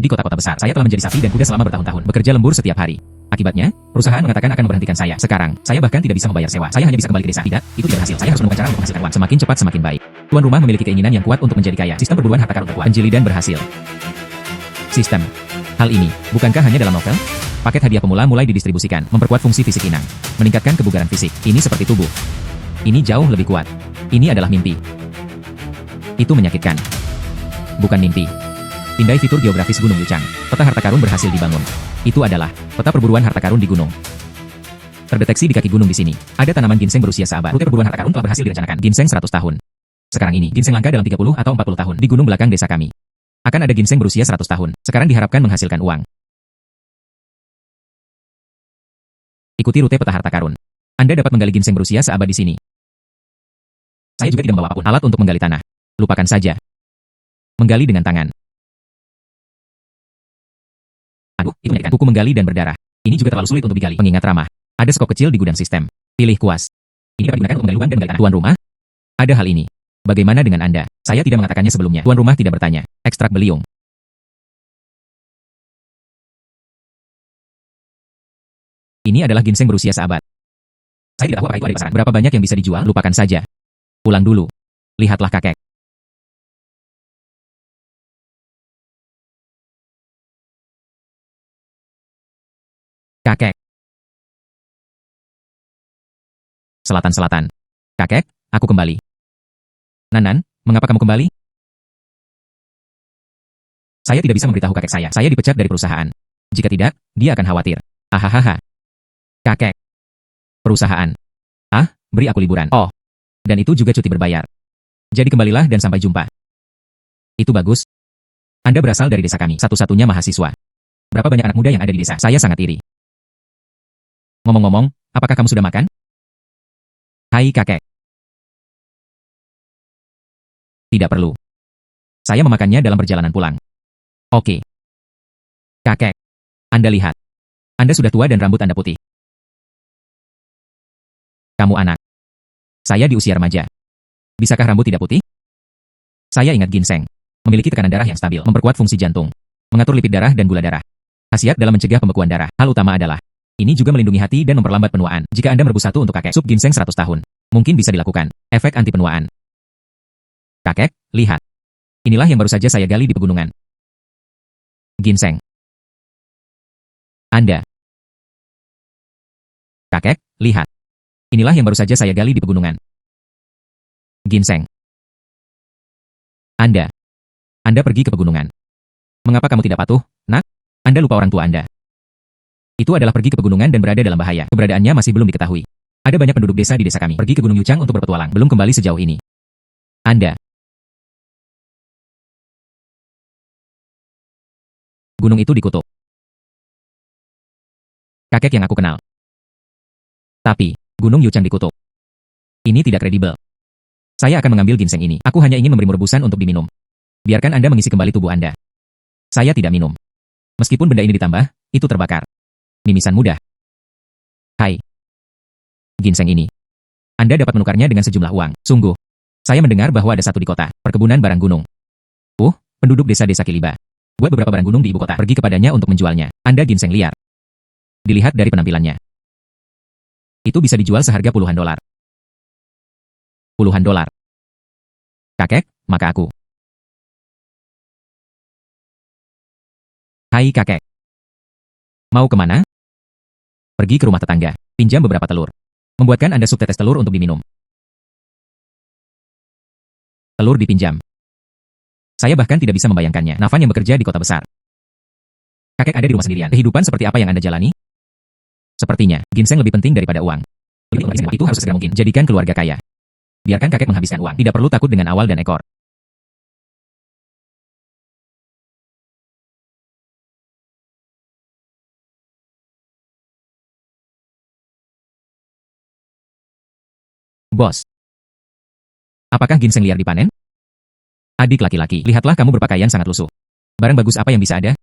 Di kota-kota besar, saya telah menjadi sapi dan kuda selama bertahun-tahun, bekerja lembur setiap hari. Akibatnya, perusahaan mengatakan akan memberhentikan saya. Sekarang, saya bahkan tidak bisa membayar sewa. Saya hanya bisa kembali ke desa. Tidak, itu tidak berhasil. Saya harus menemukan cara untuk menghasilkan uang. Semakin cepat semakin baik. Tuan rumah memiliki keinginan yang kuat untuk menjadi kaya. Sistem perburuan harta karun terkuat. Penjilidan berhasil. Sistem. Hal ini, bukankah hanya dalam novel? Paket hadiah pemula mulai didistribusikan, memperkuat fungsi fisik inang, meningkatkan kebugaran fisik. Ini seperti tubuh. Ini jauh lebih kuat. Ini adalah mimpi. Itu menyakitkan. Bukan mimpi. Pindai fitur geografis Gunung Yucang. Peta harta karun berhasil dibangun. Itu adalah peta perburuan harta karun di gunung. Terdeteksi di kaki gunung di sini. Ada tanaman ginseng berusia seabad. Rute perburuan harta karun telah berhasil direncanakan. Ginseng 100 tahun. Sekarang ini, ginseng langka dalam 30 atau 40 tahun di gunung belakang desa kami. Akan ada ginseng berusia 100 tahun. Sekarang diharapkan menghasilkan uang. Ikuti rute peta harta karun. Anda dapat menggali ginseng berusia seabad di sini. Saya juga tidak membawa apapun alat untuk menggali tanah. Lupakan saja. Menggali dengan tangan. Aduh, itu menyedihkan. Kuku menggali dan berdarah. Ini juga terlalu sulit untuk digali. Pengingat ramah. Ada skop kecil di gudang sistem. Pilih kuas. Ini dapat digunakan untuk menggali lubang dan menggali tanah. Tuan rumah? Ada hal ini. Bagaimana dengan Anda? Saya tidak mengatakannya sebelumnya. Tuan rumah tidak bertanya. Ekstrak beliung. Ini adalah ginseng berusia seabad. Saya tidak tahu apa itu ada di pasaran. Berapa banyak yang bisa dijual? Lupakan saja. Pulang dulu. Lihatlah kakek. Kakek. Selatan-selatan. Kakek, aku kembali. Nanan, mengapa kamu kembali? Saya tidak bisa memberitahu kakek saya. Saya dipecat dari perusahaan. Jika tidak, dia akan khawatir. Hahaha. Kakek. Perusahaan. Ah, beri aku liburan. Oh. Dan itu juga cuti berbayar. Jadi kembalilah dan sampai jumpa. Itu bagus. Anda berasal dari desa kami, satu-satunya mahasiswa. Berapa banyak anak muda yang ada di desa? Saya sangat iri. Ngomong-ngomong, apakah kamu sudah makan? Hai kakek. Tidak perlu. Saya memakannya dalam perjalanan pulang. Oke. Kakek. Anda lihat. Anda sudah tua dan rambut Anda putih. Kamu anak. Saya di usia remaja. Bisakah rambut tidak putih? Saya ingat ginseng. Memiliki tekanan darah yang stabil, memperkuat fungsi jantung, mengatur lipid darah dan gula darah. Khasiat dalam mencegah pembekuan darah. Hal utama adalah, ini juga melindungi hati dan memperlambat penuaan. Jika Anda merebus satu untuk kakek, sup ginseng 100 tahun. Mungkin bisa dilakukan. Efek anti penuaan. Kakek, lihat. Inilah yang baru saja saya gali di pegunungan. Ginseng. Anda. Kakek, lihat. Inilah yang baru saja saya gali di pegunungan. Ginseng. Anda. Anda pergi ke pegunungan. Mengapa kamu tidak patuh, nak? Anda lupa orang tua Anda. Itu adalah pergi ke pegunungan dan berada dalam bahaya. Keberadaannya masih belum diketahui. Ada banyak penduduk desa di desa kami. Pergi ke Gunung Yucang untuk berpetualang. Belum kembali sejauh ini. Anda. Gunung itu dikutuk. Kakek yang aku kenal. Tapi, Gunung Yucang dikutuk. Ini tidak kredibel. Saya akan mengambil ginseng ini. Aku hanya ingin memberimu rebusan untuk diminum. Biarkan Anda mengisi kembali tubuh Anda. Saya tidak minum. Meskipun benda ini ditambah, itu terbakar. Mimisan mudah. Hai. Ginseng ini. Anda dapat menukarnya dengan sejumlah uang. Sungguh. Saya mendengar bahwa ada satu di kota, perkebunan barang gunung. Penduduk desa-desa Kiliba. Buat beberapa barang gunung di ibu kota. Pergi kepadanya untuk menjualnya. Anda ginseng liar. Dilihat dari penampilannya. Itu bisa dijual seharga puluhan dolar. Puluhan dolar. Kakek, maka aku. Hai kakek. Mau kemana? Pergi ke rumah tetangga. Pinjam beberapa telur. Membuatkan Anda sup tetes telur untuk diminum. Telur dipinjam. Saya bahkan tidak bisa membayangkannya. Nafan yang bekerja di kota besar. Kakek ada di rumah sendirian. Kehidupan seperti apa yang Anda jalani? Sepertinya, ginseng lebih penting daripada uang. Itu harus segera mungkin. Jadikan keluarga kaya. Biarkan kakek menghabiskan uang. Tidak perlu takut dengan awal dan ekor. Bos. Apakah ginseng liar dipanen? Adik laki-laki, lihatlah kamu berpakaian sangat lusuh. Barang bagus apa yang bisa ada?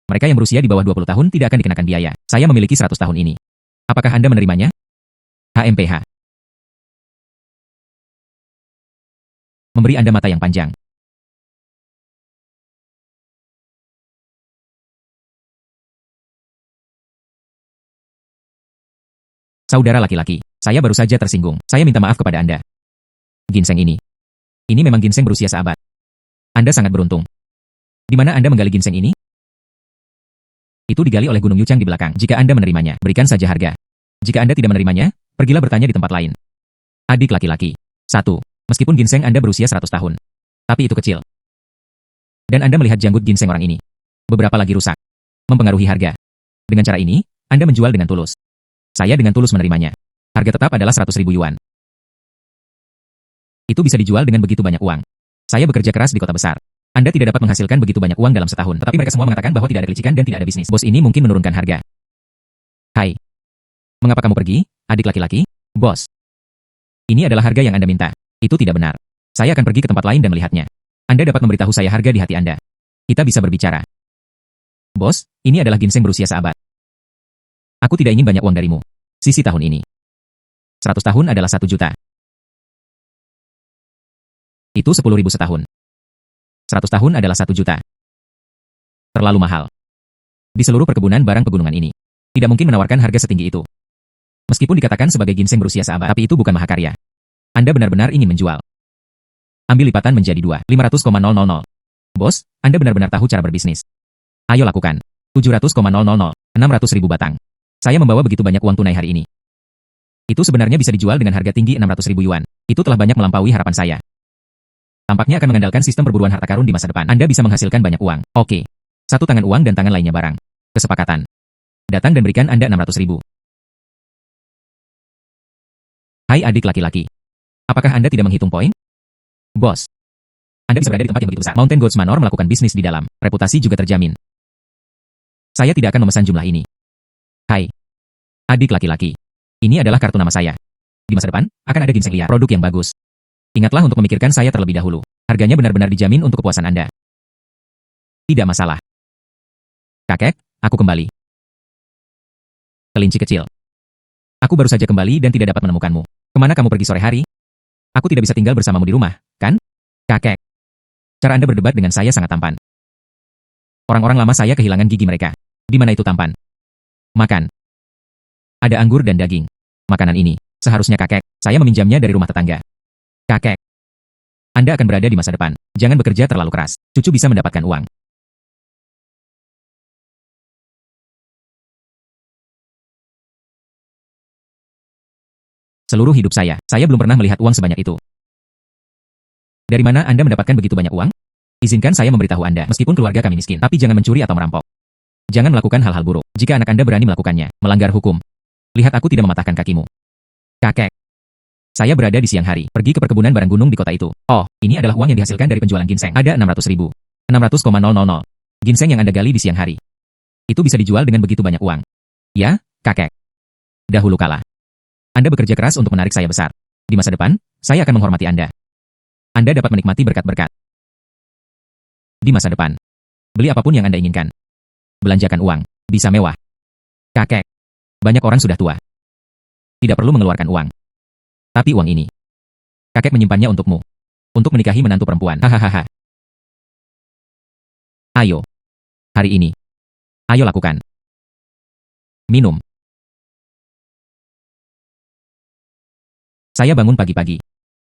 Mereka yang berusia di bawah 20 tahun tidak akan dikenakan biaya. Saya memiliki 100 tahun ini. Apakah Anda menerimanya? HMPH. Memberi Anda mata yang panjang. Saudara laki-laki, saya baru saja tersinggung. Saya minta maaf kepada Anda. Ginseng ini. Ini memang ginseng berusia seabad. Anda sangat beruntung. Di mana Anda menggali ginseng ini? Itu digali oleh Gunung Yuchang di belakang. Jika Anda menerimanya, berikan saja harga. Jika Anda tidak menerimanya, pergilah bertanya di tempat lain. Adik laki-laki. 1. Meskipun ginseng Anda berusia 100 tahun. Tapi itu kecil. Dan Anda melihat janggut ginseng orang ini. Beberapa lagi rusak. Mempengaruhi harga. Dengan cara ini, Anda menjual dengan tulus. Saya dengan tulus menerimanya. Harga tetap adalah 100.000 yuan. Itu bisa dijual dengan begitu banyak uang. Saya bekerja keras di kota besar. Anda tidak dapat menghasilkan begitu banyak uang dalam setahun, tetapi mereka semua mengatakan bahwa tidak ada kelicikan dan tidak ada bisnis. Bos ini mungkin menurunkan harga. Hai. Mengapa kamu pergi, adik laki-laki? Bos. Ini adalah harga yang Anda minta. Itu tidak benar. Saya akan pergi ke tempat lain dan melihatnya. Anda dapat memberitahu saya harga di hati Anda. Kita bisa berbicara. Bos, ini adalah ginseng berusia seabad. Aku tidak ingin banyak uang darimu. Sisi tahun ini. 100 tahun adalah 1 juta. Itu 10.000 setahun. 100 tahun adalah 1 juta. Terlalu mahal. Di seluruh perkebunan barang pegunungan ini, tidak mungkin menawarkan harga setinggi itu. Meskipun dikatakan sebagai ginseng berusia seabad, tapi itu bukan mahakarya. Anda benar-benar ingin menjual. Ambil lipatan menjadi 500,000. Bos, Anda benar-benar tahu cara berbisnis. Ayo lakukan. 700,000. 600.000 batang. Saya membawa begitu banyak uang tunai hari ini. Itu sebenarnya bisa dijual dengan harga tinggi 600.000 yuan. Itu telah banyak melampaui harapan saya. Tampaknya akan mengandalkan sistem perburuan harta karun di masa depan. Anda bisa menghasilkan banyak uang. Oke. Satu tangan uang dan tangan lainnya barang. Kesepakatan. Datang dan berikan Anda 600.000. Hai adik laki-laki. Apakah Anda tidak menghitung poin? Bos. Anda bisa berada di tempat yang begitu besar. Mountain Goats Manor melakukan bisnis di dalam. Reputasi juga terjamin. Saya tidak akan memesan jumlah ini. Hai. Adik laki-laki. Ini adalah kartu nama saya. Di masa depan, akan ada ginseng liar, produk yang bagus. Ingatlah untuk memikirkan saya terlebih dahulu. Harganya benar-benar dijamin untuk kepuasan Anda. Tidak masalah. Kakek, aku kembali. Kelinci kecil. Aku baru saja kembali dan tidak dapat menemukanmu. Kemana kamu pergi sore hari? Aku tidak bisa tinggal bersamamu di rumah, kan? Kakek. Cara Anda berdebat dengan saya sangat tampan. Orang-orang lama saya kehilangan gigi mereka. Di mana itu tampan? Makan. Ada anggur dan daging. Makanan ini, seharusnya kakek, saya meminjamnya dari rumah tetangga. Kakek. Anda akan berada di masa depan. Jangan bekerja terlalu keras. Cucu bisa mendapatkan uang. Seluruh hidup saya belum pernah melihat uang sebanyak itu. Dari mana Anda mendapatkan begitu banyak uang? Izinkan saya memberitahu Anda, meskipun keluarga kami miskin, tapi jangan mencuri atau merampok. Jangan melakukan hal-hal buruk. Jika anak Anda berani melakukannya, melanggar hukum. Lihat aku tidak mematahkan kakimu. Kakek. Saya berada di siang hari, pergi ke perkebunan barang gunung di kota itu. Oh, ini adalah uang yang dihasilkan dari penjualan ginseng. Ada 600.000. 600,000. Ginseng yang Anda gali di siang hari. Itu bisa dijual dengan begitu banyak uang. Ya, kakek. Dahulu kala. Anda bekerja keras untuk menarik saya besar. Di masa depan, saya akan menghormati Anda. Anda dapat menikmati berkat-berkat. Di masa depan. Beli apapun yang Anda inginkan. Belanjakan uang. Bisa mewah. Kakek. Banyak orang sudah tua. Tidak perlu mengeluarkan uang. Tapi uang ini. Kakek menyimpannya untukmu. Untuk menikahi menantu perempuan. Hahaha. Ayo. Hari ini. Ayo lakukan. Minum. Saya bangun pagi-pagi.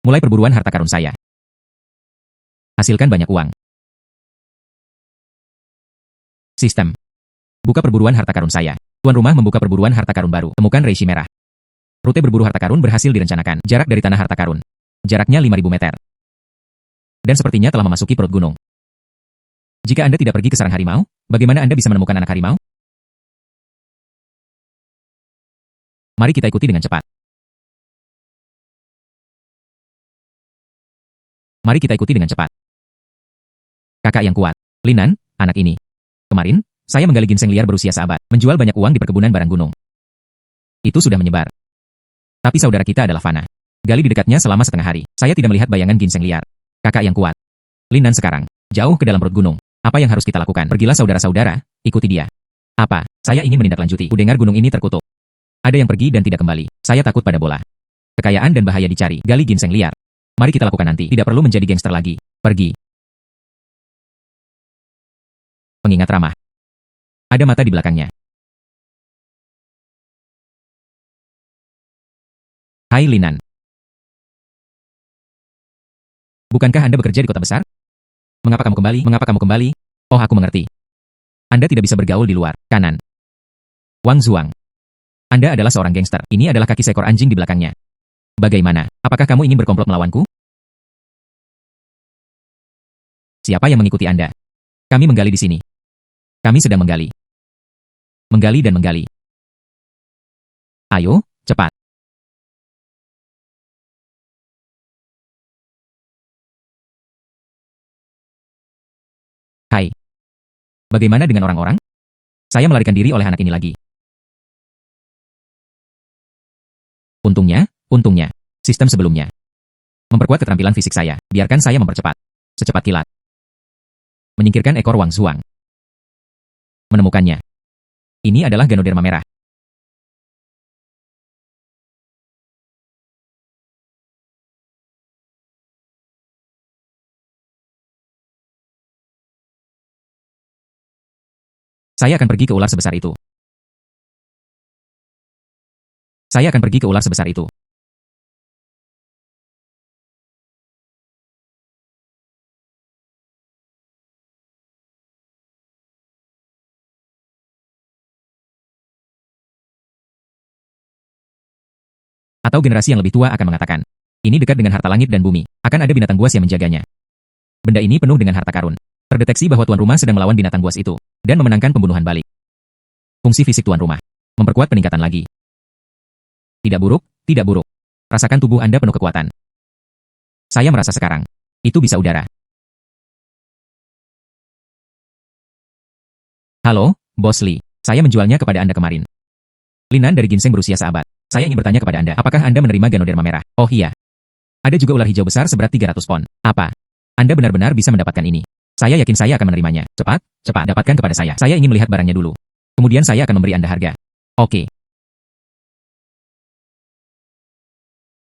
Mulai perburuan harta karun saya. Hasilkan banyak uang. Sistem. Buka perburuan harta karun saya. Tuan rumah membuka perburuan harta karun baru. Temukan reishi merah. Rute berburu harta karun berhasil direncanakan. Jarak dari tanah harta karun. Jaraknya 5.000 meter. Dan sepertinya telah memasuki perut gunung. Jika Anda tidak pergi ke sarang harimau, bagaimana Anda bisa menemukan anak harimau? Mari kita ikuti dengan cepat. Mari kita ikuti dengan cepat. Kakak yang kuat. Linan, anak ini. Kemarin, saya menggali ginseng liar berusia seabad, menjual banyak uang di perkebunan barang gunung. Itu sudah menyebar. Tapi saudara kita adalah Fana. Gali di dekatnya selama setengah hari. Saya tidak melihat bayangan ginseng liar. Kakak yang kuat. Linan sekarang, jauh ke dalam perut gunung. Apa yang harus kita lakukan? Pergilah saudara-saudara, ikuti dia. Apa? Saya ingin menindaklanjuti. Kudengar gunung ini terkutuk. Ada yang pergi dan tidak kembali. Saya takut pada bola. Kekayaan dan bahaya dicari. Gali ginseng liar. Mari kita lakukan nanti. Tidak perlu menjadi gangster lagi. Pergi. Pengingat ramah. Ada mata di belakangnya. Hai Linan. Bukankah Anda bekerja di kota besar? Mengapa kamu kembali? Mengapa kamu kembali? Oh, aku mengerti. Anda tidak bisa bergaul di luar, kanan. Wang Zuang. Anda adalah seorang gangster. Ini adalah kaki seekor anjing di belakangnya. Bagaimana? Apakah kamu ingin berkomplot melawanku? Siapa yang mengikuti Anda? Kami menggali di sini. Kami sedang menggali. Menggali dan menggali. Ayo, cepat. Hai. Bagaimana dengan orang-orang? Saya melarikan diri oleh anak ini lagi. Untungnya, sistem sebelumnya. Memperkuat keterampilan fisik saya, biarkan saya mempercepat. Secepat kilat. Menyingkirkan ekor Wang Zuang. Menemukannya. Ini adalah Ganoderma merah. Saya akan pergi ke ular sebesar itu. Saya akan pergi ke ular sebesar itu. Atau generasi yang lebih tua akan mengatakan, ini dekat dengan harta langit dan bumi, akan ada binatang buas yang menjaganya. Benda ini penuh dengan harta karun. Terdeteksi bahwa tuan rumah sedang melawan binatang buas itu, dan memenangkan pembunuhan balik. Fungsi fisik tuan rumah. Memperkuat peningkatan lagi. Tidak buruk, tidak buruk. Rasakan tubuh Anda penuh kekuatan. Saya merasa sekarang. Itu bisa udara. Halo, Bos Lee. Saya menjualnya kepada Anda kemarin. Linan dari ginseng berusia seabad. Saya ingin bertanya kepada Anda, apakah Anda menerima Ganoderma merah? Oh iya. Ada juga ular hijau besar seberat 300 pon. Apa? Anda benar-benar bisa mendapatkan ini. Saya yakin saya akan menerimanya. Cepat, cepat, dapatkan kepada saya. Saya ingin melihat barangnya dulu. Kemudian saya akan memberi Anda harga. Oke.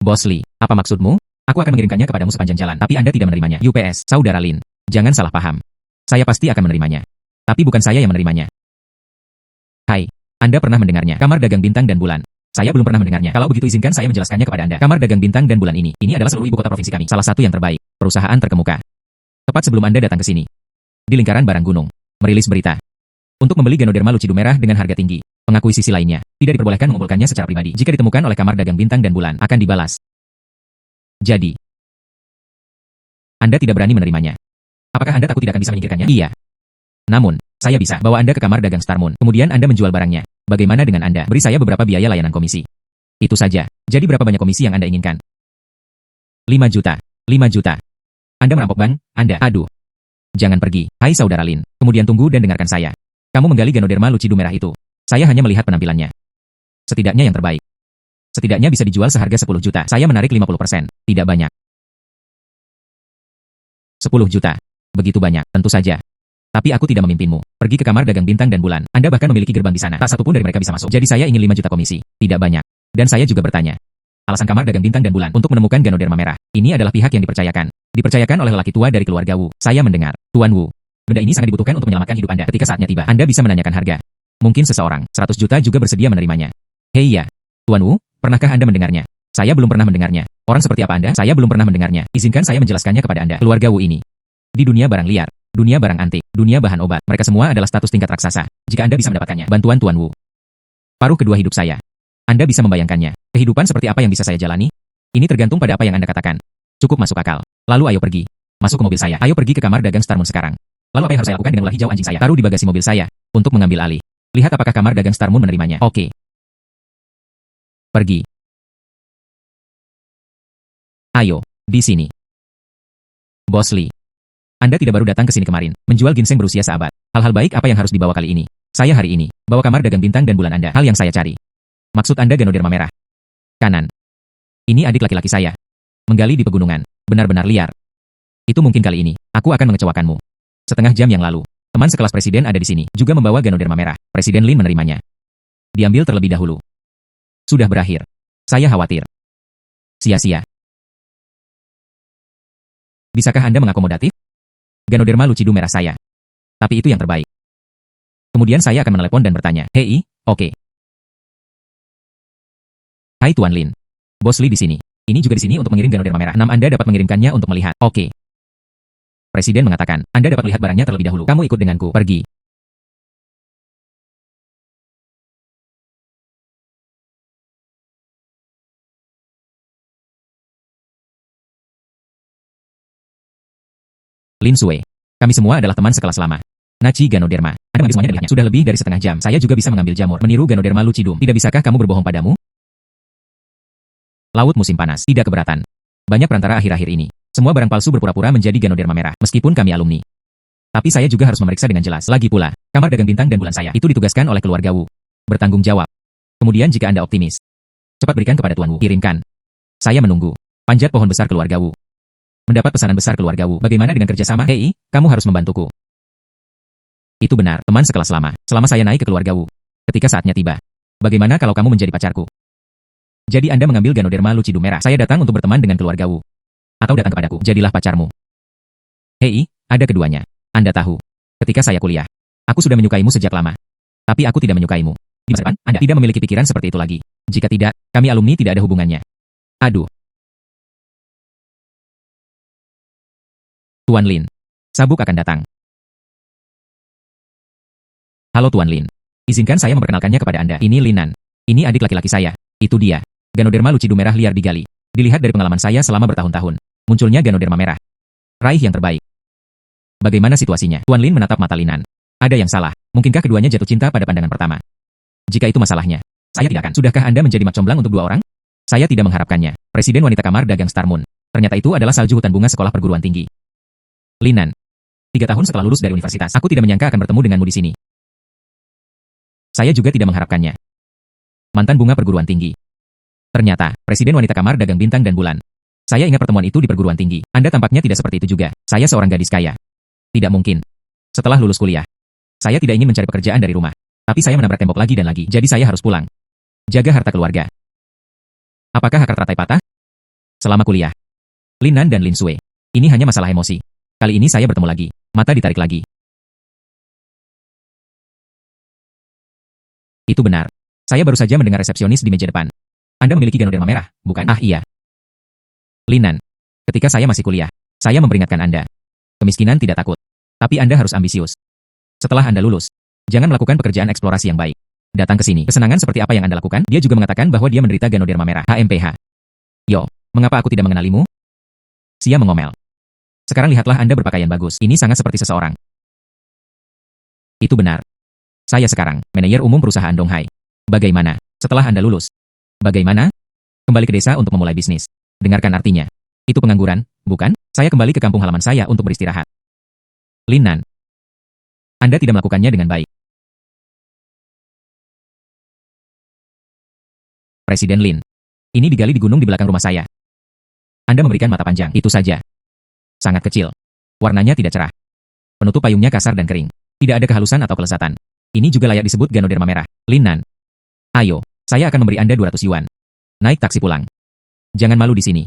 Bos Lee, apa maksudmu? Aku akan mengirimkannya kepadamu sepanjang jalan, tapi Anda tidak menerimanya. UPS, Saudara Lin. Jangan salah paham. Saya pasti akan menerimanya. Tapi bukan saya yang menerimanya. Hai, Anda pernah mendengarnya? Kamar Dagang Bintang dan Bulan. Saya belum pernah mendengarnya. Kalau begitu izinkan saya menjelaskannya kepada Anda. Kamar Dagang Bintang dan Bulan ini adalah seluruh ibu kota provinsi kami. Salah satu yang terbaik. Perusahaan terkemuka. Tepat sebelum Anda datang ke sini. Di lingkaran barang gunung. Merilis berita. Untuk membeli Ganoderma lucido merah dengan harga tinggi. Pengakuisisi lainnya. Tidak diperbolehkan mengumpulkannya secara pribadi. Jika ditemukan oleh Kamar Dagang Bintang dan Bulan, akan dibalas. Jadi, Anda tidak berani menerimanya. Apakah Anda takut tidak akan bisa menyingkirkannya? Iya. Namun, saya bisa bawa Anda ke kamar dagang Starmoon. Kemudian Anda menjual barangnya. Bagaimana dengan Anda? Beri saya beberapa biaya layanan komisi. Itu saja. Jadi berapa banyak komisi yang Anda inginkan? 5 juta. 5 juta. Anda merampok bank? Anda. Aduh. Jangan pergi. Hai Saudara Lin. Kemudian tunggu dan dengarkan saya. Kamu menggali Ganoderma lucido merah itu. Saya hanya melihat penampilannya. Setidaknya yang terbaik. Setidaknya bisa dijual seharga 10 juta. Saya menarik 50%. Tidak banyak. 10 juta. Begitu banyak, tentu saja. Tapi aku tidak memimpinmu. Pergi ke kamar dagang Bintang dan Bulan. Anda bahkan memiliki gerbang di sana. Tak satu pun dari mereka bisa masuk. Jadi saya ingin 5 juta komisi. Tidak banyak. Dan saya juga bertanya. Alasan kamar dagang Bintang dan Bulan untuk menemukan Ganoderma merah. Ini adalah pihak yang dipercayakan. Dipercayakan oleh lelaki tua dari keluarga Wu. Saya mendengar. Tuan Wu. Benda ini sangat dibutuhkan untuk menyelamatkan hidup Anda. Ketika saatnya tiba, Anda bisa menanyakan harga. Mungkin seseorang, 100 juta juga bersedia menerimanya. Hei ya. Tuan Wu, pernahkah Anda mendengarnya? Saya belum pernah mendengarnya. Orang seperti apa Anda? Saya belum pernah mendengarnya. Izinkan saya menjelaskannya kepada Anda. Keluarga Wu ini. Di dunia barang liar. Dunia barang antik, dunia bahan obat, mereka semua adalah status tingkat raksasa. Jika Anda bisa mendapatkannya, bantuan Tuan Wu. Paruh kedua hidup saya. Anda bisa membayangkannya. Kehidupan seperti apa yang bisa saya jalani? Ini tergantung pada apa yang Anda katakan. Cukup masuk akal. Lalu ayo pergi. Masuk ke mobil saya. Ayo pergi ke kamar dagang Starmoon sekarang. Lalu apa yang harus saya lakukan dengan ular hijau anjing saya? Taruh di bagasi mobil saya. Untuk mengambil alih. Lihat apakah kamar dagang Starmoon menerimanya. Oke. Pergi. Ayo, di sini. Bos Lee. Anda tidak baru datang ke sini kemarin, menjual ginseng berusia seabad. Hal-hal baik apa yang harus dibawa kali ini? Saya hari ini, bawa kamar dagang Bintang dan Bulan Anda. Hal yang saya cari. Maksud Anda Ganoderma merah? Kanan. Ini adik laki-laki saya. Menggali di pegunungan. Benar-benar liar. Itu mungkin kali ini. Aku akan mengecewakanmu. Setengah jam yang lalu, teman sekelas presiden ada di sini, juga membawa Ganoderma merah. Presiden Lin menerimanya. Diambil terlebih dahulu. Sudah berakhir. Saya khawatir. Sia-sia. Bisakah Anda mengakomodatif? Ganoderma lucido merah saya. Tapi itu yang terbaik. Kemudian saya akan menelepon dan bertanya, hei, oke. Hai Tuan Lin. Bos Lee di sini. Ini juga di sini untuk mengirim Ganoderma merah. 6 Anda dapat mengirimkannya untuk melihat. Oke. Presiden mengatakan, Anda dapat lihat barangnya terlebih dahulu. Kamu ikut denganku. Pergi. Lin Sui. Kami semua adalah teman sekelas lama. Nachi Ganoderma. Anda mengambil semuanya dan lihatnya. Sudah lebih dari setengah jam. Saya juga bisa mengambil jamur. Meniru Ganoderma Lucidum. Tidak bisakah kamu berbohong padamu? Laut musim panas. Tidak keberatan. Banyak perantara akhir-akhir ini. Semua barang palsu berpura-pura menjadi Ganoderma merah. Meskipun kami alumni. Tapi saya juga harus memeriksa dengan jelas. Lagi pula, kamar dagang bintang dan bulan saya itu ditugaskan oleh keluarga Wu. Bertanggung jawab. Kemudian jika Anda optimis, cepat berikan kepada Tuan Wu. Kirimkan. Saya menunggu. Panjat pohon besar keluarga Wu. Mendapat pesanan besar keluarga Wu. Bagaimana dengan kerjasama? Hei, kamu harus membantuku. Itu benar, teman sekelas lama. Selama saya naik ke keluarga Wu. Ketika saatnya tiba. Bagaimana kalau kamu menjadi pacarku? Jadi Anda mengambil Ganoderma Lucidum merah. Saya datang untuk berteman dengan keluarga Wu. Atau datang kepadaku. Jadilah pacarmu. Hei, ada keduanya. Anda tahu. Ketika saya kuliah. Aku sudah menyukaimu sejak lama. Tapi aku tidak menyukaimu. Di masa depan, Anda tidak memiliki pikiran seperti itu lagi. Jika tidak, kami alumni tidak ada hubungannya. Aduh. Tuan Lin. Sabuk akan datang. Halo Tuan Lin. Izinkan saya memperkenalkannya kepada Anda. Ini Linan. Ini adik laki-laki saya. Itu dia. Ganoderma Lucidum merah liar digali. Dilihat dari pengalaman saya selama bertahun-tahun. Munculnya Ganoderma merah. Raih yang terbaik. Bagaimana situasinya? Tuan Lin menatap mata Linan. Ada yang salah. Mungkinkah keduanya jatuh cinta pada pandangan pertama? Jika itu masalahnya, saya tidak akan. Sudahkah Anda menjadi mak comblang untuk 2 orang? Saya tidak mengharapkannya. Presiden wanita kamar dagang Star Moon. Ternyata itu adalah salju hutan bunga sekolah perguruan tinggi. Linan. 3 tahun setelah lulus dari universitas, aku tidak menyangka akan bertemu denganmu di sini. Saya juga tidak mengharapkannya. Mantan bunga perguruan tinggi. Ternyata, Presiden wanita kamar dagang bintang dan bulan. Saya ingat pertemuan itu di perguruan tinggi. Anda tampaknya tidak seperti itu juga. Saya seorang gadis kaya. Tidak mungkin. Setelah lulus kuliah, saya tidak ingin mencari pekerjaan dari rumah. Tapi saya menabrak tembok lagi dan lagi, jadi saya harus pulang. Jaga harta keluarga. Apakah akar teratai patah? Selama kuliah. Linan dan Lin Sui. Ini hanya masalah emosi. Kali ini saya bertemu lagi. Mata ditarik lagi. Itu benar. Saya baru saja mendengar resepsionis di meja depan. Anda memiliki Ganoderma merah, bukan? Ah iya. Linan. Ketika saya masih kuliah, saya memperingatkan Anda. Kemiskinan tidak takut. Tapi Anda harus ambisius. Setelah Anda lulus, jangan melakukan pekerjaan eksplorasi yang baik. Datang ke sini. Kesenangan seperti apa yang Anda lakukan? Dia juga mengatakan bahwa dia menderita Ganoderma merah. HMPH. Yo, mengapa aku tidak mengenalimu? Sia mengomel. Sekarang lihatlah Anda berpakaian bagus. Ini sangat seperti seseorang. Itu benar. Saya sekarang, manajer umum perusahaan Donghai. Bagaimana? Setelah Anda lulus. Bagaimana? Kembali ke desa untuk memulai bisnis. Dengarkan artinya. Itu pengangguran, bukan? Saya kembali ke kampung halaman saya untuk beristirahat. Linan. Anda tidak melakukannya dengan baik. Presiden Lin. Ini digali di gunung di belakang rumah saya. Anda memberikan mata panjang, itu saja. Sangat kecil. Warnanya tidak cerah. Penutup payungnya kasar dan kering. Tidak ada kehalusan atau kelezatan. Ini juga layak disebut Ganoderma merah. Linan. Ayo, saya akan memberi Anda 200 yuan. Naik taksi pulang. Jangan malu di sini.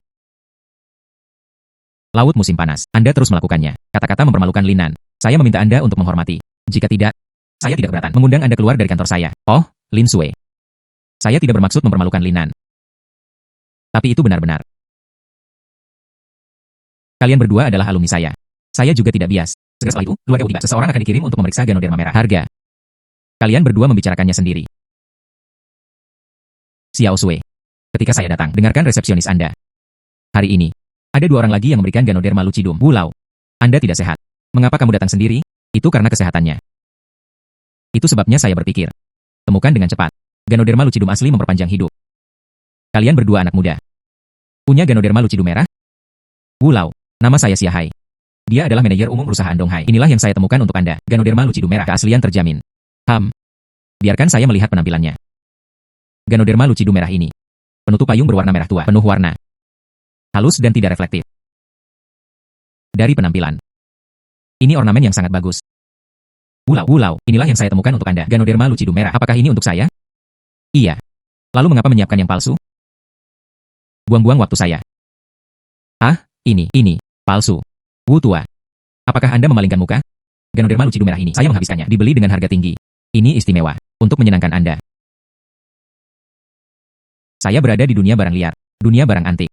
Laut musim panas. Anda terus melakukannya. Kata-kata mempermalukan Linan. Saya meminta Anda untuk menghormati. Jika tidak, saya tidak keberatan mengundang Anda keluar dari kantor saya. Oh, Lin Sui. Saya tidak bermaksud mempermalukan Linan. Tapi itu benar-benar. Kalian berdua adalah alumni saya. Saya juga tidak bias. Segera setelah itu, keluarga tiba. Seseorang akan dikirim untuk memeriksa Ganoderma merah. Harga. Kalian berdua membicarakannya sendiri. Xiao Sui. Ketika saya datang, dengarkan resepsionis Anda. Hari ini, ada 2 orang lagi yang memberikan Ganoderma Lucidum. Bulau. Anda tidak sehat. Mengapa kamu datang sendiri? Itu karena kesehatannya. Itu sebabnya saya berpikir. Temukan dengan cepat. Ganoderma Lucidum asli memperpanjang hidup. Kalian berdua anak muda. Punya Ganoderma Lucidum merah? Bulau. Nama saya Xiahai. Dia adalah manajer umum perusahaan Donghai. Inilah yang saya temukan untuk Anda. Ganoderma Lucidum merah. Keaslian terjamin. Biarkan saya melihat penampilannya. Ganoderma Lucidum merah ini. Penutup payung berwarna merah tua. Penuh warna. Halus dan tidak reflektif. Dari penampilan. Ini ornamen yang sangat bagus. Bulau. Inilah yang saya temukan untuk Anda. Ganoderma Lucidum merah. Apakah ini untuk saya? Iya. Lalu mengapa menyiapkan yang palsu? Buang-buang waktu saya. Ah, ini. Palsu. Wu tua. Apakah Anda memalingkan muka? Ganoderma Lucidum merah ini, saya menghabiskannya. Dibeli dengan harga tinggi. Ini istimewa. Untuk menyenangkan Anda. Saya berada di dunia barang liar. Dunia barang antik.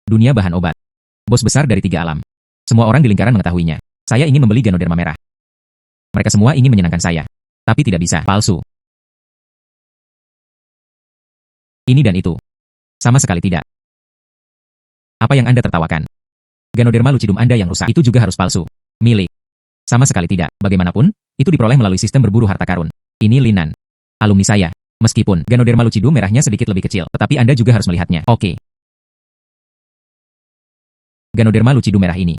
Dunia bahan obat. Bos besar dari 3 alam. Semua orang di lingkaran mengetahuinya. Saya ingin membeli Ganoderma merah. Mereka semua ingin menyenangkan saya. Tapi tidak bisa. Palsu. Ini dan itu. Sama sekali tidak. Apa yang Anda tertawakan? Ganoderma lucidum Anda yang rusak itu juga harus palsu. Milik. Sama sekali tidak. Bagaimanapun, itu diperoleh melalui sistem berburu harta karun. Ini Linan. Alumni saya. Meskipun Ganoderma lucidum merahnya sedikit lebih kecil, tetapi Anda juga harus melihatnya. Oke. Ganoderma lucidum merah ini.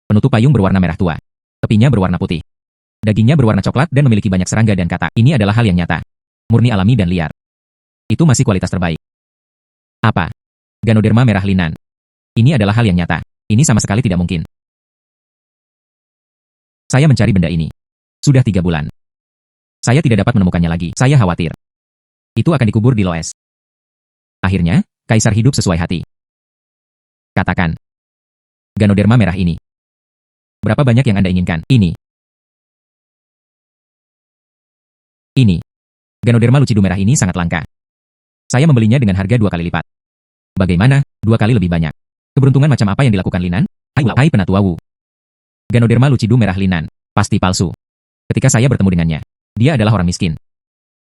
Penutup payung berwarna merah tua. Tepinya berwarna putih. Dagingnya berwarna coklat dan memiliki banyak serangga dan katak. Ini adalah hal yang nyata. Murni alami dan liar. Itu masih kualitas terbaik. Apa? Ganoderma merah Linan. Ini adalah hal yang nyata. Ini sama sekali tidak mungkin. Saya mencari benda ini. Sudah 3 bulan. Saya tidak dapat menemukannya lagi. Saya khawatir. Itu akan dikubur di Loes. Akhirnya, Kaisar hidup sesuai hati. Katakan. Ganoderma merah ini. Berapa banyak yang Anda inginkan? Ini. Ini. Ganoderma lucidum merah ini sangat langka. Saya membelinya dengan harga 2 kali lipat. Bagaimana? 2 kali lebih banyak. Keberuntungan macam apa yang dilakukan Linan? Hai penatua Wu. Ganoderma lucidum merah Linan. Pasti palsu. Ketika saya bertemu dengannya, dia adalah orang miskin.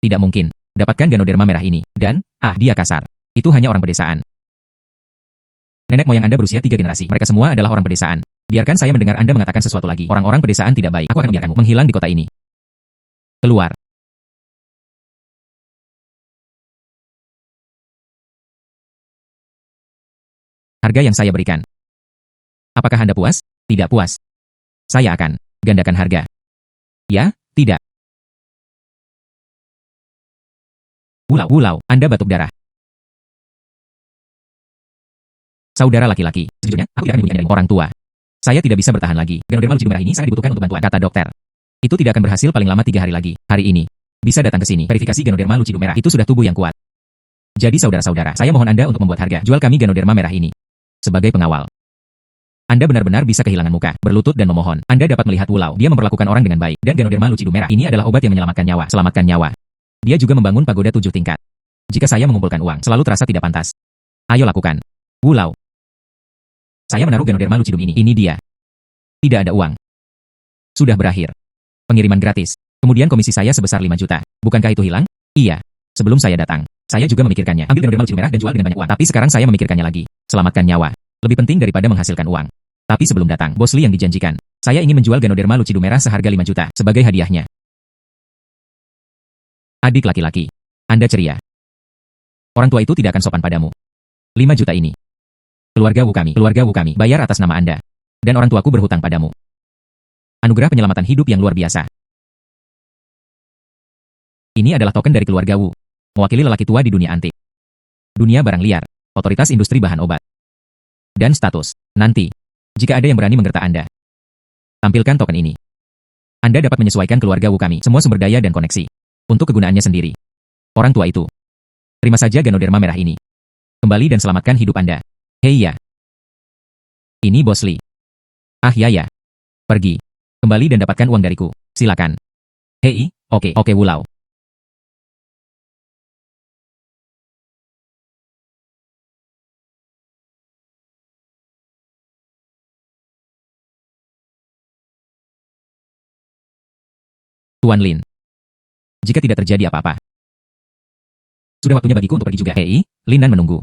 Tidak mungkin. Dapatkan Ganoderma merah ini. Dan, dia kasar. Itu hanya orang pedesaan. Nenek moyang Anda berusia 3 generasi. Mereka semua adalah orang pedesaan. Biarkan saya mendengar Anda mengatakan sesuatu lagi. Orang-orang pedesaan tidak baik. Aku akan membiarkanmu menghilang di kota ini. Keluar. Harga yang saya berikan. Apakah Anda puas? Tidak puas. Saya akan gandakan harga. Ya, tidak. Wulau, Anda batuk darah. Saudara laki-laki, sejujurnya, aku tidak akan membelinya dari orang tua. Saya tidak bisa bertahan lagi. Ganoderma lucidum merah ini sangat dibutuhkan untuk bantuan, kata dokter. Itu tidak akan berhasil paling lama 3 hari lagi. Hari ini. Bisa datang ke sini. Verifikasi Ganoderma lucidum merah itu sudah tubuh yang kuat. Jadi saudara-saudara, saya mohon Anda untuk membuat harga jual kami Ganoderma merah ini. Sebagai pengawal. Anda benar-benar bisa kehilangan muka, berlutut dan memohon. Anda dapat melihat Wulau. Dia memperlakukan orang dengan baik. Dan Ganoderma lucidum merah ini adalah obat yang menyelamatkan nyawa. Selamatkan nyawa. Dia juga membangun pagoda 7 tingkat. Jika saya mengumpulkan uang, selalu terasa tidak pantas. Ayo lakukan. Wulau. Saya menaruh Ganoderma lucidum ini. Ini dia. Tidak ada uang. Sudah berakhir. Pengiriman gratis. Kemudian komisi saya sebesar 5 juta. Bukankah itu hilang? Iya. Sebelum saya datang, saya juga memikirkannya. Ambil Ganoderma lucidum merah dan jual dengan banyak uang. Tapi sekarang saya memikirkannya lagi. Selamatkan nyawa. Lebih penting daripada menghasilkan uang. Tapi sebelum datang, Bos Li yang dijanjikan. Saya ingin menjual Ganoderma lucidum merah seharga 5 juta sebagai hadiahnya. Adik laki-laki. Anda ceria. Orang tua itu tidak akan sopan padamu. 5 juta ini. Keluarga Wu kami, bayar atas nama Anda. Dan orang tuaku berhutang padamu. Anugerah penyelamatan hidup yang luar biasa. Ini adalah token dari keluarga Wu. Mewakili lelaki tua di dunia antik. Dunia barang liar. Otoritas industri bahan obat. Dan status. Nanti. Jika ada yang berani menggertak Anda. Tampilkan token ini. Anda dapat menyesuaikan keluarga Wu kami, semua sumber daya dan koneksi. Untuk kegunaannya sendiri. Orang tua itu. Terima saja Ganoderma merah ini. Kembali dan selamatkan hidup Anda. Hei ya. Ini Bos Li. Ya. Pergi. Kembali dan dapatkan uang dariku. Silakan. Hei, oke Wulau. Tuan Lin. Jika tidak terjadi apa-apa. Sudah waktunya bagiku untuk pergi juga. Hei, Linan menunggu.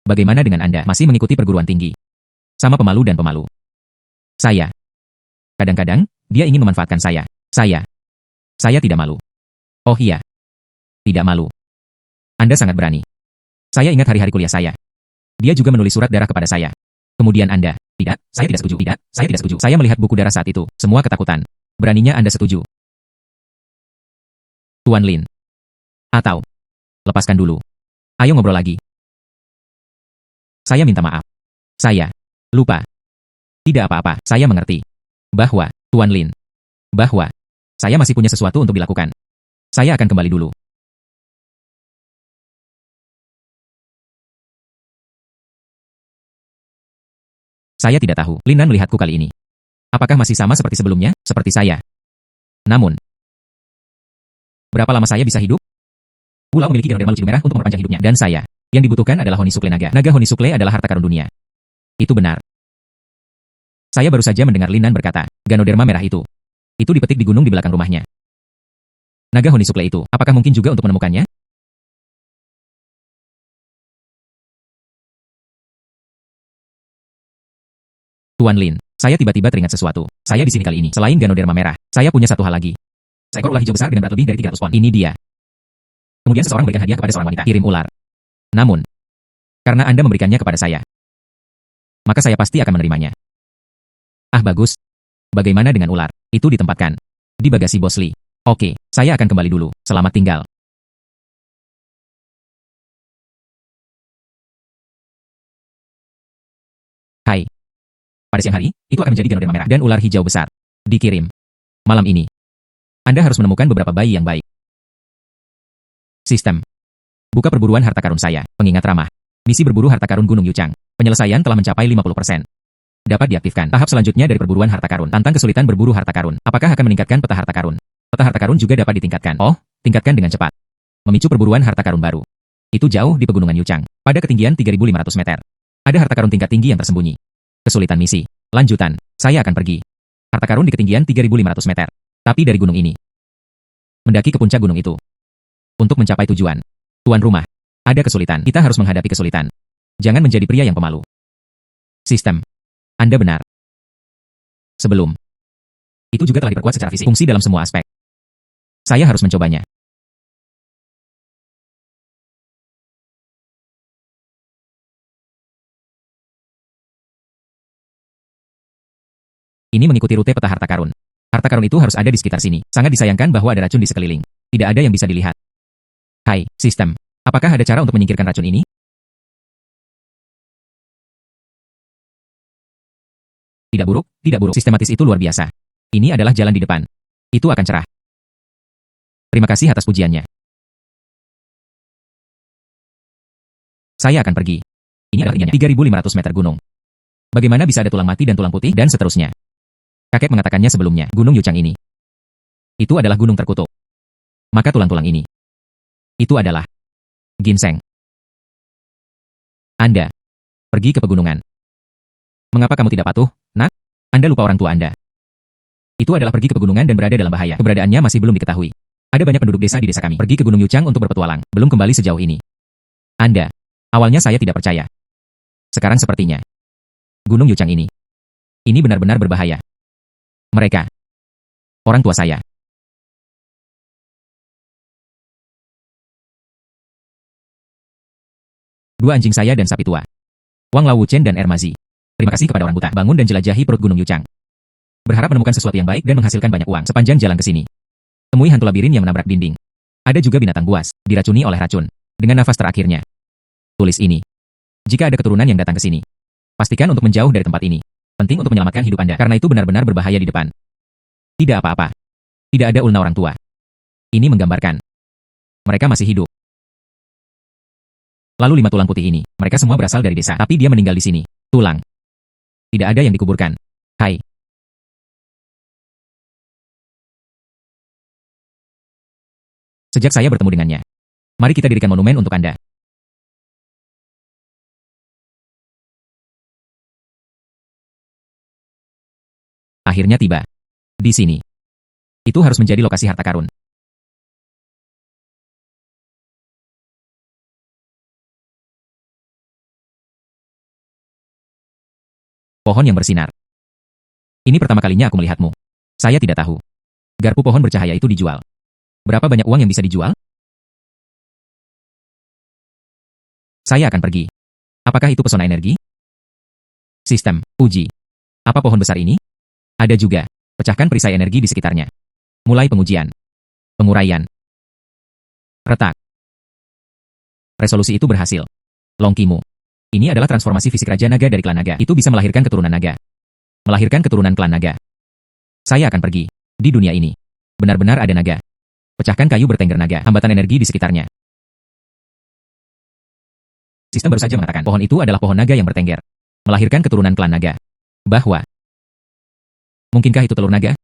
Bagaimana dengan Anda? Masih mengikuti perguruan tinggi? Sama pemalu dan pemalu. Saya. Kadang-kadang, dia ingin memanfaatkan saya. Saya tidak malu. Oh iya. Tidak malu. Anda sangat berani. Saya ingat hari-hari kuliah saya. Dia juga menulis surat darah kepada saya. Kemudian Anda. Tidak, saya tidak setuju. Tidak, saya tidak setuju. Saya melihat buku darah saat itu. Semua ketakutan. Beraninya Anda setuju. Tuan Lin. Atau. Lepaskan dulu. Ayo ngobrol lagi. Saya minta maaf. Saya. Lupa. Tidak apa-apa, saya mengerti. Bahwa, Tuan Lin. Bahwa. Saya masih punya sesuatu untuk dilakukan. Saya akan kembali dulu. Saya tidak tahu. Lin Nan melihatku kali ini. Apakah masih sama seperti sebelumnya? Seperti saya. Namun, berapa lama saya bisa hidup? Pulau memiliki Ganoderma Lucidu merah untuk memperpanjang hidupnya. Dan saya. Yang dibutuhkan adalah Honisukle Naga. Naga Honisukle adalah harta karun dunia. Itu benar. Saya baru saja mendengar Lin Nan berkata, Ganoderma merah itu. Itu dipetik di gunung di belakang rumahnya. Naga Honisukle itu, apakah mungkin juga untuk menemukannya? Tuan Lin, saya tiba-tiba teringat sesuatu. Saya di sini kali ini. Selain Ganoderma merah, saya punya satu hal lagi. Seekor ular hijau besar dengan berat lebih dari 300 pon. Ini dia. Kemudian seseorang memberikan hadiah kepada seorang wanita. Kirim ular. Namun, karena Anda memberikannya kepada saya, maka saya pasti akan menerimanya. Ah bagus. Bagaimana dengan ular? Itu ditempatkan di bagasi Bos Lee. Oke, saya akan kembali dulu. Selamat tinggal. Hai. Pada siang hari, itu akan menjadi Ganoderma merah dan ular hijau besar. Dikirim. Malam ini, Anda harus menemukan beberapa bayi yang baik. Sistem. Buka perburuan harta karun saya. Pengingat ramah. Misi berburu harta karun Gunung Yuchang. Penyelesaian telah mencapai 50%. Dapat diaktifkan. Tahap selanjutnya dari perburuan harta karun. Tantang kesulitan berburu harta karun. Apakah akan meningkatkan peta harta karun? Peta harta karun juga dapat ditingkatkan. Oh, tingkatkan dengan cepat. Memicu perburuan harta karun baru. Itu jauh di pegunungan Yuchang. Pada ketinggian 3.500 meter. Ada harta karun tingkat tinggi yang tersembunyi. Kesulitan misi. Lanjutan. Saya akan pergi. Harta karun di ketinggian 3.500 meter. Tapi dari gunung ini. Mendaki ke puncak gunung itu. Untuk mencapai tujuan. Tuan rumah. Ada kesulitan. Kita harus menghadapi kesulitan. Jangan menjadi pria yang pemalu. Sistem. Anda benar. Sebelum. Itu juga telah diperkuat secara fisik. Fungsi dalam semua aspek. Saya harus mencobanya. Ini mengikuti rute peta harta karun. Harta karun itu harus ada di sekitar sini. Sangat disayangkan bahwa ada racun di sekeliling. Tidak ada yang bisa dilihat. Hai, sistem. Apakah ada cara untuk menyingkirkan racun ini? Tidak buruk, tidak buruk. Sistematis itu luar biasa. Ini adalah jalan di depan. Itu akan cerah. Terima kasih atas pujiannya. Saya akan pergi. Ini adalah tingginya 3.500 meter gunung. Bagaimana bisa ada tulang mati dan tulang putih dan seterusnya? Kakek mengatakannya sebelumnya, Gunung Yuchang ini. Itu adalah gunung terkutuk. Maka tulang-tulang ini. Itu adalah ginseng. Anda. Pergi ke pegunungan. Mengapa kamu tidak patuh, nak? Anda lupa orang tua Anda. Itu adalah pergi ke pegunungan dan berada dalam bahaya. Keberadaannya masih belum diketahui. Ada banyak penduduk desa di desa kami. Pergi ke Gunung Yuchang untuk berpetualang. Belum kembali sejauh ini. Anda. Awalnya saya tidak percaya. Sekarang sepertinya. Gunung Yuchang ini. Ini benar-benar berbahaya. Mereka. Orang tua saya. Dua anjing saya dan sapi tua. Wang Lao Wuchen dan Ermazi. Terima kasih kepada orang buta. Bangun dan jelajahi perut Gunung Yuchang. Berharap menemukan sesuatu yang baik dan menghasilkan banyak uang sepanjang jalan ke sini. Temui hantu labirin yang menabrak dinding. Ada juga binatang buas, diracuni oleh racun. Dengan nafas terakhirnya. Tulis ini. Jika ada keturunan yang datang ke sini, pastikan untuk menjauh dari tempat ini. Penting untuk menyelamatkan hidup Anda, karena itu benar-benar berbahaya di depan. Tidak apa-apa. Tidak ada ulna orang tua. Ini menggambarkan. Mereka masih hidup. Lalu 5 tulang putih ini, mereka semua berasal dari desa, tapi dia meninggal di sini. Tulang. Tidak ada yang dikuburkan. Hai. Sejak saya bertemu dengannya. Mari kita dirikan monumen untuk Anda. Akhirnya tiba. Di sini. Itu harus menjadi lokasi harta karun. Pohon yang bersinar. Ini pertama kalinya aku melihatmu. Saya tidak tahu. Garpu pohon bercahaya itu dijual. Berapa banyak uang yang bisa dijual? Saya akan pergi. Apakah itu pesona energi? Sistem. Uji. Apa pohon besar ini? Ada juga. Pecahkan perisai energi di sekitarnya. Mulai pengujian. Penguraian. Retak. Resolusi itu berhasil. Longkimu. Ini adalah transformasi fisik Raja Naga dari klan Naga. Itu bisa melahirkan keturunan Naga. Melahirkan keturunan klan Naga. Saya akan pergi. Di dunia ini. Benar-benar ada naga. Pecahkan kayu bertengger naga. Hambatan energi di sekitarnya. Sistem baru saja mengatakan pohon itu adalah pohon naga yang bertengger. Melahirkan keturunan klan naga. Bahwa. Mungkinkah itu telur naga?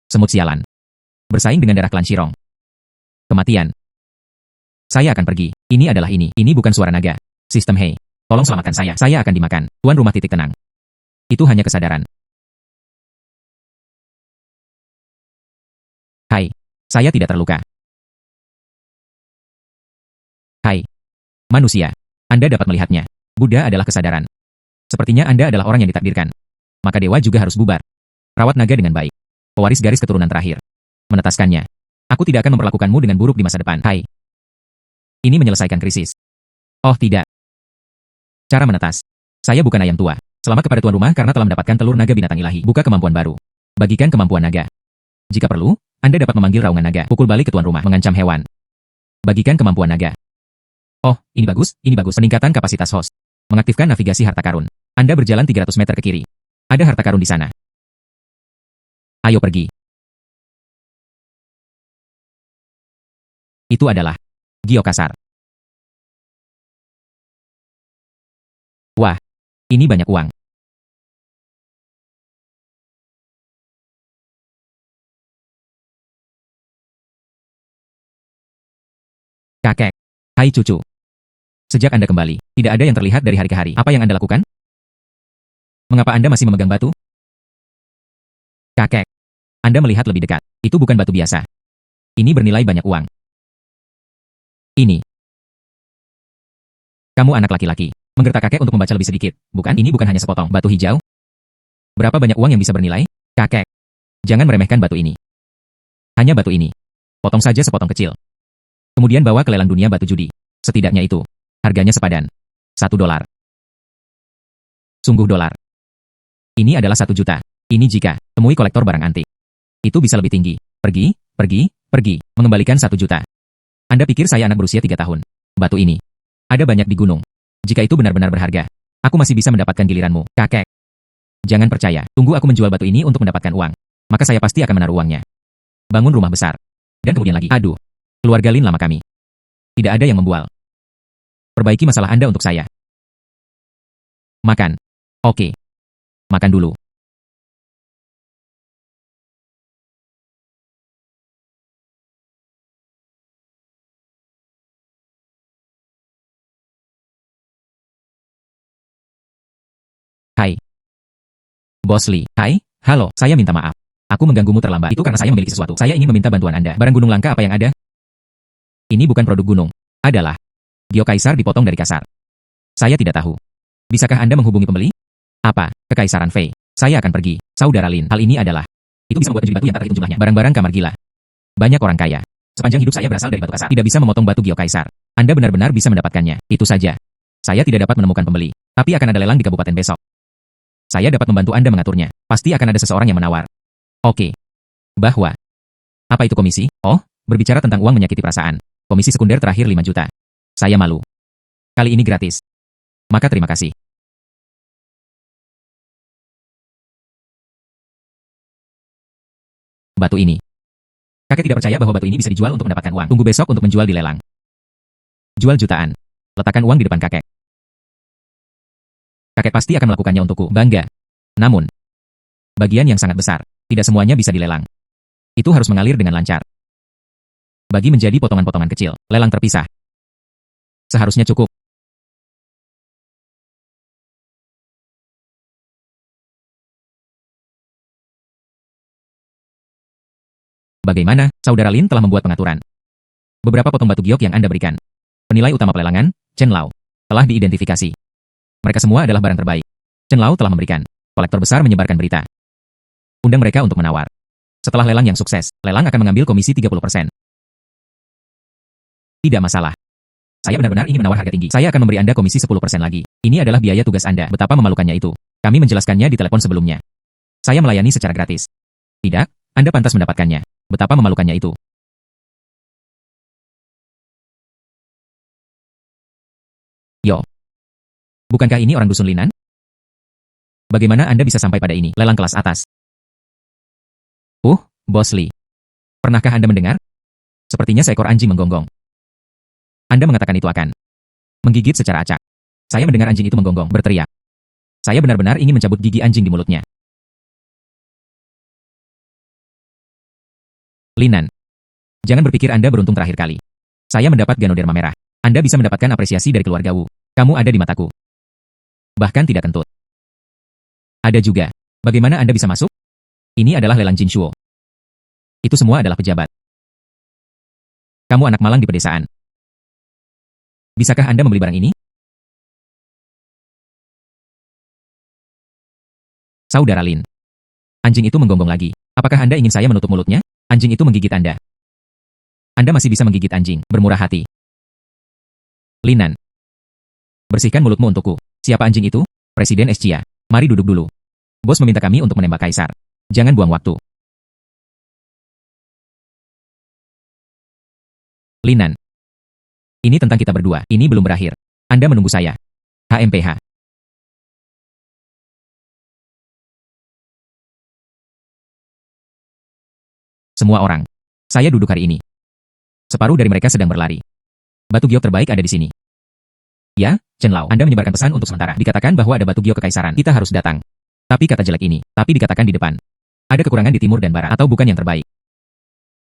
Semut sialan. Bersaing dengan darah klan Shirong. Kematian. Saya akan pergi. Ini adalah ini. Ini bukan suara naga. Sistem Hei. Tolong selamatkan saya. Saya akan dimakan. Tuan rumah titik tenang. Itu hanya kesadaran. Hai. Saya tidak terluka. Hai. Manusia. Anda dapat melihatnya. Buddha adalah kesadaran. Sepertinya Anda adalah orang yang ditakdirkan. Maka dewa juga harus bubar. Rawat naga dengan baik. Pewaris garis keturunan terakhir. Menetaskannya. Aku tidak akan memperlakukanmu dengan buruk di masa depan. Hai. Ini menyelesaikan krisis. Oh tidak. Cara menetas. Saya bukan ayam tua. Selamat kepada tuan rumah karena telah mendapatkan telur naga binatang ilahi. Buka kemampuan baru. Bagikan kemampuan naga. Jika perlu, Anda dapat memanggil raungan naga. Pukul balik ke tuan rumah. Mengancam hewan. Bagikan kemampuan naga. Oh, ini bagus, ini bagus. Peningkatan kapasitas host. Mengaktifkan navigasi harta karun. Anda berjalan 300 meter ke kiri. Ada harta karun di sana. Ayo pergi. Itu adalah Giokasar. Wah, ini banyak uang. Kakek. Hai cucu. Sejak Anda kembali, tidak ada yang terlihat dari hari ke hari. Apa yang Anda lakukan? Mengapa Anda masih memegang batu? Kakek. Anda melihat lebih dekat. Itu bukan batu biasa. Ini bernilai banyak uang. Ini. Kamu anak laki-laki. Menggertak kakek untuk membaca lebih sedikit. Bukan, ini bukan hanya sepotong batu hijau. Berapa banyak uang yang bisa bernilai? Kakek. Jangan meremehkan batu ini. Hanya batu ini. Potong saja sepotong kecil. Kemudian bawa ke lelang dunia batu judi. Setidaknya itu. Harganya sepadan. $1. Sungguh dolar. Ini adalah 1 juta. Ini jika temui kolektor barang antik. Itu bisa lebih tinggi. Pergi, pergi, pergi. Mengembalikan 1 juta. Anda pikir saya anak berusia 3 tahun. Batu ini. Ada banyak di gunung. Jika itu benar-benar berharga, aku masih bisa mendapatkan giliranmu, kakek. Jangan percaya. Tunggu aku menjual batu ini untuk mendapatkan uang. Maka saya pasti akan menaruh uangnya. Bangun rumah besar. Dan kemudian lagi. Aduh. Keluarga Lin lama kami. Tidak ada yang membual. Perbaiki masalah Anda untuk saya. Makan. Oke. Makan dulu. Hai. Bos Lee. Hai. Halo. Saya minta maaf. Aku mengganggumu terlambat. Itu karena saya memiliki sesuatu. Saya ingin meminta bantuan Anda. Barang gunung langka apa yang ada? Ini bukan produk gunung. Adalah. Gyokaisar dipotong dari kasar. Saya tidak tahu. Bisakah Anda menghubungi pembeli? Apa? Kekaisaran Fei. Saya akan pergi. Saudara Lin. Hal ini adalah. Itu bisa membuat baju batu yang tak terhitung jumlahnya. Barang-barang kamar gila. Banyak orang kaya. Sepanjang hidup saya berasal dari batu kasar. Tidak bisa memotong batu Gyokaisar. Anda benar-benar bisa mendapatkannya. Itu saja. Saya tidak dapat menemukan pembeli. Tapi akan ada lelang di kabupaten besok. Saya dapat membantu Anda mengaturnya. Pasti akan ada seseorang yang menawar. Oke. Bahwa. Apa itu komisi? Oh, berbicara tentang uang menyakiti perasaan. Komisi sekunder terakhir 5 juta. Saya malu. Kali ini gratis. Maka terima kasih. Batu ini. Kakek tidak percaya bahwa batu ini bisa dijual untuk mendapatkan uang. Tunggu besok untuk menjual di lelang. Jual jutaan. Letakkan uang di depan kakek. Kakek pasti akan melakukannya untukku. Bangga. Namun, bagian yang sangat besar. Tidak semuanya bisa dilelang. Itu harus mengalir dengan lancar. Bagi menjadi potongan-potongan kecil, lelang terpisah. Seharusnya cukup. Bagaimana, Saudara Lin telah membuat pengaturan. Beberapa potong batu giok yang Anda berikan. Penilai utama pelelangan, Chen Lao, telah diidentifikasi. Mereka semua adalah barang terbaik. Chen Lao telah memberikan. Kolektor besar menyebarkan berita. Undang mereka untuk menawar. Setelah lelang yang sukses, lelang akan mengambil komisi 30%. Tidak masalah. Saya benar-benar ingin menawar harga tinggi. Saya akan memberi Anda komisi 10% lagi. Ini adalah biaya tugas Anda. Betapa memalukannya itu. Kami menjelaskannya di telepon sebelumnya. Saya melayani secara gratis. Tidak, Anda pantas mendapatkannya. Betapa memalukannya itu. Yo. Bukankah ini orang dusun Linan? Bagaimana Anda bisa sampai pada ini? Lelang kelas atas. Bos Lee. Pernahkah Anda mendengar? Sepertinya seekor anjing menggonggong. Anda mengatakan itu akan menggigit secara acak. Saya mendengar anjing itu menggonggong, berteriak. Saya benar-benar ingin mencabut gigi anjing di mulutnya. Linan, jangan berpikir Anda beruntung terakhir kali. Saya mendapat Ganoderma merah. Anda bisa mendapatkan apresiasi dari keluarga Wu. Kamu ada di mataku. Bahkan tidak kentut. Ada juga. Bagaimana Anda bisa masuk? Ini adalah lelang Jinshuo. Itu semua adalah pejabat. Kamu anak malang di pedesaan. Bisakah Anda membeli barang ini? Saudara Lin. Anjing itu menggonggong lagi. Apakah Anda ingin saya menutup mulutnya? Anjing itu menggigit Anda. Anda masih bisa menggigit anjing, bermurah hati. Linan. Bersihkan mulutmu untukku. Siapa anjing itu? Presiden Xia. Mari duduk dulu. Bos meminta kami untuk menembak kaisar. Jangan buang waktu. Linan. Ini tentang kita berdua. Ini belum berakhir. Anda menunggu saya. HMPH. Semua orang. Saya duduk hari ini. Separuh dari mereka sedang berlari. Batu giok terbaik ada di sini. Ya, Chen Lao, Anda menyebarkan pesan untuk sementara. Dikatakan bahwa ada batu giok kekaisaran. Kita harus datang. Tapi kata jelek ini. Tapi dikatakan di depan. Ada kekurangan di timur dan barat. Atau bukan yang terbaik.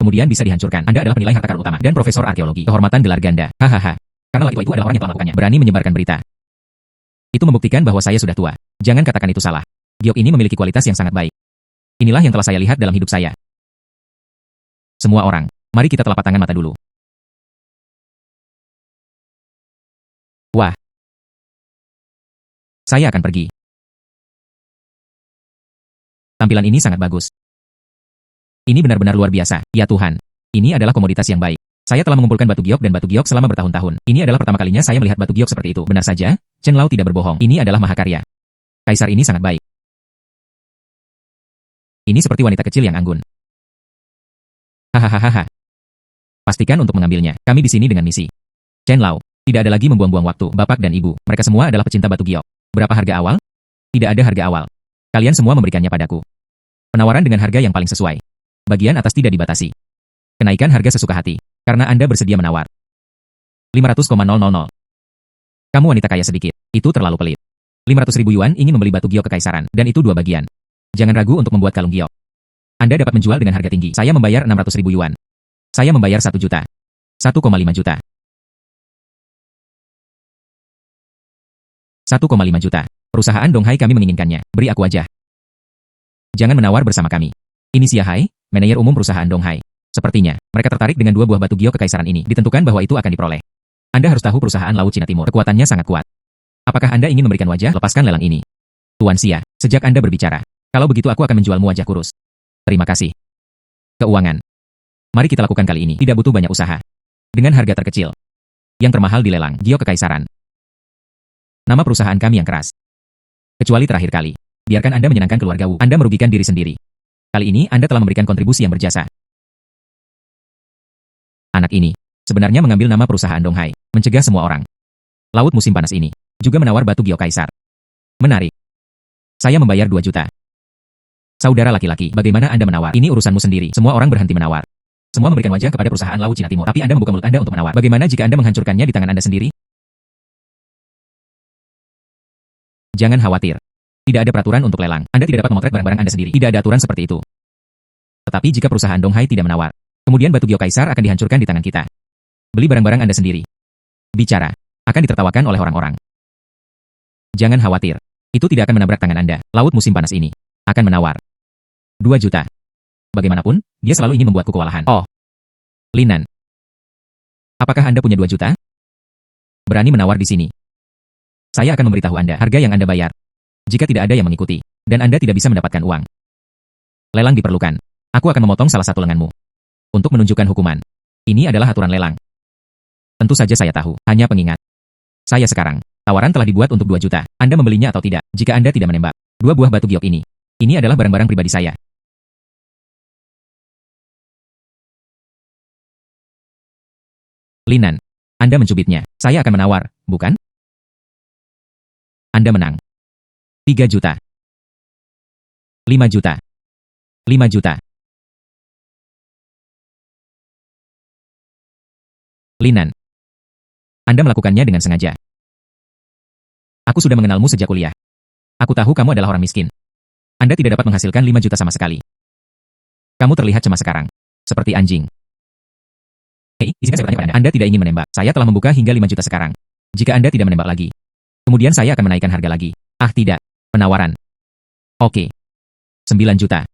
Kemudian bisa dihancurkan. Anda adalah penilai harta karun utama. Dan profesor arkeologi. Kehormatan gelar ganda. Hahaha. Karena laki itu adalah orang yang telah melakukannya. Berani menyebarkan berita. Itu membuktikan bahwa saya sudah tua. Jangan katakan itu salah. Giok ini memiliki kualitas yang sangat baik. Inilah yang telah saya lihat dalam hidup saya. Semua orang, mari kita telapak tangan mata dulu. Wah. Saya akan pergi. Tampilan ini sangat bagus. Ini benar-benar luar biasa, ya Tuhan. Ini adalah komoditas yang baik. Saya telah mengumpulkan batu giok dan batu giok selama bertahun-tahun. Ini adalah pertama kalinya saya melihat batu giok seperti itu. Benar saja, Chen Lao tidak berbohong. Ini adalah mahakarya. Kaisar ini sangat baik. Ini seperti wanita kecil yang anggun. Hahaha. Pastikan untuk mengambilnya. Kami di sini dengan misi. Chen Lao, tidak ada lagi membuang-buang waktu. Bapak dan Ibu, mereka semua adalah pecinta batu giok. Berapa harga awal? Tidak ada harga awal. Kalian semua memberikannya padaku. Penawaran dengan harga yang paling sesuai. Bagian atas tidak dibatasi. Kenaikan harga sesuka hati. Karena Anda bersedia menawar. 500,000. Kamu wanita kaya sedikit. Itu terlalu pelit. 500.000 yuan ingin membeli batu giok kekaisaran. Dan itu 2 bagian. Jangan ragu untuk membuat kalung giok. Anda dapat menjual dengan harga tinggi. Saya membayar 600.000 yuan. Saya membayar 1 juta. 1,5 juta. 1,5 juta. Perusahaan Donghai kami menginginkannya. Beri aku aja. Jangan menawar bersama kami. Ini Xia Hai, manajer umum perusahaan Donghai. Sepertinya, mereka tertarik dengan 2 buah batu giok kekaisaran ini. Ditentukan bahwa itu akan diperoleh. Anda harus tahu perusahaan Laut Cina Timur. Kekuatannya sangat kuat. Apakah Anda ingin memberikan wajah? Lepaskan lelang ini. Tuan Xia, sejak Anda berbicara. Kalau begitu aku akan menjualmu wajah kurus. Terima kasih. Keuangan. Mari kita lakukan kali ini. Tidak butuh banyak usaha. Dengan harga terkecil. Yang termahal di lelang, giok kekaisaran. Nama perusahaan kami yang keras. Kecuali terakhir kali. Biarkan Anda menyenangkan keluarga Wu. Anda merugikan diri sendiri. Kali ini Anda telah memberikan kontribusi yang berjasa. Anak ini sebenarnya mengambil nama perusahaan Donghai, mencegah semua orang. Laut musim panas ini juga menawar batu giok kaisar. Menarik. Saya membayar 2 juta. Saudara laki-laki, bagaimana Anda menawar? Ini urusanmu sendiri. Semua orang berhenti menawar. Semua memberikan wajah kepada perusahaan Laut Cina Timur. Tapi Anda membuka mulut Anda untuk menawar. Bagaimana jika Anda menghancurkannya di tangan Anda sendiri? Jangan khawatir. Tidak ada peraturan untuk lelang. Anda tidak dapat memotret barang-barang Anda sendiri. Tidak ada aturan seperti itu. Tetapi jika perusahaan Donghai tidak menawar, kemudian batu giok kaisar akan dihancurkan di tangan kita. Beli barang-barang Anda sendiri. Bicara. Akan ditertawakan oleh orang-orang. Jangan khawatir. Itu tidak akan menabrak tangan Anda. Laut musim panas ini akan menawar. 2 juta. Bagaimanapun, dia selalu ingin membuatku kewalahan. Oh. Linan. Apakah Anda punya 2 juta? Berani menawar di sini. Saya akan memberitahu Anda harga yang Anda bayar. Jika tidak ada yang mengikuti, dan Anda tidak bisa mendapatkan uang. Lelang diperlukan. Aku akan memotong salah satu lenganmu. Untuk menunjukkan hukuman. Ini adalah aturan lelang. Tentu saja saya tahu, hanya pengingat. Saya sekarang. Tawaran telah dibuat untuk 2 juta. Anda membelinya atau tidak, jika Anda tidak menembak. 2 buah batu giok ini. Ini adalah barang-barang pribadi saya. Linan. Anda mencubitnya. Saya akan menawar, bukan? Anda menang. 3 juta. 5 juta. 5 juta. Linan. Anda melakukannya dengan sengaja. Aku sudah mengenalmu sejak kuliah. Aku tahu kamu adalah orang miskin. Anda tidak dapat menghasilkan 5 juta sama sekali. Kamu terlihat cemas sekarang. Seperti anjing. Hei, izinkan saya bertanya pada Anda. Anda tidak ingin menembak. Saya telah membuka hingga 5 juta sekarang. Jika Anda tidak menembak lagi, kemudian saya akan menaikkan harga lagi. Ah tidak. Penawaran. Oke. 9 juta.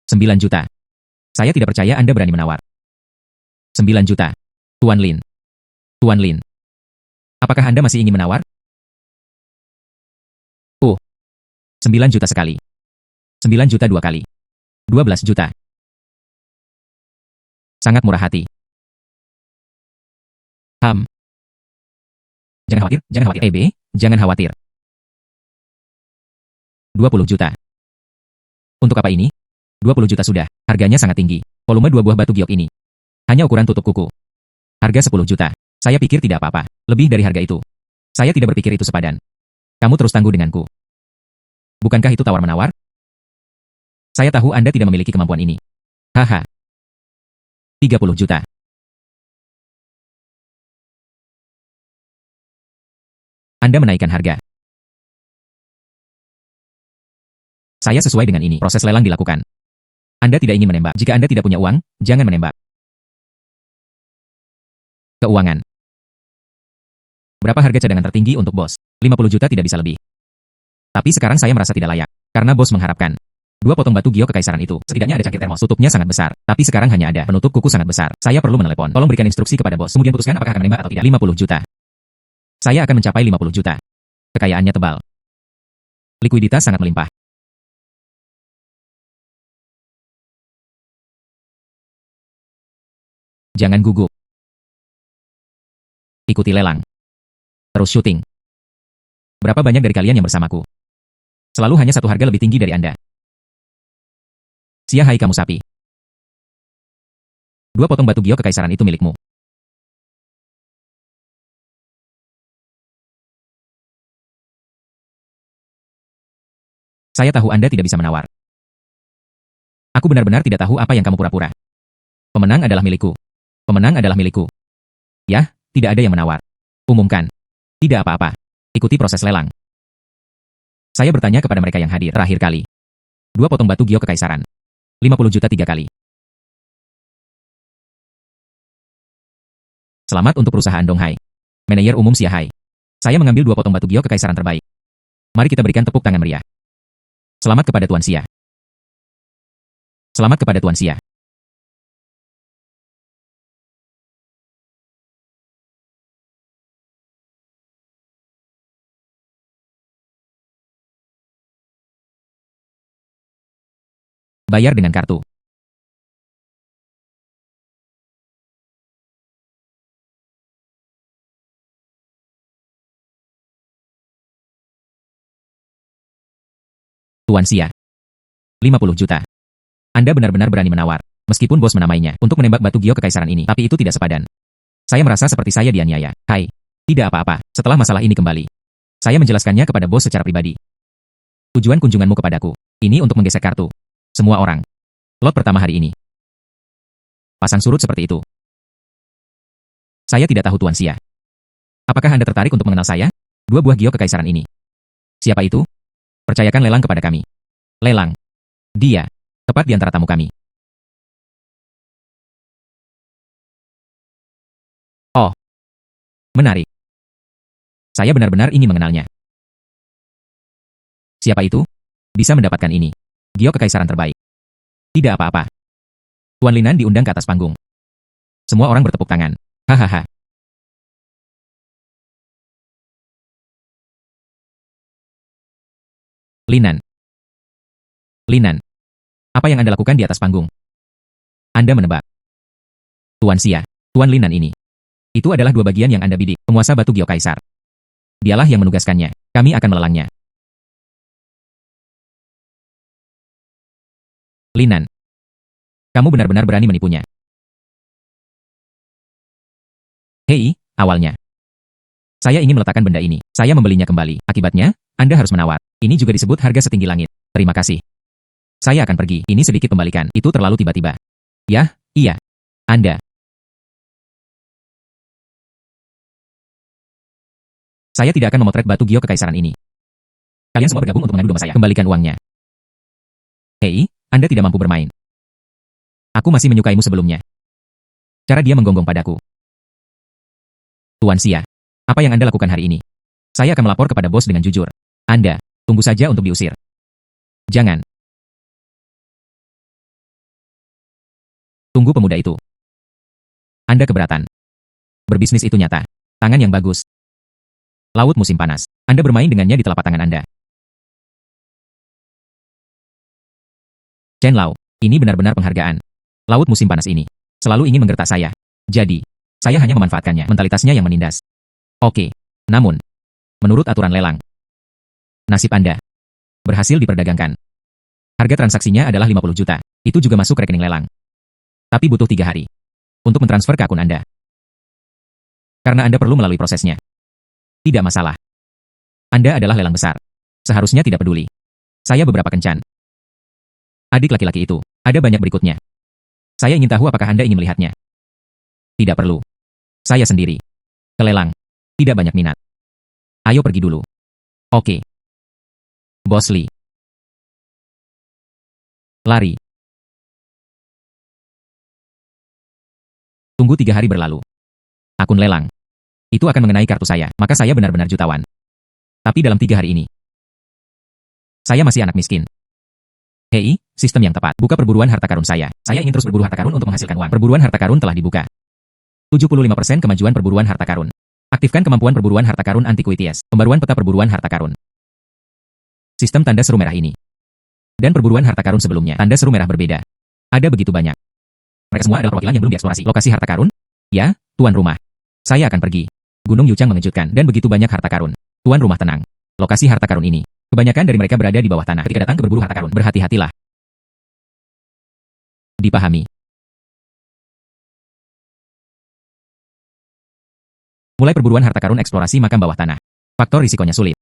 9 juta. Saya tidak percaya Anda berani menawar. 9 juta. Tuan Lin. Tuan Lin. Apakah Anda masih ingin menawar? 9 juta sekali. 9 juta 2 kali. 12 juta. Sangat murah hati. Jangan khawatir, jangan khawatir. EB, jangan khawatir. 20 juta. Untuk apa ini? 20 juta sudah. Harganya sangat tinggi. Volume 2 buah batu giok ini. Hanya ukuran tutup kuku. Harga 10 juta. Saya pikir tidak apa-apa. Lebih dari harga itu. Saya tidak berpikir itu sepadan. Kamu terus tangguh denganku. Bukankah itu tawar-menawar? Saya tahu Anda tidak memiliki kemampuan ini. Haha. 30 juta. Anda menaikkan harga. Saya sesuai dengan ini. Proses lelang dilakukan. Anda tidak ingin menembak. Jika Anda tidak punya uang, jangan menembak. Keuangan. Berapa harga cadangan tertinggi untuk bos? 50 juta tidak bisa lebih. Tapi sekarang saya merasa tidak layak. Karena bos mengharapkan 2 potong batu giok kekaisaran itu. Setidaknya ada cangkir termos. Tutupnya sangat besar. Tapi sekarang hanya ada penutup kuku sangat besar. Saya perlu menelepon. Tolong berikan instruksi kepada bos. Kemudian putuskan apakah akan menembak atau tidak. 50 juta. Saya akan mencapai 50 juta. Kekayaannya tebal. Likuiditas sangat melimpah. Jangan gugup. Ikuti lelang. Terus syuting. Berapa banyak dari kalian yang bersamaku? Selalu hanya satu harga lebih tinggi dari Anda. Sia hai kamu sapi. 2 potong batu giok kekaisaran itu milikmu. Saya tahu Anda tidak bisa menawar. Aku benar-benar tidak tahu apa yang kamu pura-pura. Pemenang adalah milikku. Pemenang adalah milikku. Yah, tidak ada yang menawar. Umumkan. Tidak apa-apa. Ikuti proses lelang. Saya bertanya kepada mereka yang hadir terakhir kali. 2 potong batu giok kekaisaran. 50 juta 3 kali. Selamat untuk perusahaan Donghai. Manajer umum Sia Hai. Saya mengambil 2 potong batu giok kekaisaran terbaik. Mari kita berikan tepuk tangan meriah. Selamat kepada Tuan Sia. Selamat kepada Tuan Sia. Bayar dengan kartu. Tuan Sia. 50 juta. Anda benar-benar berani menawar. Meskipun bos menamainya untuk menembak batu giok kekaisaran ini, tapi itu tidak sepadan. Saya merasa seperti saya dianiaya. Hai. Tidak apa-apa. Setelah masalah ini kembali, saya menjelaskannya kepada bos secara pribadi. Tujuan kunjunganmu kepadaku. Ini untuk menggesek kartu. Semua orang. Lot pertama hari ini. Pasang surut seperti itu. Saya tidak tahu Tuan Sia. Apakah Anda tertarik untuk mengenal saya? 2 buah giok kekaisaran ini. Siapa itu? Percayakan lelang kepada kami. Lelang. Dia. Tepat di antara tamu kami. Oh. Menarik. Saya benar-benar ingin mengenalnya. Siapa itu? Bisa mendapatkan ini. Giok kekaisaran terbaik. Tidak apa-apa. Tuan Linan diundang ke atas panggung. Semua orang bertepuk tangan. Hahaha. Linan. Linan. Apa yang Anda lakukan di atas panggung? Anda menebak. Tuan Sia. Tuan Linan ini. Itu adalah 2 bagian yang Anda bidik. Penguasa batu giok kaisar. Dialah yang menugaskannya. Kami akan melelangnya. Linan. Kamu benar-benar berani menipunya. Hei, awalnya. Saya ingin meletakkan benda ini. Saya membelinya kembali. Akibatnya, Anda harus menawar. Ini juga disebut harga setinggi langit. Terima kasih. Saya akan pergi. Ini sedikit pembalikan. Itu terlalu tiba-tiba. Yah, iya. Anda. Saya tidak akan memotret batu Gio kekaisaran ini. Kalian semua bergabung untuk mengadu domba saya. Kembalikan uangnya. Hei, Anda tidak mampu bermain. Aku masih menyukaimu sebelumnya. Cara dia menggonggong padaku. Tuan Xia, apa yang Anda lakukan hari ini? Saya akan melapor kepada bos dengan jujur. Anda, tunggu saja untuk diusir. Jangan. Tunggu pemuda itu. Anda keberatan. Berbisnis itu nyata. Tangan yang bagus. Laut musim panas. Anda bermain dengannya di telapak tangan Anda. Chen Lao, ini benar-benar penghargaan. Laut musim panas ini selalu ingin menggertak saya. Jadi, saya hanya memanfaatkannya. Mentalitasnya yang menindas. Oke. Namun, menurut aturan lelang, nasib Anda berhasil diperdagangkan. Harga transaksinya adalah 50 juta. Itu juga masuk rekening lelang. Tapi butuh 3 hari untuk mentransfer ke akun Anda. Karena Anda perlu melalui prosesnya. Tidak masalah. Anda adalah lelang besar. Seharusnya tidak peduli. Saya beberapa kencan. Adik laki-laki itu, ada banyak berikutnya. Saya ingin tahu apakah Anda ingin melihatnya. Tidak perlu. Saya sendiri. Kelelang. Tidak banyak minat. Ayo pergi dulu. Oke. Bos Lee. Lari. Tunggu 3 hari berlalu. Akun lelang. Itu akan mengenai kartu saya, maka saya benar-benar jutawan. Tapi dalam 3 hari ini, saya masih anak miskin. Hei, sistem yang tepat. Buka perburuan harta karun saya. Saya ingin terus berburu harta karun untuk menghasilkan uang. Perburuan harta karun telah dibuka. 75% kemajuan perburuan harta karun. Aktifkan kemampuan perburuan harta karun antiquities. Pembaruan peta perburuan harta karun. Sistem tanda seru merah ini. Dan perburuan harta karun sebelumnya, tanda seru merah berbeda. Ada begitu banyak. Mereka semua adalah perwakilan yang belum dieksplorasi. Lokasi harta karun? Ya, tuan rumah. Saya akan pergi. Gunung Yuchang mengejutkan dan begitu banyak harta karun. Tuan rumah tenang. Lokasi harta karun ini. Kebanyakan dari mereka berada di bawah tanah. Ketika datang ke berburu harta karun, berhati-hatilah. Dipahami. Mulai perburuan harta karun eksplorasi makam bawah tanah. Faktor risikonya sulit.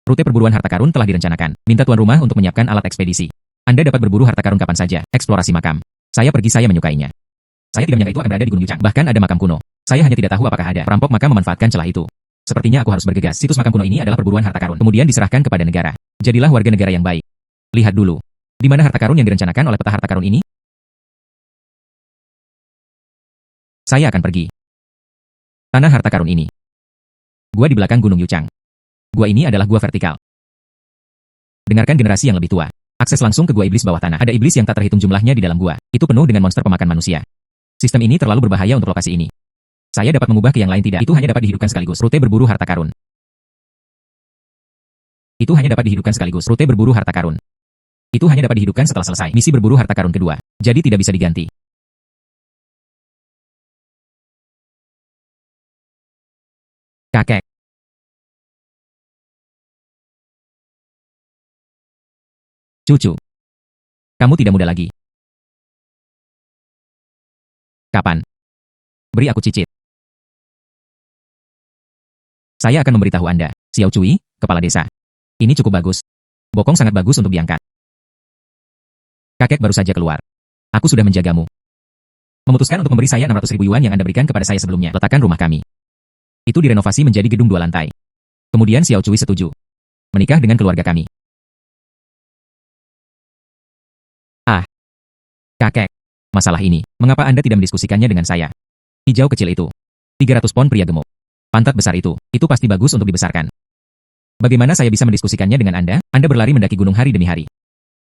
Rute perburuan harta karun telah direncanakan. Minta tuan rumah untuk menyiapkan alat ekspedisi. Anda dapat berburu harta karun kapan saja. Eksplorasi makam. Saya pergi, saya menyukainya. Saya tidak menyangka itu akan berada di Gunung Yuchang. Bahkan ada makam kuno. Saya hanya tidak tahu apakah ada perampok makam memanfaatkan celah itu. Sepertinya aku harus bergegas. Situs makam kuno ini adalah perburuan harta karun. Kemudian diserahkan kepada negara. Jadilah warga negara yang baik. Lihat dulu. Di mana harta karun yang direncanakan oleh peta harta karun ini? Saya akan pergi. Tanah harta karun ini. Gua di belakang Gunung Yuchang. Gua ini adalah gua vertikal. Dengarkan generasi yang lebih tua. Akses langsung ke gua iblis bawah tanah. Ada iblis yang tak terhitung jumlahnya di dalam gua. Itu penuh dengan monster pemakan manusia. Sistem ini terlalu berbahaya untuk lokasi ini. Saya dapat mengubah ke yang lain tidak. Itu hanya dapat dihidupkan sekaligus. Rute berburu harta karun. Itu hanya dapat dihidupkan sekaligus. Rute berburu harta karun. Itu hanya dapat dihidupkan setelah selesai misi berburu harta karun kedua. Jadi tidak bisa diganti. Kakek. Cucu. Kamu tidak muda lagi. Kapan? Beri aku cicit. Saya akan memberitahu Anda. Xiao Cui, kepala desa. Ini cukup bagus. Bokong sangat bagus untuk diangkat. Kakek baru saja keluar. Aku sudah menjagamu. Memutuskan untuk memberi saya 600.000 yuan yang Anda berikan kepada saya sebelumnya. Letakkan rumah kami. Itu direnovasi menjadi gedung 2 lantai. Kemudian Xiao Cui setuju. Menikah dengan keluarga kami. Ah. Kakek. Masalah ini, mengapa Anda tidak mendiskusikannya dengan saya? Hijau kecil itu. 300 pon pria gemuk. Pantat besar itu pasti bagus untuk dibesarkan. Bagaimana saya bisa mendiskusikannya dengan Anda? Anda berlari mendaki gunung hari demi hari.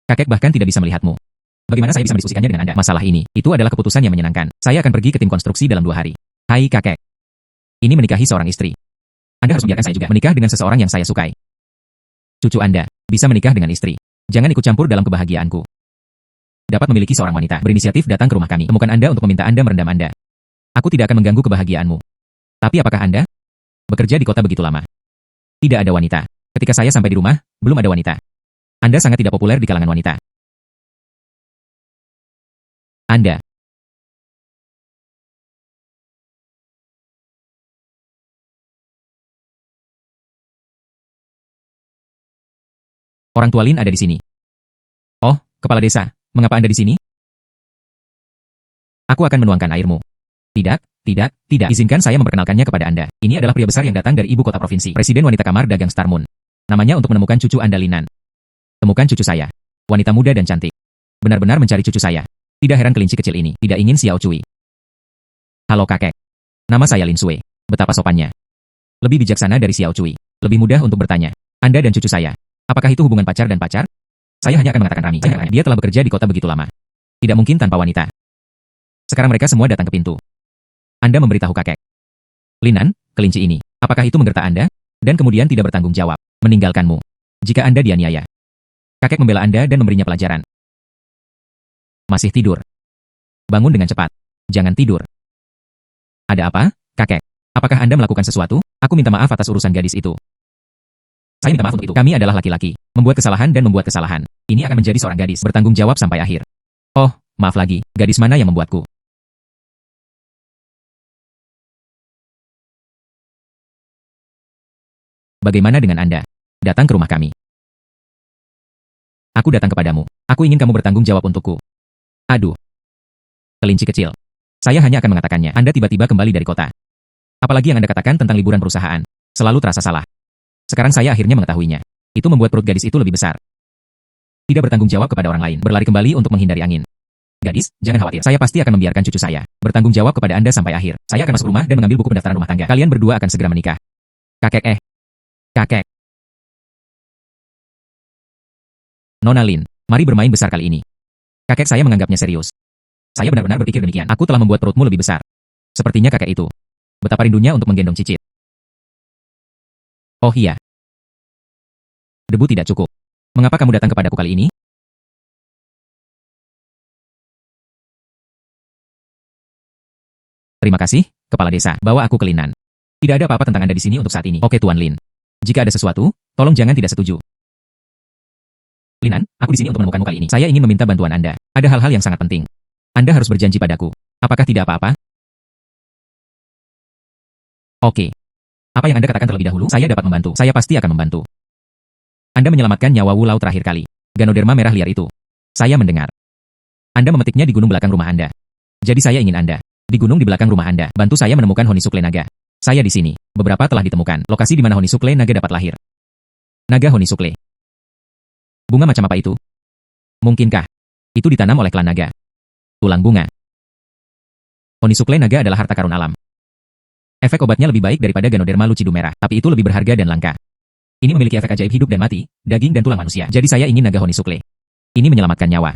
Kakek bahkan tidak bisa melihatmu. Bagaimana saya bisa mendiskusikannya dengan Anda? Masalah ini, itu adalah keputusan yang menyenangkan. Saya akan pergi ke tim konstruksi dalam 2 hari. Hai kakek. Ini menikahi seorang istri. Anda harus membiarkan saya juga menikah dengan seseorang yang saya sukai. Cucu Anda bisa menikah dengan istri. Jangan ikut campur dalam kebahagiaanku. Dapat memiliki seorang wanita berinisiatif datang ke rumah kami. Temukan Anda untuk meminta Anda merendam Anda. Aku tidak akan mengganggu kebahagiaanmu. Tapi apakah Anda bekerja di kota begitu lama? Tidak ada wanita. Ketika saya sampai di rumah, belum ada wanita. Anda sangat tidak populer di kalangan wanita. Anda. Orang tua Lin ada di sini. Oh, kepala desa, mengapa Anda di sini? Aku akan menuangkan airmu. Tidak, Tidak, tidak. Izinkan saya memperkenalkannya kepada Anda. Ini adalah pria besar yang datang dari ibu kota provinsi. Presiden wanita kamar dagang Star Moon. Namanya untuk menemukan cucu Anda, Linan. Temukan cucu saya. Wanita muda dan cantik. Benar-benar mencari cucu saya. Tidak heran kelinci kecil ini tidak ingin Xiao Cui. Halo kakek. Nama saya Lin Sui. Betapa sopannya. Lebih bijaksana dari Xiao Cui. Lebih mudah untuk bertanya. Anda dan cucu saya. Apakah itu hubungan pacar dan pacar? Saya hanya akan mengatakan Rami. Dia telah bekerja di kota begitu lama. Tidak mungkin tanpa wanita. Sekarang mereka semua datang ke pintu. Anda memberitahu kakek. Linan, kelinci ini. Apakah itu menggertak Anda? Dan kemudian tidak bertanggung jawab. Meninggalkanmu. Jika Anda dianiaya. Kakek membela Anda dan memberinya pelajaran. Masih tidur. Bangun dengan cepat. Jangan tidur. Ada apa, kakek? Apakah Anda melakukan sesuatu? Aku minta maaf atas urusan gadis itu. Saya minta maaf untuk itu. Kami adalah laki-laki. Membuat kesalahan dan membuat kesalahan. Ini akan menjadi seorang gadis bertanggung jawab sampai akhir. Oh, maaf lagi. Gadis mana yang membuatku? Bagaimana dengan Anda? Datang ke rumah kami. Aku datang kepadamu. Aku ingin kamu bertanggung jawab untukku. Aduh. Kelinci kecil. Saya hanya akan mengatakannya. Anda tiba-tiba kembali dari kota. Apalagi yang Anda katakan tentang liburan perusahaan. Selalu terasa salah. Sekarang saya akhirnya mengetahuinya. Itu membuat perut gadis itu lebih besar. Tidak bertanggung jawab kepada orang lain. Berlari kembali untuk menghindari angin. Gadis, jangan khawatir. Saya pasti akan membiarkan cucu saya bertanggung jawab kepada Anda sampai akhir. Saya akan masuk rumah dan mengambil buku pendaftaran rumah tangga. Kalian berdua akan segera menikah. Kakek. Kakek. Nona Lin, mari bermain besar kali ini. Kakek saya menganggapnya serius. Saya benar-benar berpikir demikian. Aku telah membuat perutmu lebih besar. Sepertinya kakek itu. Betapa rindunya untuk menggendong cicit. Oh iya. Debu tidak cukup. Mengapa kamu datang kepadaku kali ini? Terima kasih, Kepala Desa. Bawa aku ke Linan. Tidak ada apa-apa tentang Anda di sini untuk saat ini. Oke, Tuan Lin. Jika ada sesuatu, tolong jangan tidak setuju. Linan, aku di sini untuk menemukanmu kali ini. Saya ingin meminta bantuan Anda. Ada hal-hal yang sangat penting. Anda harus berjanji padaku. Apakah tidak apa-apa? Oke. Apa yang Anda katakan terlebih dahulu, saya dapat membantu. Saya pasti akan membantu. Anda menyelamatkan nyawa Wu Lao terakhir kali. Ganoderma merah liar itu. Saya mendengar. Anda memetiknya di gunung belakang rumah Anda. Jadi saya ingin Anda. Di gunung di belakang rumah Anda. Bantu saya menemukan Honisukle Naga. Saya di sini. Beberapa telah ditemukan. Lokasi di mana Honisukle Naga dapat lahir. Naga Honisukle. Bunga macam apa itu? Mungkinkah? Itu ditanam oleh klan naga. Tulang bunga. Honisukle Naga adalah harta karun alam. Efek obatnya lebih baik daripada Ganoderma lucidu merah, tapi itu lebih berharga dan langka. Ini memiliki efek ajaib hidup dan mati, daging dan tulang manusia. Jadi saya ingin naga Honisukle. Ini menyelamatkan nyawa.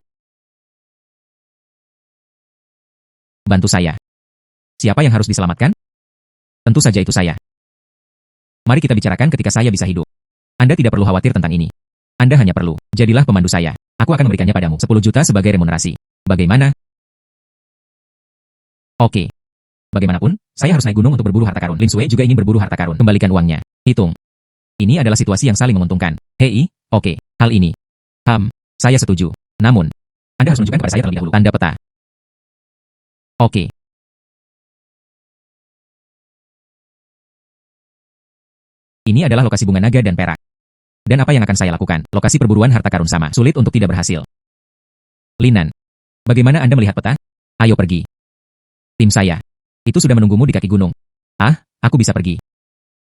Bantu saya. Siapa yang harus diselamatkan? Tentu saja itu saya. Mari kita bicarakan ketika saya bisa hidup. Anda tidak perlu khawatir tentang ini. Anda hanya perlu, jadilah pemandu saya. Aku akan memberikannya padamu 10 juta sebagai remunerasi. Bagaimana? Oke. Bagaimanapun, saya harus naik gunung untuk berburu harta karun. Lin Sui juga ingin berburu harta karun. Kembalikan uangnya. Hitung. Ini adalah situasi yang saling menguntungkan. Hei, oke. Hal ini. Saya setuju. Namun, Anda harus menunjukkan kepada saya terlebih dahulu tanda peta. Oke. Ini adalah lokasi bunga naga dan perak. Dan apa yang akan saya lakukan? Lokasi perburuan harta karun sama. Sulit untuk tidak berhasil. Linan. Bagaimana Anda melihat peta? Ayo pergi. Tim saya. Itu sudah menunggumu di kaki gunung. Aku bisa pergi.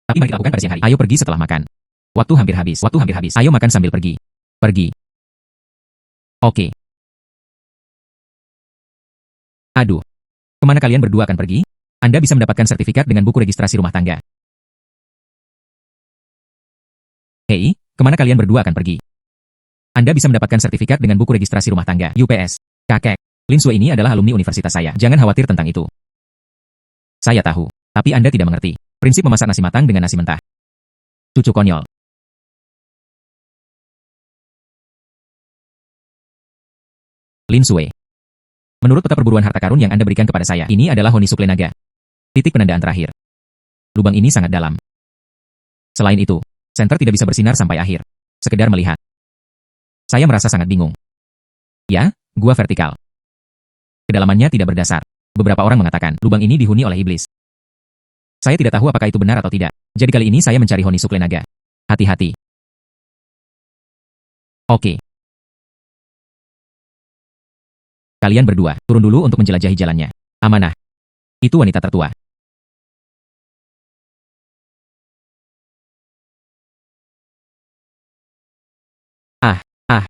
Tapi mari kita lakukan pada siang hari. Ayo pergi setelah makan. Waktu hampir habis. Ayo makan sambil pergi. Pergi. Oke. Aduh. Kemana kalian berdua akan pergi? Anda bisa mendapatkan sertifikat dengan buku registrasi rumah tangga. Hei, kemana kalian berdua akan pergi? Anda bisa mendapatkan sertifikat dengan buku registrasi rumah tangga. UPS. Kakek. Lin Sui ini adalah alumni universitas saya. Jangan khawatir tentang itu. Saya tahu. Tapi Anda tidak mengerti. Prinsip memasak nasi matang dengan nasi mentah. Cucu konyol. Lin Sui. Menurut peta perburuan harta karun yang Anda berikan kepada saya, ini adalah Honisukle Naga. Titik penandaan terakhir. Lubang ini sangat dalam. Selain itu, senter tidak bisa bersinar sampai akhir. Sekedar melihat. Saya merasa sangat bingung. Ya, gua vertikal. Kedalamannya tidak berdasar. Beberapa orang mengatakan, lubang ini dihuni oleh iblis. Saya tidak tahu apakah itu benar atau tidak. Jadi kali ini saya mencari Honisukle Naga. Hati-hati. Oke. Kalian berdua, turun dulu untuk menjelajahi jalannya. Amanah. Itu wanita tertua. Ah, ah.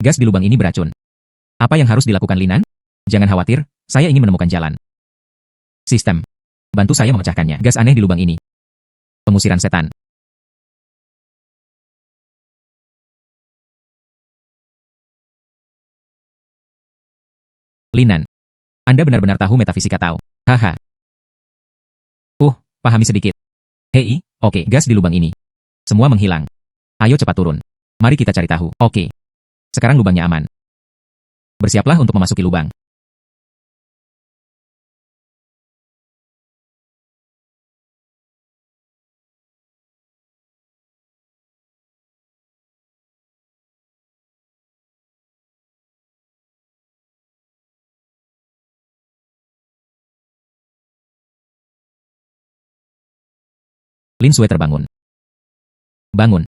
Gas di lubang ini beracun. Apa yang harus dilakukan Linan? Jangan khawatir, saya ingin menemukan jalan. Sistem. Bantu saya memecahkannya. Gas aneh di lubang ini. Pengusiran setan. Linan. Anda benar-benar tahu metafisika Tao. Haha. Pahami sedikit. Hei, oke, gas di lubang ini. Semua menghilang. Ayo cepat turun. Mari kita cari tahu. Oke. Sekarang lubangnya aman. Bersiaplah untuk memasuki lubang. Lin Sue terbangun. Bangun.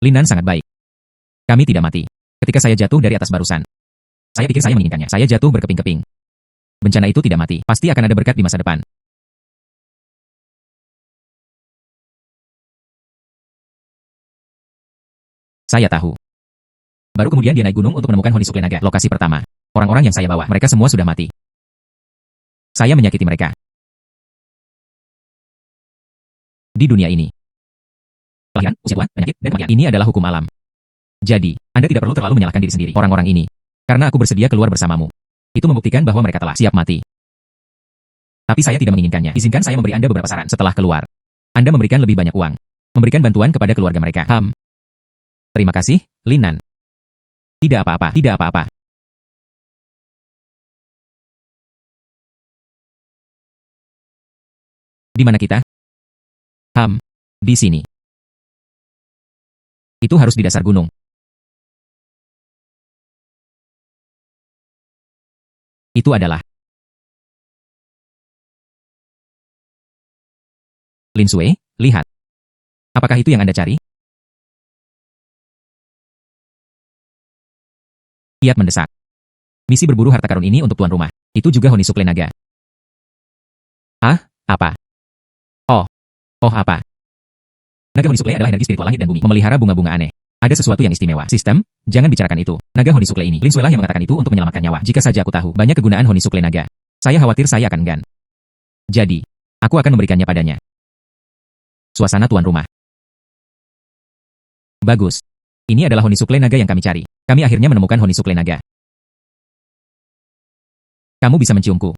Linan sangat baik. Kami tidak mati. Ketika saya jatuh dari atas barusan. Saya pikir saya menginginkannya. Saya jatuh berkeping-keping. Bencana itu tidak mati. Pasti akan ada berkat di masa depan. Saya tahu. Baru kemudian dia naik gunung untuk menemukan Honisukle Naga, lokasi pertama. Orang-orang yang saya bawa, mereka semua sudah mati. Saya menyakiti mereka. Di dunia ini. Kelahiran, usia tua, penyakit, dan kematian. Ini adalah hukum alam. Jadi, Anda tidak perlu terlalu menyalahkan diri sendiri, orang-orang ini. Karena aku bersedia keluar bersamamu. Itu membuktikan bahwa mereka telah siap mati. Tapi saya tidak menginginkannya. Izinkan saya memberi Anda beberapa saran setelah keluar. Anda memberikan lebih banyak uang. Memberikan bantuan kepada keluarga mereka. Terima kasih, Linan. Tidak apa-apa, tidak apa-apa. Di mana kita? Di sini. Itu harus di dasar gunung. Itu adalah Lin Sue, lihat. Apakah itu yang Anda cari? Kiat mendesak. Misi berburu harta karun ini untuk tuan rumah. Itu juga Honisukle Naga. Apa? Apa? Naga Honisukle adalah energi spiritual langit dan bumi, memelihara bunga-bunga aneh. Ada sesuatu yang istimewa. Sistem, jangan bicarakan itu. Naga Honisukle ini. Lin Sue lah yang mengatakan itu untuk menyelamatkan nyawa. Jika saja aku tahu banyak kegunaan Honisukle Naga, saya khawatir saya akan enggan. Jadi, aku akan memberikannya padanya. Suasana tuan rumah. Bagus. Ini adalah Honisukle Naga yang kami cari. Kami akhirnya menemukan Honisukle Naga. Kamu bisa menciumku.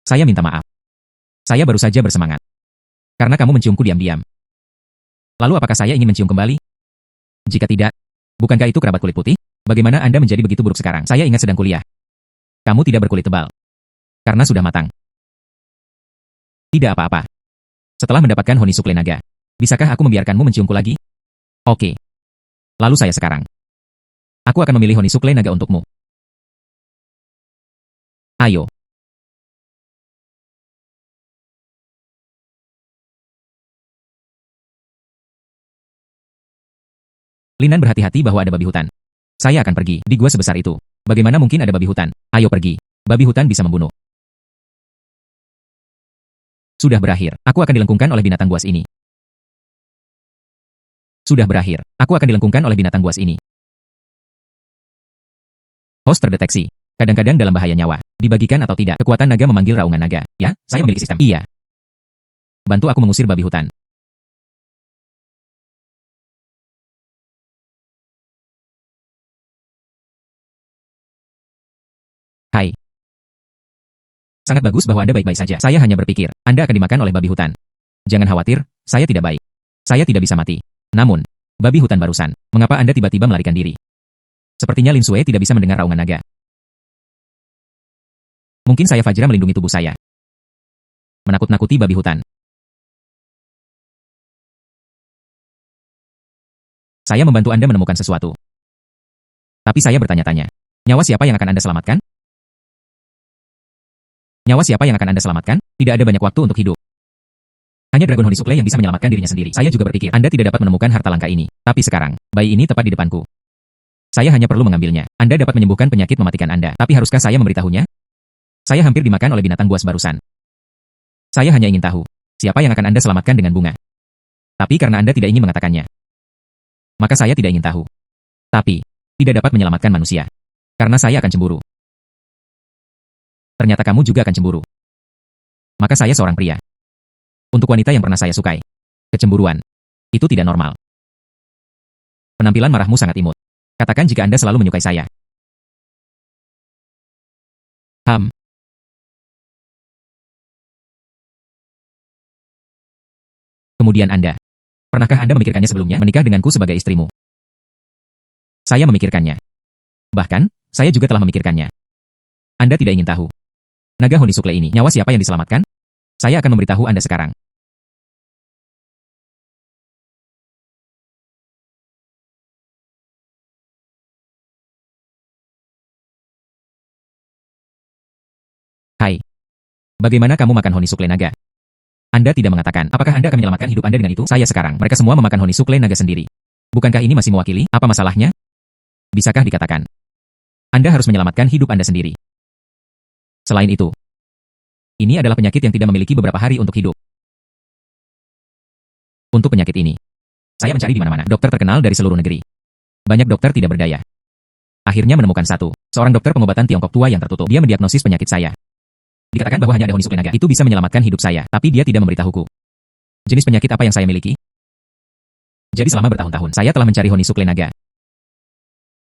Saya minta maaf. Saya baru saja bersemangat. Karena kamu menciumku diam-diam. Lalu apakah saya ingin mencium kembali? Jika tidak, bukankah itu kerabat kulit putih? Bagaimana Anda menjadi begitu buruk sekarang? Saya ingat sedang kuliah. Kamu tidak berkulit tebal. Karena sudah matang. Tidak apa-apa. Setelah mendapatkan Honisukle Naga, bisakah aku membiarkanmu menciumku lagi? Oke. Lalu saya sekarang. Aku akan memilih Honisukle Naga untukmu. Ayo. Linan berhati-hati bahwa ada babi hutan. Saya akan pergi di gua sebesar itu. Bagaimana mungkin ada babi hutan? Ayo pergi. Babi hutan bisa membunuh. Sudah berakhir. Aku akan dilengkungkan oleh binatang buas ini. Sudah berakhir. Aku akan dilengkungkan oleh binatang buas ini. Host terdeteksi. Kadang-kadang dalam bahaya nyawa. Dibagikan atau tidak, kekuatan naga memanggil raungan naga. Ya, saya memiliki sistem. Iya. Bantu aku mengusir babi hutan. Hai. Sangat bagus bahwa Anda baik-baik saja. Saya hanya berpikir, Anda akan dimakan oleh babi hutan. Jangan khawatir, saya tidak baik. Saya tidak bisa mati. Namun, babi hutan barusan. Mengapa Anda tiba-tiba melarikan diri? Sepertinya Lin Sue tidak bisa mendengar raungan naga. Mungkin saya Fajra melindungi tubuh saya. Menakut-nakuti babi hutan. Saya membantu Anda menemukan sesuatu. Tapi saya bertanya-tanya. Nyawa siapa yang akan Anda selamatkan? Nyawa siapa yang akan Anda selamatkan? Tidak ada banyak waktu untuk hidup. Hanya Dragon Honisukle yang bisa menyelamatkan dirinya sendiri. Saya juga berpikir, Anda tidak dapat menemukan harta langka ini. Tapi sekarang, bayi ini tepat di depanku. Saya hanya perlu mengambilnya. Anda dapat menyembuhkan penyakit mematikan Anda. Tapi haruskah saya memberitahunya? Saya hampir dimakan oleh binatang buas barusan. Saya hanya ingin tahu, siapa yang akan Anda selamatkan dengan bunga. Tapi karena Anda tidak ingin mengatakannya, maka saya tidak ingin tahu. Tapi, tidak dapat menyelamatkan manusia. Karena saya akan cemburu. Ternyata kamu juga akan cemburu. Maka saya seorang pria. Untuk wanita yang pernah saya sukai, kecemburuan itu tidak normal. Penampilan marahmu sangat imut. Katakan jika Anda selalu menyukai saya. Kemudian Anda. Pernahkah Anda memikirkannya sebelumnya menikah denganku sebagai istrimu? Saya memikirkannya. Bahkan, saya juga telah memikirkannya. Anda tidak ingin tahu. Naga Honisukle ini, nyawa siapa yang diselamatkan? Saya akan memberitahu Anda sekarang. Hai. Bagaimana kamu makan Honisukle naga? Anda tidak mengatakan, apakah Anda akan menyelamatkan hidup Anda dengan itu? Saya sekarang, mereka semua memakan Honisukle naga sendiri. Bukankah ini masih mewakili? Apa masalahnya? Bisakah dikatakan? Anda harus menyelamatkan hidup Anda sendiri. Selain itu, ini adalah penyakit yang tidak memiliki beberapa hari untuk hidup. Untuk penyakit ini, saya mencari di mana-mana dokter terkenal dari seluruh negeri. Banyak dokter tidak berdaya. Akhirnya menemukan seorang dokter pengobatan Tiongkok tua yang tertutup. Dia mendiagnosis penyakit saya. Dikatakan bahwa hanya ada Honisukle naga. Itu bisa menyelamatkan hidup saya, tapi dia tidak memberitahuku. Jenis penyakit apa yang saya miliki? Jadi selama bertahun-tahun, saya telah mencari Honisukle naga.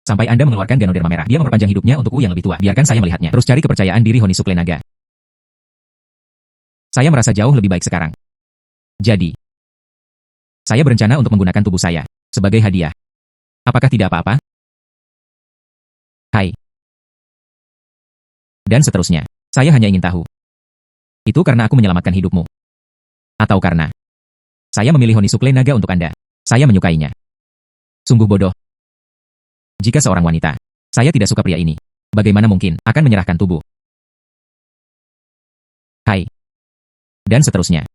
Sampai Anda mengeluarkan Ganoderma merah. Dia memperpanjang hidupnya untuk yang lebih tua. Biarkan saya melihatnya. Terus cari kepercayaan diri Honisukle naga. Saya merasa jauh lebih baik sekarang. Jadi, saya berencana untuk menggunakan tubuh saya sebagai hadiah. Apakah tidak apa-apa? Hai. Dan seterusnya. Saya hanya ingin tahu. Itu karena aku menyelamatkan hidupmu. Atau karena saya memilih Honisukle naga untuk Anda. Saya menyukainya. Sungguh bodoh. Jika seorang wanita, saya tidak suka pria ini, bagaimana mungkin akan menyerahkan tubuh? Hai. Dan seterusnya.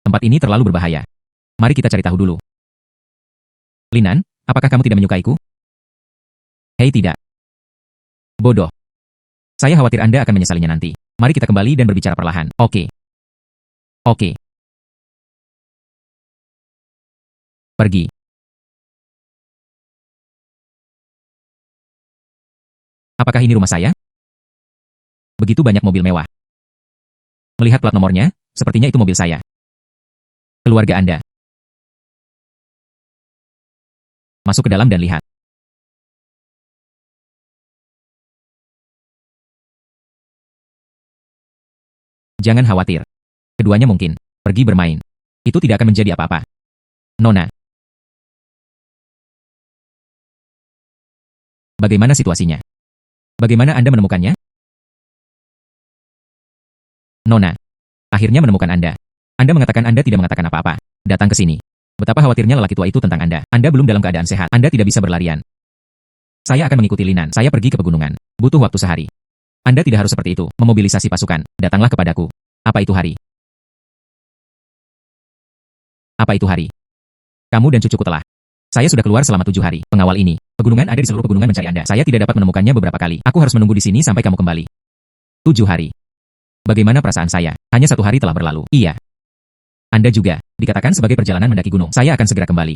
Tempat ini terlalu berbahaya. Mari kita cari tahu dulu. Linan, apakah kamu tidak menyukaiku? Hei tidak. Bodoh. Saya khawatir Anda akan menyesalinya nanti. Mari kita kembali dan berbicara perlahan. Oke. Oke. Pergi. Apakah ini rumah saya? Begitu banyak mobil mewah. Melihat plat nomornya, sepertinya itu mobil saya. Keluarga Anda. Masuk ke dalam dan lihat. Jangan khawatir. Keduanya mungkin pergi bermain. Itu tidak akan menjadi apa-apa. Nona. Bagaimana situasinya? Bagaimana Anda menemukannya? Nona. Akhirnya menemukan Anda. Anda mengatakan Anda tidak mengatakan apa-apa. Datang ke sini. Betapa khawatirnya lelaki tua itu tentang Anda. Anda belum dalam keadaan sehat. Anda tidak bisa berlarian. Saya akan mengikuti Linan. Saya pergi ke pegunungan. Butuh waktu sehari. Anda tidak harus seperti itu. Memobilisasi pasukan. Datanglah kepadaku. Apa itu hari? Apa itu hari? Kamu dan cucuku telah. Saya sudah keluar selama 7 hari. Pengawal ini. Pegunungan ada di seluruh pegunungan mencari Anda. Saya tidak dapat menemukannya beberapa kali. Aku harus menunggu di sini sampai kamu kembali. 7 hari. Bagaimana perasaan saya? Hanya 1 hari telah berlalu. Iya. Anda juga. Dikatakan sebagai perjalanan mendaki gunung. Saya akan segera kembali.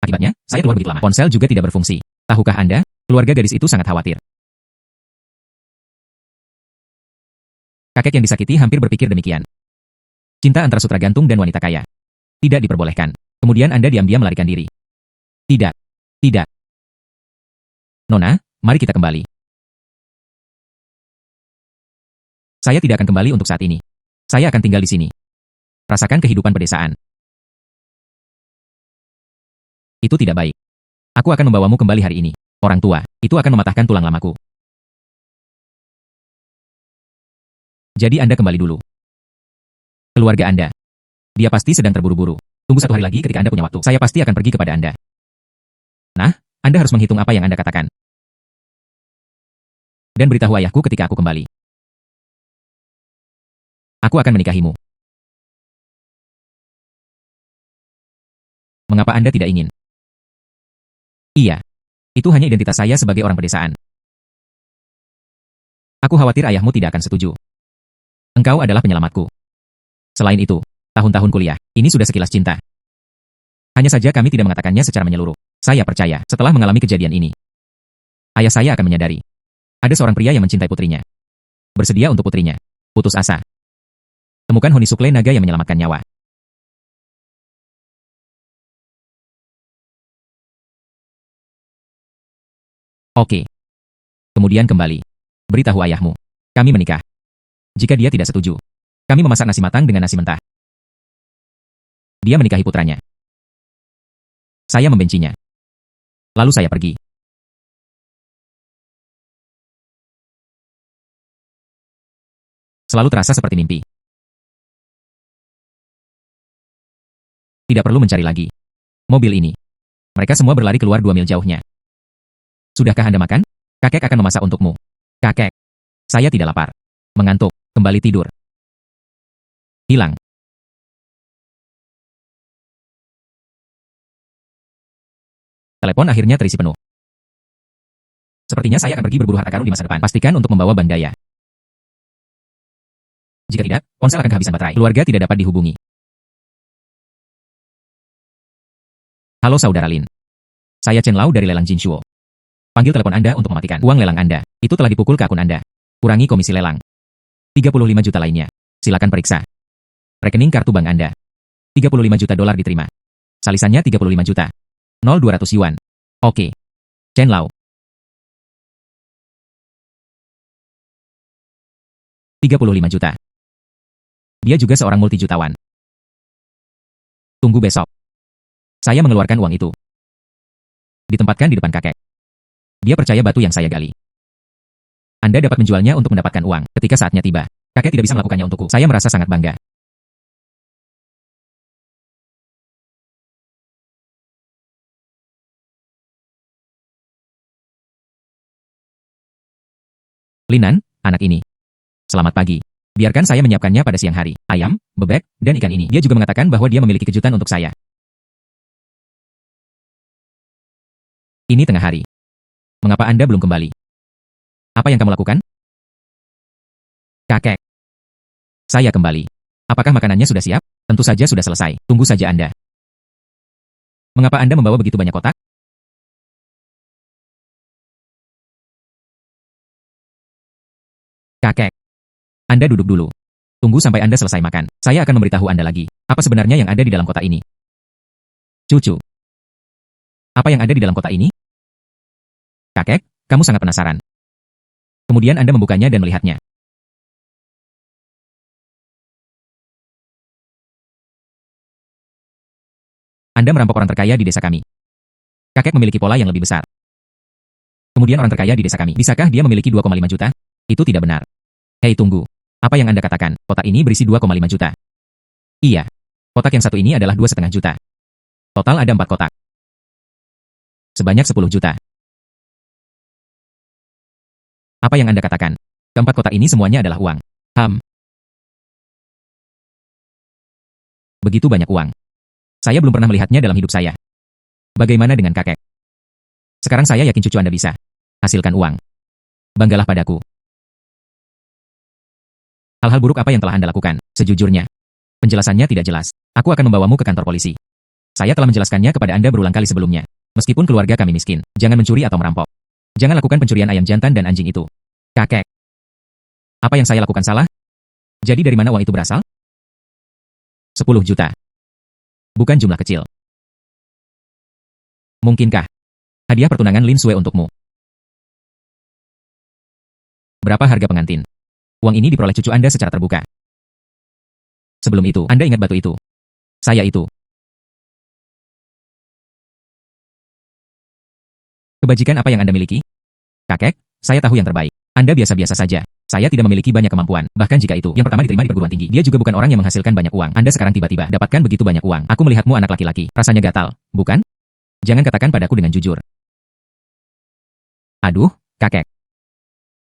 Akibatnya, saya keluar begitu lama. Ponsel juga tidak berfungsi. Tahukah Anda? Keluarga gadis itu sangat khawatir. Kakek yang disakiti hampir berpikir demikian. Cinta antara sutra gantung dan wanita kaya. Tidak diperbolehkan. Kemudian Anda diam-diam melarikan diri. Tidak. Tidak. Nona, mari kita kembali. Saya tidak akan kembali untuk saat ini. Saya akan tinggal di sini. Rasakan kehidupan pedesaan. Itu tidak baik. Aku akan membawamu kembali hari ini. Orang tua, itu akan mematahkan tulang lamaku. Jadi Anda kembali dulu. Keluarga Anda. Dia pasti sedang terburu-buru. Tunggu 1 hari lagi ketika Anda punya waktu. Saya pasti akan pergi kepada Anda. Nah, Anda harus menghitung apa yang Anda katakan. Dan beritahu ayahku ketika aku kembali. Aku akan menikahimu. Mengapa Anda tidak ingin? Iya. Itu hanya identitas saya sebagai orang pedesaan. Aku khawatir ayahmu tidak akan setuju. Engkau adalah penyelamatku. Selain itu, tahun-tahun kuliah, ini sudah sekilas cinta. Hanya saja kami tidak mengatakannya secara menyeluruh. Saya percaya, setelah mengalami kejadian ini, ayah saya akan menyadari. Ada seorang pria yang mencintai putrinya. Bersedia untuk putrinya. Putus asa. Temukan Honisukle naga yang menyelamatkan nyawa. Oke. Kemudian kembali. Beritahu ayahmu. Kami menikah. Jika dia tidak setuju, kami memasak nasi matang dengan nasi mentah. Dia menikahi putranya. Saya membencinya. Lalu saya pergi. Selalu terasa seperti mimpi. Tidak perlu mencari lagi. Mobil ini. Mereka semua berlari keluar 2 mil jauhnya. Sudahkah Anda makan? Kakek akan memasak untukmu. Kakek. Saya tidak lapar. Mengantuk. Kembali tidur. Hilang. Telepon akhirnya terisi penuh. Sepertinya saya akan pergi berburu harta karun di masa depan. Pastikan untuk membawa bandaya. Jika tidak, ponsel akan kehabisan baterai. Keluarga tidak dapat dihubungi. Halo Saudara Lin. Saya Chen Lau dari lelang Jinshuo. Panggil telepon Anda untuk mematikan uang lelang Anda. Itu telah dipukul ke akun Anda. Kurangi komisi lelang. 35 juta lainnya. Silakan periksa. Rekening kartu bank Anda. 35 juta dolar diterima. Salisannya 35 juta. 0,200 yuan. Oke. Chen Lau. 35 juta. Dia juga seorang multijutawan. Tunggu besok. Saya mengeluarkan uang itu. Ditempatkan di depan kakek. Dia percaya batu yang saya gali. Anda dapat menjualnya untuk mendapatkan uang. Ketika saatnya tiba, kakek tidak bisa melakukannya untukku. Saya merasa sangat bangga. Linan, anak ini. Selamat pagi. Biarkan saya menyiapkannya pada siang hari. Ayam, bebek, dan ikan ini. Dia juga mengatakan bahwa dia memiliki kejutan untuk saya. Ini tengah hari. Mengapa Anda belum kembali? Apa yang kamu lakukan? Kakek. Saya kembali. Apakah makanannya sudah siap? Tentu saja sudah selesai. Tunggu saja Anda. Mengapa Anda membawa begitu banyak kotak? Kakek. Anda duduk dulu. Tunggu sampai Anda selesai makan. Saya akan memberitahu Anda lagi. Apa sebenarnya yang ada di dalam kotak ini? Cucu. Apa yang ada di dalam kotak ini? Kakek, kamu sangat penasaran. Kemudian Anda membukanya dan melihatnya. Anda merampok orang terkaya di desa kami. Kakek memiliki pola yang lebih besar. Kemudian orang terkaya di desa kami. Bisakah dia memiliki 2,5 juta? Itu tidak benar. Hei tunggu. Apa yang Anda katakan? Kotak ini berisi 2,5 juta. Iya. Kotak yang satu ini adalah 2,5 juta. Total ada 4 kotak. Sebanyak 10 juta. Apa yang Anda katakan? Keempat kotak ini semuanya adalah uang. Begitu banyak uang. Saya belum pernah melihatnya dalam hidup saya. Bagaimana dengan kakek? Sekarang saya yakin cucu Anda bisa hasilkan uang. Banggalah padaku. Hal-hal buruk apa yang telah Anda lakukan? Sejujurnya, penjelasannya tidak jelas. Aku akan membawamu ke kantor polisi. Saya telah menjelaskannya kepada Anda berulang kali sebelumnya. Meskipun keluarga kami miskin, jangan mencuri atau merampok. Jangan lakukan pencurian ayam jantan dan anjing itu. Kakek. Apa yang saya lakukan salah? Jadi dari mana uang itu berasal? 10 juta. Bukan jumlah kecil. Mungkinkah hadiah pertunangan Lin Sue untukmu? Berapa harga pengantin? Uang ini diperoleh cucu Anda secara terbuka. Sebelum itu, Anda ingat batu itu? Saya itu. Kebajikan apa yang Anda miliki? Kakek, saya tahu yang terbaik. Anda biasa-biasa saja. Saya tidak memiliki banyak kemampuan. Bahkan jika itu, yang pertama diterima di perguruan tinggi. Dia juga bukan orang yang menghasilkan banyak uang. Anda sekarang tiba-tiba dapatkan begitu banyak uang. Aku melihatmu anak laki-laki. Rasanya gatal, bukan? Jangan katakan padaku dengan jujur. Aduh, kakek.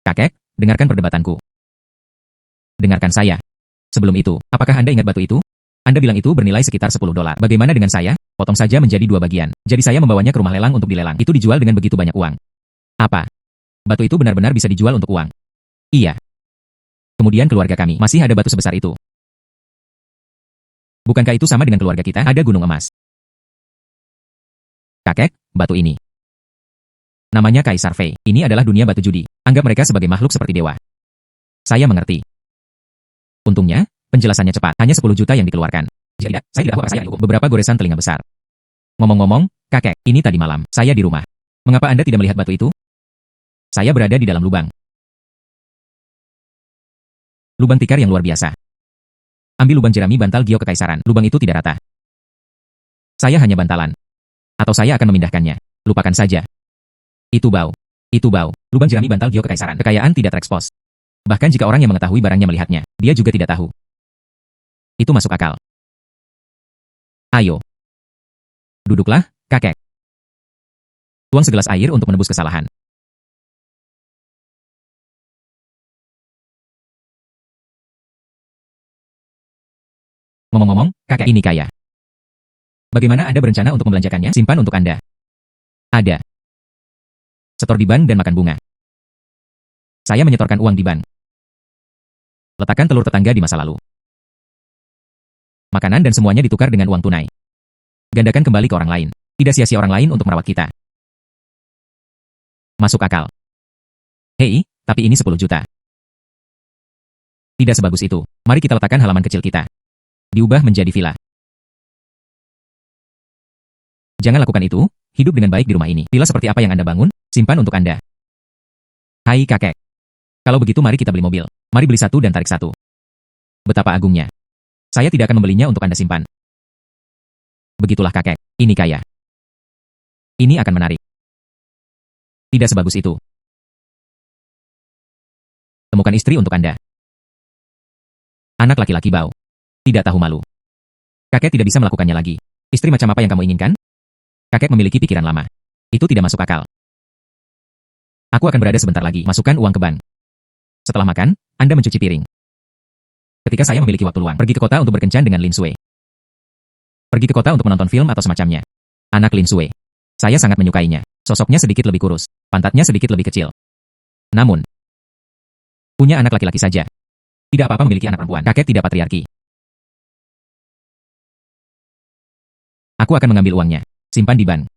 Kakek, dengarkan perdebatanku. Dengarkan saya. Sebelum itu, apakah Anda ingat batu itu? Anda bilang itu bernilai sekitar 10 dolar. Bagaimana dengan saya? Potong saja menjadi 2 bagian. Jadi saya membawanya ke rumah lelang untuk dilelang. Itu dijual dengan begitu banyak uang. Apa? Batu itu benar-benar bisa dijual untuk uang? Iya. Kemudian keluarga kami, masih ada batu sebesar itu. Bukankah itu sama dengan keluarga kita? Ada gunung emas. Kakek, batu ini. Namanya Kaisar Fei. Ini adalah dunia batu judi. Anggap mereka sebagai makhluk seperti dewa. Saya mengerti. Untungnya, penjelasannya cepat. Hanya 10 juta yang dikeluarkan. Jika tidak, saya tidak tahu apa saya dihukum. Beberapa goresan telinga besar. Ngomong-ngomong, kakek, ini tadi malam, saya di rumah. Mengapa Anda tidak melihat batu itu? Saya berada di dalam lubang. Lubang tikar yang luar biasa. Ambil lubang jerami bantal Gio Kekaisaran. Lubang itu tidak rata. Saya hanya bantalan. Atau saya akan memindahkannya. Lupakan saja. Itu bau. Itu bau. Lubang jerami bantal Gio Kekaisaran. Kekayaan tidak terekspos. Bahkan jika orang yang mengetahui barangnya melihatnya, dia juga tidak tahu. Itu masuk akal. Ayo. Duduklah, kakek. Tuang segelas air untuk menebus kesalahan. Ngomong-ngomong, kakek ini kaya. Bagaimana Anda berencana untuk membelanjakannya? Simpan untuk Anda. Ada. Setor di bank dan makan bunga. Saya menyetorkan uang di bank. Letakkan telur tetangga di masa lalu. Makanan dan semuanya ditukar dengan uang tunai. Gandakan kembali ke orang lain. Tidak sia-sia orang lain untuk merawat kita. Masuk akal. Hei, tapi ini 10 juta. Tidak sebagus itu. Mari kita letakkan halaman kecil kita. Diubah menjadi villa. Jangan lakukan itu, hidup dengan baik di rumah ini. Villa seperti apa yang Anda bangun, simpan untuk Anda. Hai kakek. Kalau begitu mari kita beli mobil. Mari beli satu dan tarik satu. Betapa agungnya. Saya tidak akan membelinya untuk Anda simpan. Begitulah kakek, ini kaya. Ini akan menarik. Tidak sebagus itu. Temukan istri untuk Anda. Anak laki-laki bau. Tidak tahu malu. Kakek tidak bisa melakukannya lagi. Istri macam apa yang kamu inginkan? Kakek memiliki pikiran lama. Itu tidak masuk akal. Aku akan berada sebentar lagi. Masukkan uang ke bank. Setelah makan, Anda mencuci piring. Ketika saya memiliki waktu luang, pergi ke kota untuk berkencan dengan Lin Sui. Pergi ke kota untuk menonton film atau semacamnya. Anak Lin Sui. Saya sangat menyukainya. Sosoknya sedikit lebih kurus. Pantatnya sedikit lebih kecil. Namun, punya anak laki-laki saja. Tidak apa-apa memiliki anak perempuan. Kakek tidak patriarki. Aku akan mengambil uangnya. Simpan di bank.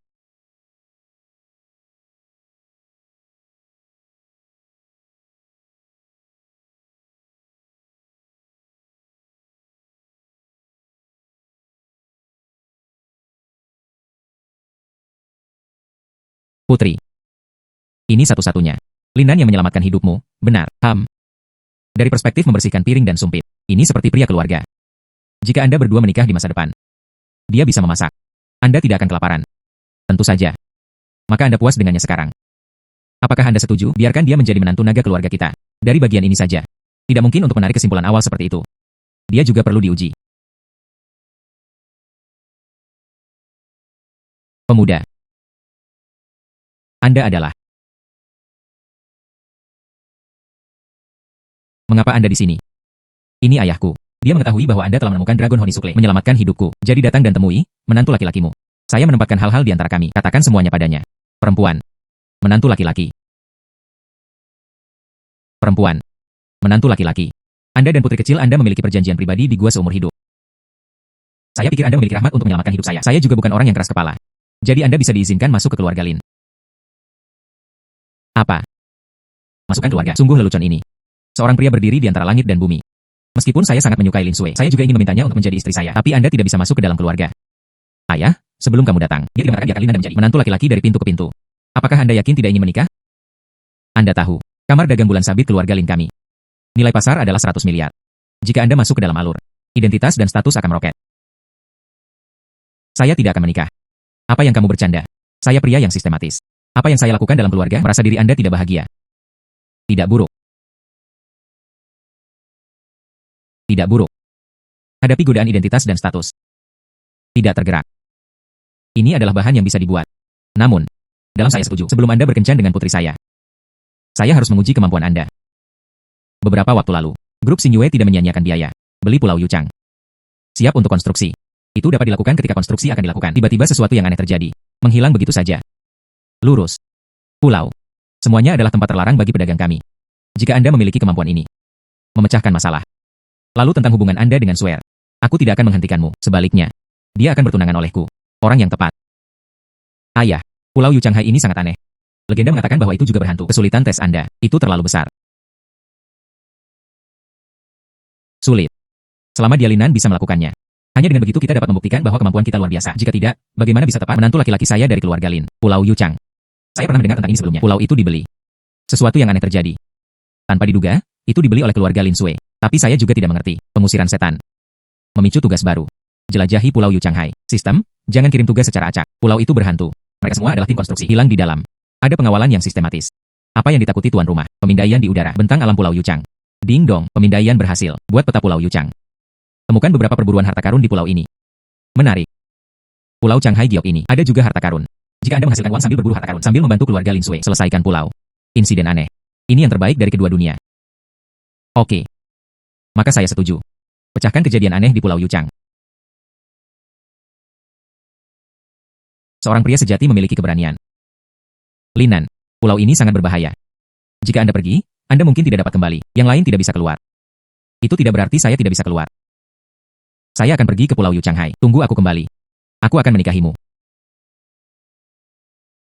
Putri. Ini satu-satunya. Linan yang menyelamatkan hidupmu, benar, Dari perspektif membersihkan piring dan sumpit, ini seperti pria keluarga. Jika Anda berdua menikah di masa depan, dia bisa memasak. Anda tidak akan kelaparan. Tentu saja. Maka Anda puas dengannya sekarang. Apakah Anda setuju? Biarkan dia menjadi menantu naga keluarga kita. Dari bagian ini saja. Tidak mungkin untuk menarik kesimpulan awal seperti itu. Dia juga perlu diuji. Pemuda. Anda adalah. Mengapa Anda di sini? Ini ayahku. Dia mengetahui bahwa Anda telah menemukan Dragon Honisukle, menyelamatkan hidupku. Jadi datang dan temui, menantu laki-lakimu. Saya menempatkan hal-hal di antara kami. Katakan semuanya padanya. Perempuan. Menantu laki-laki. Perempuan. Menantu laki-laki. Anda dan putri kecil Anda memiliki perjanjian pribadi di gua seumur hidup. Saya pikir Anda memiliki rahmat untuk menyelamatkan hidup saya. Saya juga bukan orang yang keras kepala. Jadi Anda bisa diizinkan masuk ke keluarga Lin. Apa? Masukkan keluarga. Sungguh lelucon ini. Seorang pria berdiri di antara langit dan bumi. Meskipun saya sangat menyukai Lin Sui, saya juga ingin memintanya untuk menjadi istri saya. Tapi Anda tidak bisa masuk ke dalam keluarga. Ayah, sebelum kamu datang, dia tidak mengatakan Anda menjadi menantu laki-laki dari pintu ke pintu. Apakah Anda yakin tidak ingin menikah? Anda tahu, kamar dagang bulan sabit keluarga Lin kami. Nilai pasar adalah 100 miliar. Jika Anda masuk ke dalam alur, identitas dan status akan meroket. Saya tidak akan menikah. Apa yang kamu bercanda? Saya pria yang sistematis. Apa yang saya lakukan dalam keluarga merasa diri Anda tidak bahagia. Tidak buruk. Tidak buruk. Hadapi godaan identitas dan status. Tidak tergerak. Ini adalah bahan yang bisa dibuat. Namun, dalam saya setuju, sebelum Anda berkencan dengan putri saya harus menguji kemampuan Anda. Beberapa waktu lalu, grup Xingyue tidak menyia-nyiakan biaya. Beli Pulau Yuchang. Siap untuk konstruksi. Itu dapat dilakukan ketika konstruksi akan dilakukan. Tiba-tiba sesuatu yang aneh terjadi. Menghilang begitu saja. Lurus. Pulau. Semuanya adalah tempat terlarang bagi pedagang kami. Jika Anda memiliki kemampuan ini. Memecahkan masalah. Lalu tentang hubungan Anda dengan Swear. Aku tidak akan menghentikanmu, sebaliknya. Dia akan bertunangan olehku. Orang yang tepat. Ayah, Pulau Yu Changhai ini sangat aneh. Legenda mengatakan bahwa itu juga berhantu. Kesulitan tes Anda, itu terlalu besar. Sulit. Selama dia Linan bisa melakukannya. Hanya dengan begitu kita dapat membuktikan bahwa kemampuan kita luar biasa. Jika tidak, bagaimana bisa tepat menantu laki-laki saya dari keluarga Lin, Pulau Yu Chang. Saya pernah mendengar tentang ini sebelumnya. Pulau itu dibeli. Sesuatu yang aneh terjadi. Tanpa diduga, itu dibeli oleh keluarga Lin Sui. Tapi saya juga tidak mengerti. Pengusiran setan. Memicu tugas baru. Jelajahi Pulau Yu Changhai. Sistem, jangan kirim tugas secara acak. Pulau itu berhantu. Mereka semua adalah tim konstruksi. Hilang di dalam. Ada pengawalan yang sistematis. Apa yang ditakuti tuan rumah? Pemindaian di udara. Bentang alam Pulau Yu Chang. Ding dong, pemindaian berhasil. Buat peta Pulau Yu Chang. Temukan beberapa perburuan harta karun di pulau ini. Menarik. Pulau Changhai Giok ini. Ada juga harta karun. Jika Anda menghasilkan uang sambil berburu harta karun, sambil membantu keluarga Lin Sui selesaikan pulau. Insiden aneh. Ini yang terbaik dari kedua dunia. Oke. Maka saya setuju. Pecahkan kejadian aneh di Pulau Yu Chang. Seorang pria sejati memiliki keberanian. Linan, pulau ini sangat berbahaya. Jika Anda pergi, Anda mungkin tidak dapat kembali. Yang lain tidak bisa keluar. Itu tidak berarti saya tidak bisa keluar. Saya akan pergi ke Pulau Yu Changhai. Tunggu aku kembali. Aku akan menikahimu.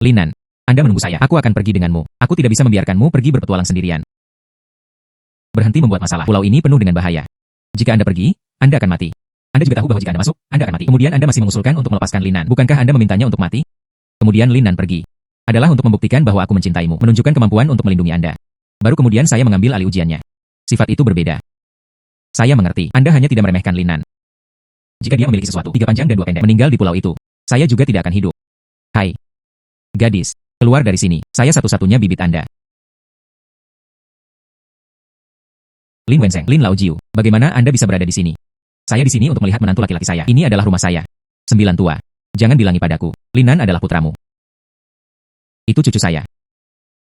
Linan, Anda menunggu saya. Aku akan pergi denganmu. Aku tidak bisa membiarkanmu pergi berpetualang sendirian. Berhenti membuat masalah. Pulau ini penuh dengan bahaya. Jika Anda pergi, Anda akan mati. Anda juga tahu bahwa jika Anda masuk, Anda akan mati. Kemudian Anda masih mengusulkan untuk melepaskan Linan. Bukankah Anda memintanya untuk mati? Kemudian Linan pergi. Adalah untuk membuktikan bahwa aku mencintaimu. Menunjukkan kemampuan untuk melindungi Anda. Baru kemudian saya mengambil alih ujiannya. Sifat itu berbeda. Saya mengerti. Anda hanya tidak meremehkan Linan. Jika dia memiliki sesuatu, 3 panjang dan 2 pendek, meninggal di pulau itu, saya juga tidak akan hidup. Hai. Gadis, keluar dari sini. Saya satu-satunya bibit Anda. Lin Wenzheng, Lin Laojiu, bagaimana Anda bisa berada di sini? Saya di sini untuk melihat menantu laki-laki saya. Ini adalah rumah saya. 9 tua. Jangan bilangi padaku. Linan adalah putramu. Itu cucu saya.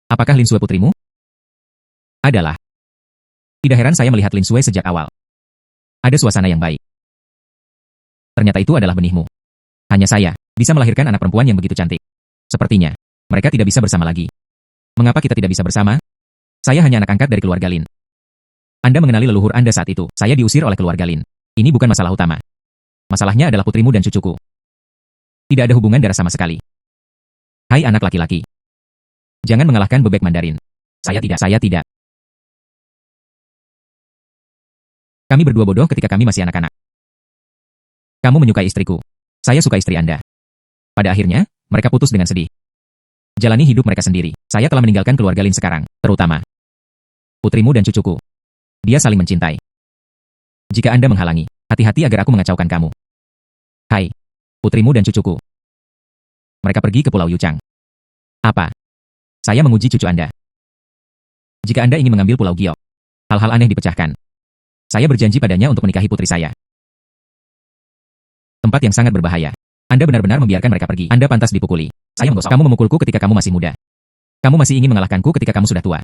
Apakah Lin Sui putrimu? Adalah. Tidak heran saya melihat Lin Sui sejak awal. Ada suasana yang baik. Ternyata itu adalah benihmu. Hanya saya bisa melahirkan anak perempuan yang begitu cantik. Sepertinya mereka tidak bisa bersama lagi. Mengapa kita tidak bisa bersama? Saya hanya anak angkat dari keluarga Lin. Anda mengenali leluhur Anda saat itu. Saya diusir oleh keluarga Lin. Ini bukan masalah utama. Masalahnya adalah putrimu dan cucuku. Tidak ada hubungan darah sama sekali. Hai anak laki-laki. Jangan mengalahkan bebek Mandarin. Saya tidak. Kami berdua bodoh ketika kami masih anak-anak. Kamu menyukai istriku. Saya suka istri Anda. Pada akhirnya, mereka putus dengan sedih. Jalani hidup mereka sendiri. Saya telah meninggalkan keluarga Lin sekarang, terutama putrimu dan cucuku. Dia saling mencintai. Jika Anda menghalangi, hati-hati agar aku mengacaukan kamu. Hai, putrimu dan cucuku. Mereka pergi ke Pulau Yu Chang. Apa? Saya menguji cucu Anda. Jika Anda ingin mengambil Pulau Giok, hal-hal aneh dipecahkan. Saya berjanji padanya untuk menikahi putri saya. Tempat yang sangat berbahaya. Anda benar-benar membiarkan mereka pergi. Anda pantas dipukuli. Saya menggosok. Kamu memukulku ketika kamu masih muda. Kamu masih ingin mengalahkanku ketika kamu sudah tua.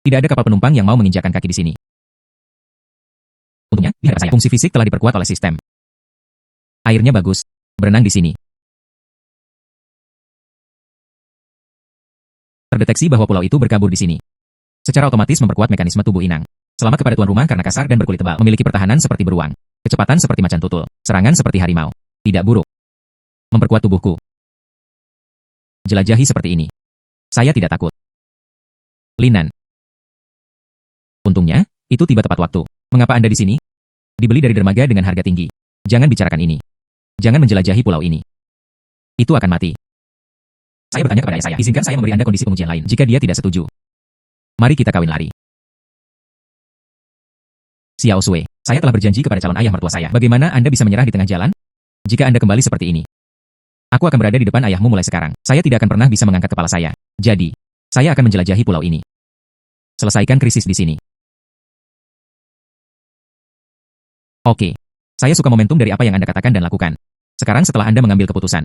Tidak ada kapal penumpang yang mau menginjakkan kaki di sini. Untungnya, di hadapan saya, fungsi fisik telah diperkuat oleh sistem. Airnya bagus. Berenang di sini. Terdeteksi bahwa pulau itu berkabur di sini. Secara otomatis memperkuat mekanisme tubuh inang. Selamat kepada tuan rumah karena kasar dan berkulit tebal. Memiliki pertahanan seperti beruang. Kecepatan seperti macan tutul. Serangan seperti harimau. Tidak buruk. Memperkuat tubuhku. Jelajahi seperti ini. Saya tidak takut. Linan. Untungnya, itu tiba tepat waktu. Mengapa Anda di sini? Dibeli dari dermaga dengan harga tinggi. Jangan bicarakan ini. Jangan menjelajahi pulau ini. Itu akan mati. Saya bertanya kepada ayah saya. Izinkan saya memberi Anda kondisi pengujian lain. Jika dia tidak setuju, mari kita kawin lari. Xiao Sui, saya telah berjanji kepada calon ayah mertua saya. Bagaimana Anda bisa menyerah di tengah jalan? Jika Anda kembali seperti ini, aku akan berada di depan ayahmu mulai sekarang. Saya tidak akan pernah bisa mengangkat kepala saya. Jadi, saya akan menjelajahi pulau ini. Selesaikan krisis di sini. Oke. Saya suka momentum dari apa yang Anda katakan dan lakukan. Sekarang setelah Anda mengambil keputusan,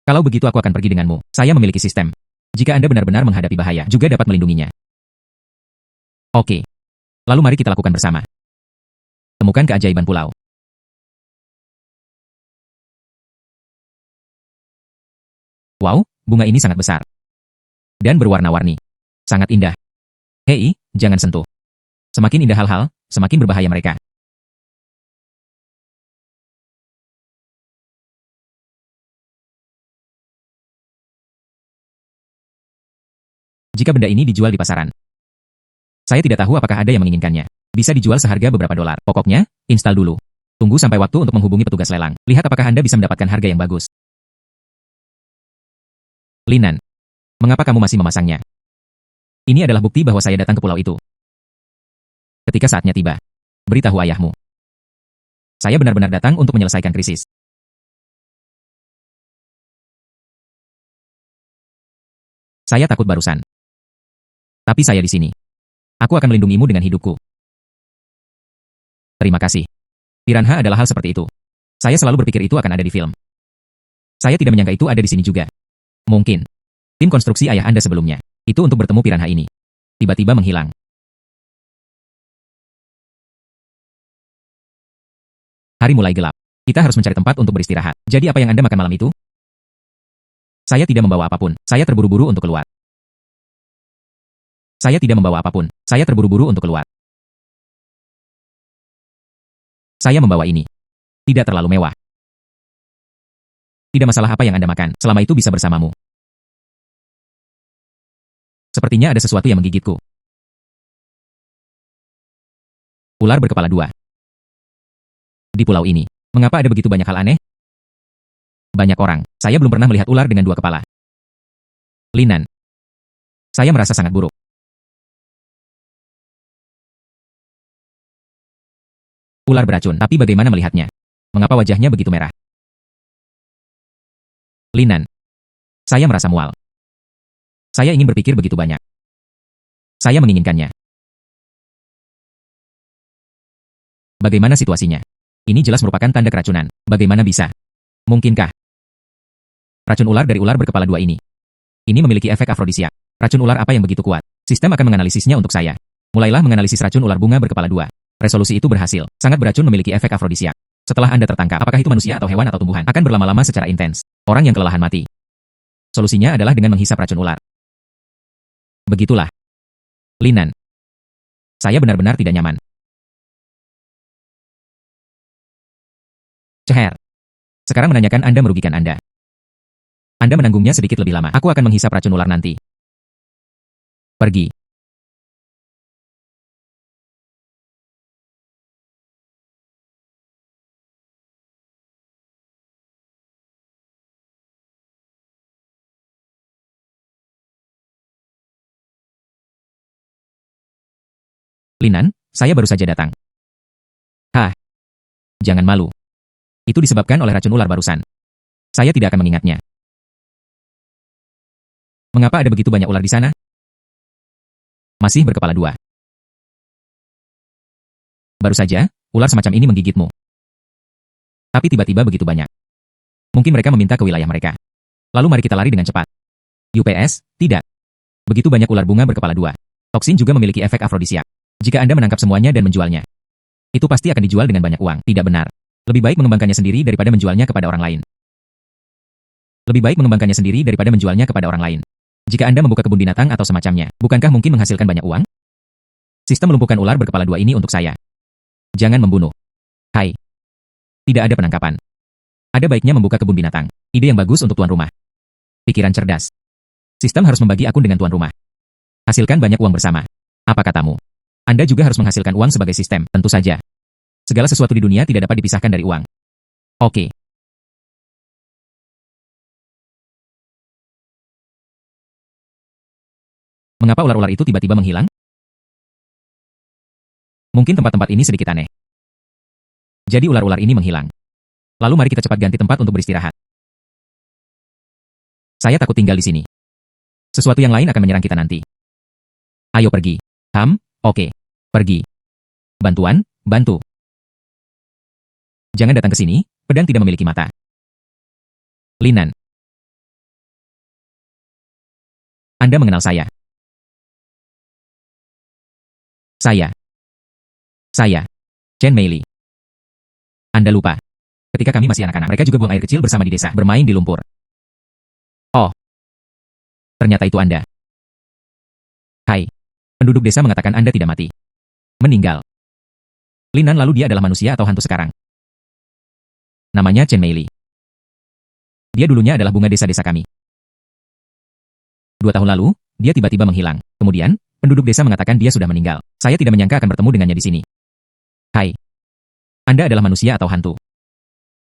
Kalau begitu aku akan pergi denganmu. Saya memiliki sistem. Jika Anda benar-benar menghadapi bahaya, juga dapat melindunginya. Oke. Lalu mari kita lakukan bersama. Temukan keajaiban pulau. Wow, bunga ini sangat besar. Dan berwarna-warni. Sangat indah. Hei, jangan sentuh. Semakin indah hal-hal, semakin berbahaya mereka. Jika benda ini dijual di pasaran, saya tidak tahu apakah ada yang menginginkannya. Bisa dijual seharga beberapa dolar. Pokoknya, install dulu. Tunggu sampai waktu untuk menghubungi petugas lelang. Lihat apakah Anda bisa mendapatkan harga yang bagus. Linan, mengapa kamu masih memasangnya? Ini adalah bukti bahwa saya datang ke pulau itu. Ketika saatnya tiba, beritahu ayahmu. Saya benar-benar datang untuk menyelesaikan krisis. Saya takut barusan. Tapi saya di sini. Aku akan melindungimu dengan hidupku. Terima kasih. Piranha adalah hal seperti itu. Saya selalu berpikir itu akan ada di film. Saya tidak menyangka itu ada di sini juga. Mungkin. Tim konstruksi ayah Anda sebelumnya. Itu untuk bertemu piranha ini. Tiba-tiba menghilang. Hari mulai gelap. Kita harus mencari tempat untuk beristirahat. Jadi apa yang Anda makan malam itu? Saya tidak membawa apapun. Saya terburu-buru untuk keluar. Saya tidak membawa apapun. Saya terburu-buru untuk keluar. Saya membawa ini. Tidak terlalu mewah. Tidak masalah apa yang Anda makan, selama itu bisa bersamamu. Sepertinya ada sesuatu yang menggigitku. Ular berkepala dua. Di pulau ini, mengapa ada begitu banyak hal aneh? Banyak orang, saya belum pernah melihat ular dengan dua kepala. Linan. Saya merasa sangat buruk. Ular beracun, tapi bagaimana melihatnya? Mengapa wajahnya begitu merah? Linan. Saya merasa mual. Saya ingin berpikir begitu banyak. Saya menginginkannya. Bagaimana situasinya? Ini jelas merupakan tanda keracunan. Bagaimana bisa? Mungkinkah? Racun ular dari ular berkepala dua ini. Ini memiliki efek afrodisiak. Racun ular apa yang begitu kuat? Sistem akan menganalisisnya untuk saya. Mulailah menganalisis racun ular bunga berkepala dua. Resolusi itu berhasil. Sangat beracun memiliki efek afrodisiak. Setelah Anda tertangkap, apakah itu manusia atau hewan atau tumbuhan, akan berlama-lama secara intens. Orang yang kelelahan mati. Solusinya adalah dengan menghisap racun ular. Begitulah. Linan. Saya benar-benar tidak nyaman. Ceher. Sekarang menanyakan Anda merugikan Anda. Anda menanggungnya sedikit lebih lama. Aku akan menghisap racun ular nanti. Pergi. Linan, saya baru saja datang. Hah. Jangan malu. Itu disebabkan oleh racun ular barusan. Saya tidak akan mengingatnya. Mengapa ada begitu banyak ular di sana? Masih berkepala dua. Baru saja, ular semacam ini menggigitmu. Tapi tiba-tiba begitu banyak. Mungkin mereka meminta ke wilayah mereka. Lalu mari kita lari dengan cepat. UPS, tidak. Begitu banyak ular bunga berkepala dua. Toksin juga memiliki efek afrodisiak. Jika Anda menangkap semuanya dan menjualnya, itu pasti akan dijual dengan banyak uang. Tidak benar. Lebih baik mengembangkannya sendiri daripada menjualnya kepada orang lain. Lebih baik mengembangkannya sendiri daripada menjualnya kepada orang lain. Jika Anda membuka kebun binatang atau semacamnya, bukankah mungkin menghasilkan banyak uang? Sistem melumpuhkan ular berkepala dua ini untuk saya. Jangan membunuh. Hai. Tidak ada penangkapan. Ada baiknya membuka kebun binatang. Ide yang bagus untuk tuan rumah. Pikiran cerdas. Sistem harus membagi akun dengan tuan rumah. Hasilkan banyak uang bersama. Apa katamu? Anda juga harus menghasilkan uang sebagai sistem, tentu saja. Segala sesuatu di dunia tidak dapat dipisahkan dari uang. Oke. Mengapa ular-ular itu tiba-tiba menghilang? Mungkin tempat-tempat ini sedikit aneh. Jadi ular-ular ini menghilang. Lalu mari kita cepat ganti tempat untuk beristirahat. Saya takut tinggal di sini. Sesuatu yang lain akan menyerang kita nanti. Ayo pergi. Oke. Pergi. Bantuan, bantu. Jangan datang ke sini, pedang tidak memiliki mata. Linan. Anda mengenal saya. Saya, Chen Meili. Anda lupa. Ketika kami masih anak-anak, mereka juga buang air kecil bersama di desa, bermain di lumpur. Oh, ternyata itu Anda. Hai. Penduduk desa mengatakan Anda tidak mati. Meninggal. Linan, lalu dia adalah manusia atau hantu sekarang? Namanya Chen Meili. Dia dulunya adalah bunga desa-desa kami. 2 tahun lalu, dia tiba-tiba menghilang. Kemudian, penduduk desa mengatakan dia sudah meninggal. Saya tidak menyangka akan bertemu dengannya di sini. Hai. Anda adalah manusia atau hantu?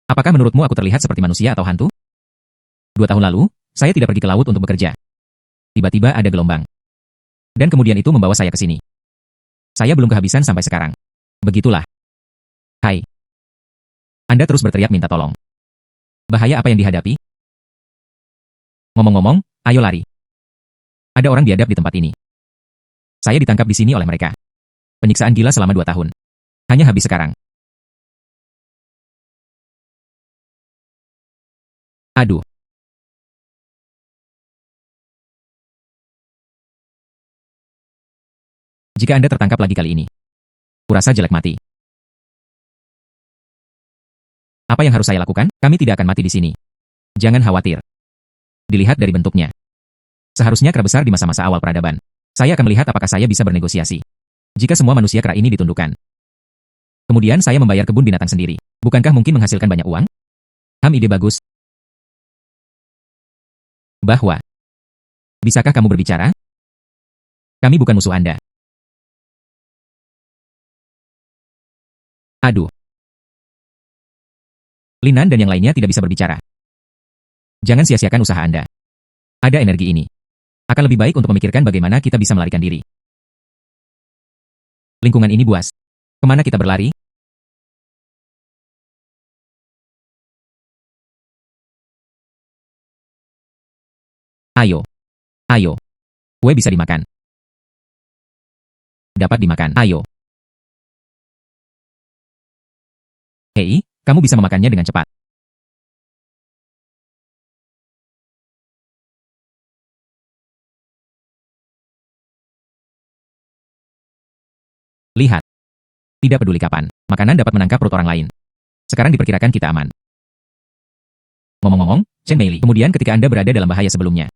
Apakah menurutmu aku terlihat seperti manusia atau hantu? 2 tahun lalu, saya tidak pergi ke laut untuk bekerja. Tiba-tiba ada gelombang. Dan kemudian itu membawa saya ke sini. Saya belum kehabisan sampai sekarang. Begitulah. Hai. Anda terus berteriak minta tolong. Bahaya apa yang dihadapi? Ngomong-ngomong, ayo lari. Ada orang biadab di tempat ini. Saya ditangkap di sini oleh mereka. Penyiksaan gila selama 2 tahun. Hanya habis sekarang. Aduh. Jika Anda tertangkap lagi kali ini, kurasa jelek mati. Apa yang harus saya lakukan? Kami tidak akan mati di sini. Jangan khawatir. Dilihat dari bentuknya. Seharusnya kera besar di masa-masa awal peradaban. Saya akan melihat apakah saya bisa bernegosiasi. Jika semua manusia kera ini ditundukkan. Kemudian saya membayar kebun binatang sendiri. Bukankah mungkin menghasilkan banyak uang? Ide bagus. Bahwa. Bisakah kamu berbicara? Kami bukan musuh Anda. Aduh. Linan dan yang lainnya tidak bisa berbicara. Jangan sia-siakan usaha Anda. Ada energi ini. Akan lebih baik untuk memikirkan bagaimana kita bisa melarikan diri. Lingkungan ini buas. Kemana kita berlari? Ayo. Ayo. Kue bisa dimakan. Dapat dimakan. Ayo. Hei, kamu bisa memakannya dengan cepat. Lihat. Tidak peduli kapan, makanan dapat menangkap perut orang lain. Sekarang diperkirakan kita aman. Ngomong-ngomong, Chen Meili, kemudian ketika Anda berada dalam bahaya sebelumnya,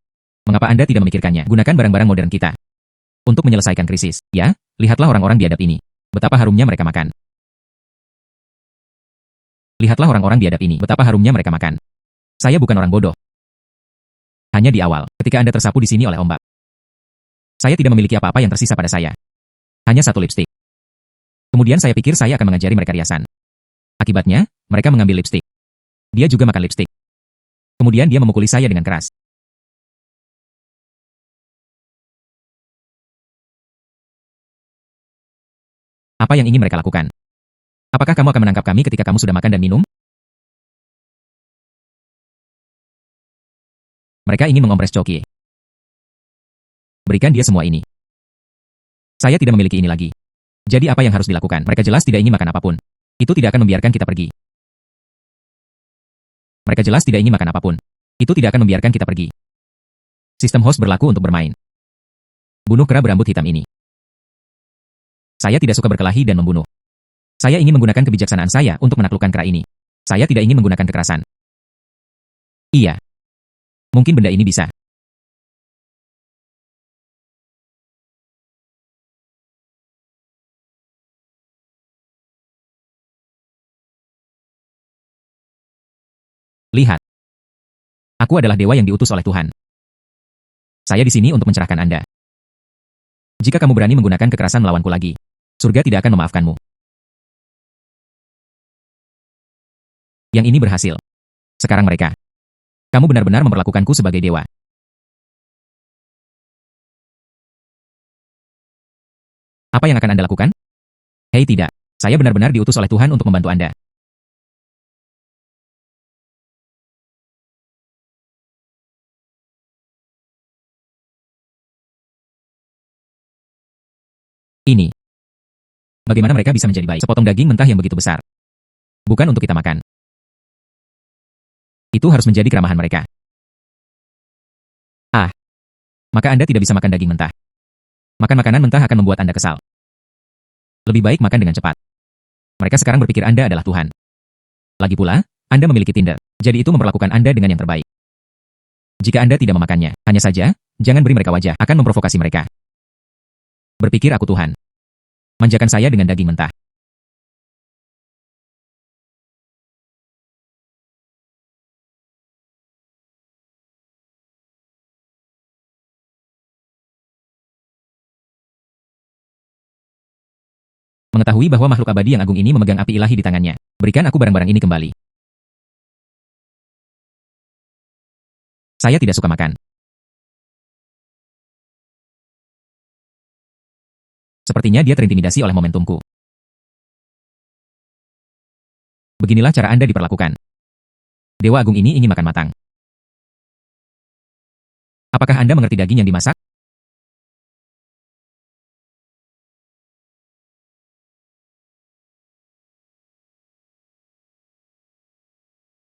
mengapa Anda tidak memikirkannya? Gunakan barang-barang modern kita. Untuk menyelesaikan krisis. Ya, lihatlah orang-orang biadab ini. Betapa harumnya mereka makan. Lihatlah orang-orang biadab ini. Betapa harumnya mereka makan. Saya bukan orang bodoh. Hanya di awal, ketika Anda tersapu di sini oleh ombak. Saya tidak memiliki apa-apa yang tersisa pada saya. Hanya 1 lipstik. Kemudian saya pikir saya akan mengajari mereka riasan. Akibatnya, mereka mengambil lipstik. Dia juga makan lipstik. Kemudian dia memukuli saya dengan keras. Apa yang ingin mereka lakukan? Apakah kamu akan menangkap kami ketika kamu sudah makan dan minum? Mereka ingin mengompres Chokie. Berikan dia semua ini. Saya tidak memiliki ini lagi. Jadi apa yang harus dilakukan? Mereka jelas tidak ingin makan apapun. Itu tidak akan membiarkan kita pergi. Mereka jelas tidak ingin makan apapun. Itu tidak akan membiarkan kita pergi. Sistem host berlaku untuk bermain. Bunuh kera berambut hitam ini. Saya tidak suka berkelahi dan membunuh. Saya ingin menggunakan kebijaksanaan saya untuk menaklukkan kera ini. Saya tidak ingin menggunakan kekerasan. Iya. Mungkin benda ini bisa. Lihat. Aku adalah dewa yang diutus oleh Tuhan. Saya di sini untuk mencerahkan Anda. Jika kamu berani menggunakan kekerasan melawanku lagi, surga tidak akan memaafkanmu. Yang ini berhasil. Sekarang mereka. Kamu benar-benar memperlakukanku sebagai dewa. Apa yang akan Anda lakukan? Hei tidak. Saya benar-benar diutus oleh Tuhan untuk membantu Anda. Ini. Bagaimana mereka bisa menjadi baik? Sepotong daging mentah yang begitu besar. Bukan untuk kita makan. Itu harus menjadi keramahan mereka. Ah. maka Anda tidak bisa makan daging mentah. Makan makanan mentah akan membuat Anda kesal. Lebih baik makan dengan cepat. Mereka sekarang berpikir Anda adalah Tuhan. Lagi pula, Anda memiliki Tinder, jadi itu memperlakukan Anda dengan yang terbaik. Jika Anda tidak memakannya, hanya saja, jangan beri mereka wajah, akan memprovokasi mereka. Berpikir aku Tuhan. Manjakan saya dengan daging mentah. Mengetahui bahwa makhluk abadi yang agung ini memegang api ilahi di tangannya. Berikan aku barang-barang ini kembali. Saya tidak suka makan. Sepertinya dia terintimidasi oleh momentumku. Beginilah cara Anda diperlakukan. Dewa agung ini ingin makan matang. Apakah Anda mengerti daging yang dimasak?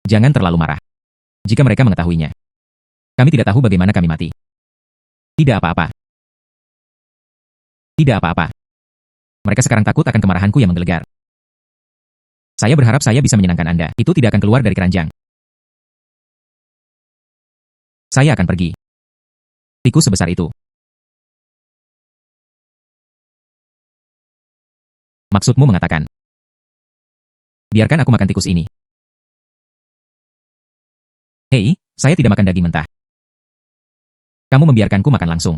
Jangan terlalu marah. Jika mereka mengetahuinya. Kami tidak tahu bagaimana kami mati. Tidak apa-apa. Tidak apa-apa. Mereka sekarang takut akan kemarahanku yang menggelegar. Saya berharap saya bisa menyenangkan Anda. Itu tidak akan keluar dari keranjang. Saya akan pergi. Tikus sebesar itu. Maksudmu mengatakan, biarkan aku makan tikus ini. Hei, saya tidak makan daging mentah. Kamu membiarkanku makan langsung.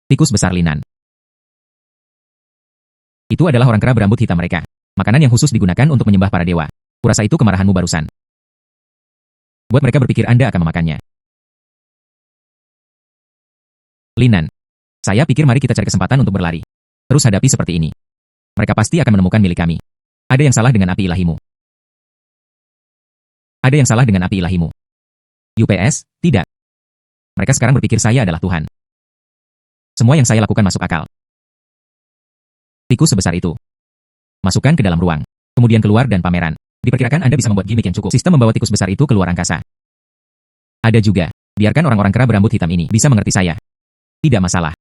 Tikus besar Linan. Itu adalah orang kera berambut hitam mereka. Makanan yang khusus digunakan untuk menyembah para dewa. Kurasa itu kemarahanmu barusan. Buat mereka berpikir Anda akan memakannya. Linan. Saya pikir mari kita cari kesempatan untuk berlari. Terus hadapi seperti ini. Mereka pasti akan menemukan milik kami. Ada yang salah dengan api ilahimu. Ada yang salah dengan api ilahimu. UPS, tidak. Mereka sekarang berpikir saya adalah Tuhan. Semua yang saya lakukan masuk akal. Tikus sebesar itu. Masukkan ke dalam ruang. Kemudian keluar dan pameran. Diperkirakan Anda bisa membuat gimmick yang cukup. Sistem membawa tikus besar itu keluar angkasa. Ada juga. Biarkan orang-orang kera berambut hitam ini bisa mengerti saya. Tidak masalah.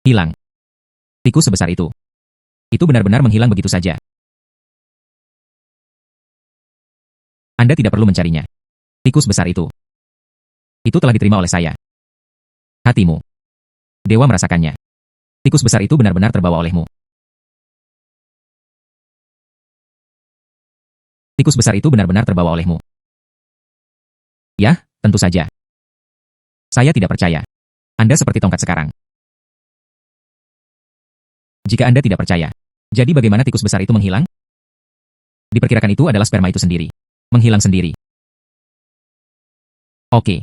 Hilang. Tikus sebesar itu. Itu benar-benar menghilang begitu saja. Anda tidak perlu mencarinya. Tikus besar itu. Itu telah diterima oleh saya. Hatimu. Dewa merasakannya. Tikus besar itu benar-benar terbawa olehmu. Tikus besar itu benar-benar terbawa olehmu. Ya, tentu saja. Saya tidak percaya. Anda seperti tongkat sekarang. Jika Anda tidak percaya, jadi bagaimana tikus besar itu menghilang? Diperkirakan itu adalah sperma itu sendiri. Menghilang sendiri. Oke.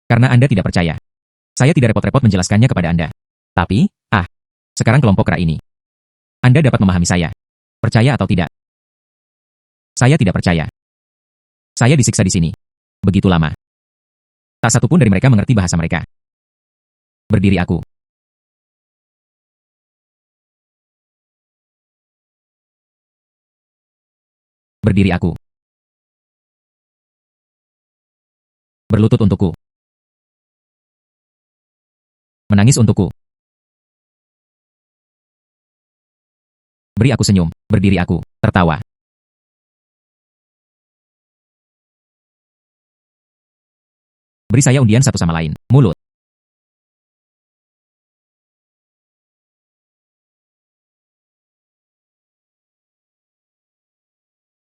Karena Anda tidak percaya. Saya tidak repot-repot menjelaskannya kepada Anda. Tapi, sekarang kelompok kera ini. Anda dapat memahami saya. Percaya atau tidak? Saya tidak percaya. Saya disiksa di sini. Begitu lama. Tak satu pun dari mereka mengerti bahasa mereka. Berdiri aku. Berdiri aku. Berlutut untukku. Menangis untukku. Beri aku senyum. Berdiri aku. Tertawa. Beri saya undian satu sama lain. Mulut.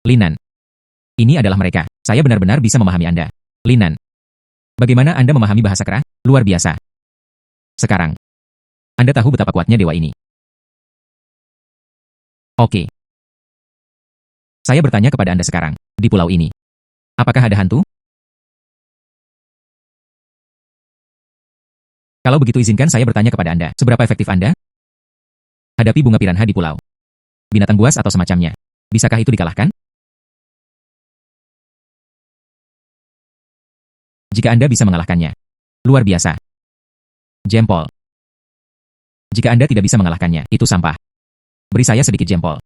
Linan. Ini adalah mereka. Saya benar-benar bisa memahami Anda. Linan. Bagaimana Anda memahami bahasa kera? Luar biasa. Sekarang. Anda tahu betapa kuatnya dewa ini. Oke. Saya bertanya kepada Anda sekarang. Di pulau ini. Apakah ada hantu? Kalau begitu izinkan saya bertanya kepada Anda. Seberapa efektif Anda? Hadapi bunga piranha di pulau. Binatang buas atau semacamnya. Bisakah itu dikalahkan? Jika Anda bisa mengalahkannya. Luar biasa. Jempol. Jika Anda tidak bisa mengalahkannya, itu sampah. Beri saya sedikit jempol.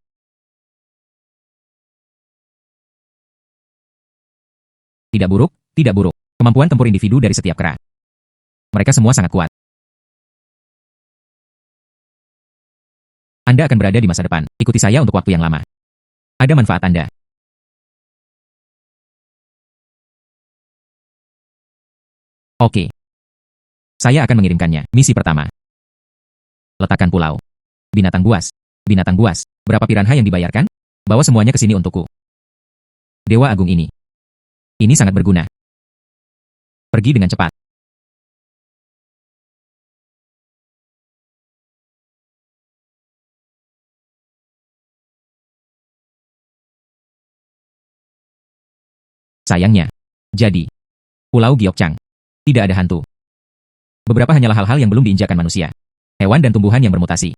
Tidak buruk, tidak buruk. Kemampuan tempur individu dari setiap kera. Mereka semua sangat kuat. Anda akan berada di masa depan. Ikuti saya untuk waktu yang lama. Ada manfaat Anda. Oke. Saya akan mengirimkannya. Misi pertama. Letakkan pulau. Binatang buas. Binatang buas. Berapa piranha yang dibayarkan? Bawa semuanya ke sini untukku. Dewa Agung ini. Ini sangat berguna. Pergi dengan cepat. Sayangnya. Jadi. Pulau Gyokchang. Tidak ada hantu. Beberapa hanyalah hal-hal yang belum diinjakan manusia. Hewan dan tumbuhan yang bermutasi.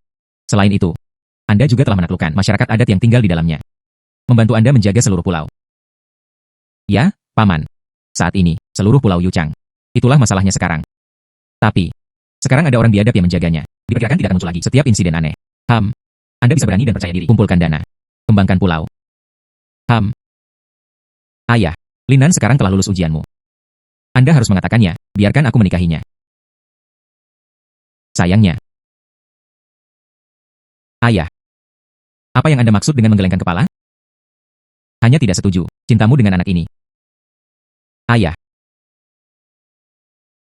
Selain itu, Anda juga telah menaklukkan masyarakat adat yang tinggal di dalamnya. Membantu Anda menjaga seluruh pulau. Ya, Paman. Saat ini, seluruh pulau Yuchang. Itulah masalahnya sekarang. Tapi, sekarang ada orang biadab yang menjaganya. Diperkirakan tidak akan muncul lagi setiap insiden aneh. Anda bisa berani dan percaya diri. Kumpulkan dana. Kembangkan pulau. Ayah, Linan sekarang telah lulus ujianmu. Anda harus mengatakannya, biarkan aku menikahinya. Sayangnya. Ayah. Apa yang Anda maksud dengan menggelengkan kepala? Hanya tidak setuju, cintamu dengan anak ini. Ayah.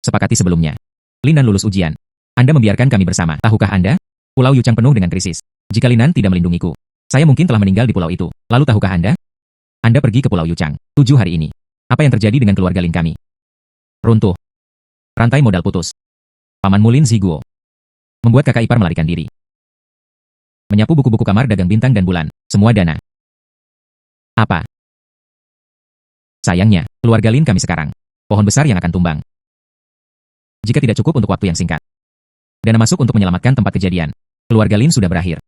Sepakati sebelumnya. Linan lulus ujian. Anda membiarkan kami bersama. Tahukah Anda? Pulau Yuchang penuh dengan krisis. Jika Linan tidak melindungiku, saya mungkin telah meninggal di pulau itu. Lalu tahukah Anda? Anda pergi ke Pulau Yuchang 7 hari ini. Apa yang terjadi dengan keluarga Lin kami? Runtuh. Rantai modal putus. Paman Mulin Ziguo. Membuat kakak ipar melarikan diri. Menyapu buku-buku kamar dagang bintang dan bulan. Semua dana. Apa? Sayangnya, keluarga Lin kami sekarang. Pohon besar yang akan tumbang. Jika tidak cukup untuk waktu yang singkat. Dana masuk untuk menyelamatkan tempat kejadian. Keluarga Lin sudah berakhir.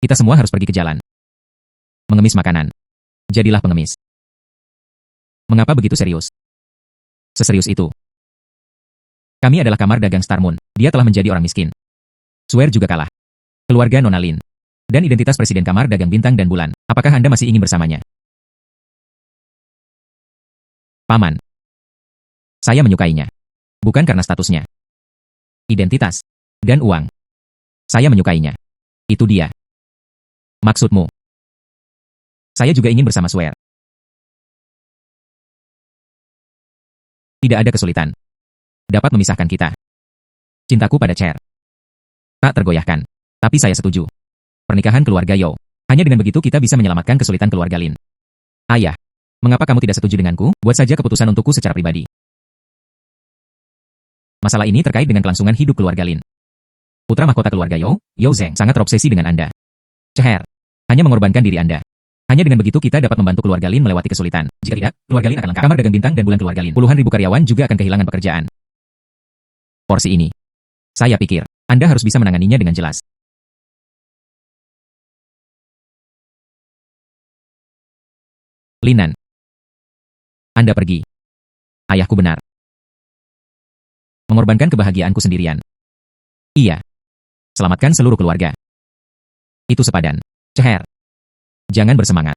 Kita semua harus pergi ke jalan. Mengemis makanan. Jadilah pengemis. Mengapa begitu serius? Seserius itu. Kami adalah kamar dagang Star Moon. Dia telah menjadi orang miskin. Swear juga kalah. Keluarga Nona Lin. Dan identitas presiden kamar dagang bintang dan bulan. Apakah Anda masih ingin bersamanya? Paman. Saya menyukainya. Bukan karena statusnya. Identitas. Dan uang. Saya menyukainya. Itu dia. Maksudmu? Saya juga ingin bersama Swear. Tidak ada kesulitan. Dapat memisahkan kita. Cintaku pada Cher. Tak tergoyahkan. Tapi saya setuju. Pernikahan keluarga Yo. Hanya dengan begitu kita bisa menyelamatkan kesulitan keluarga Lin. Ayah. Mengapa kamu tidak setuju denganku? Buat saja keputusan untukku secara pribadi. Masalah ini terkait dengan kelangsungan hidup keluarga Lin. Putra mahkota keluarga Yo, Yo Zeng, sangat terobsesi dengan Anda. Ceher. Hanya mengorbankan diri Anda. Hanya dengan begitu kita dapat membantu keluarga Lin melewati kesulitan. Jika tidak, keluarga Lin akan lengkap. Kamar dagang bintang dan bulan keluarga Lin. Puluhan ribu karyawan juga akan kehilangan pekerjaan. Porsi ini. Saya pikir, Anda harus bisa menanganinya dengan jelas. Linan. Anda pergi. Ayahku benar. Mengorbankan kebahagiaanku sendirian. Iya. Selamatkan seluruh keluarga. Itu sepadan. Ceher. Jangan bersemangat.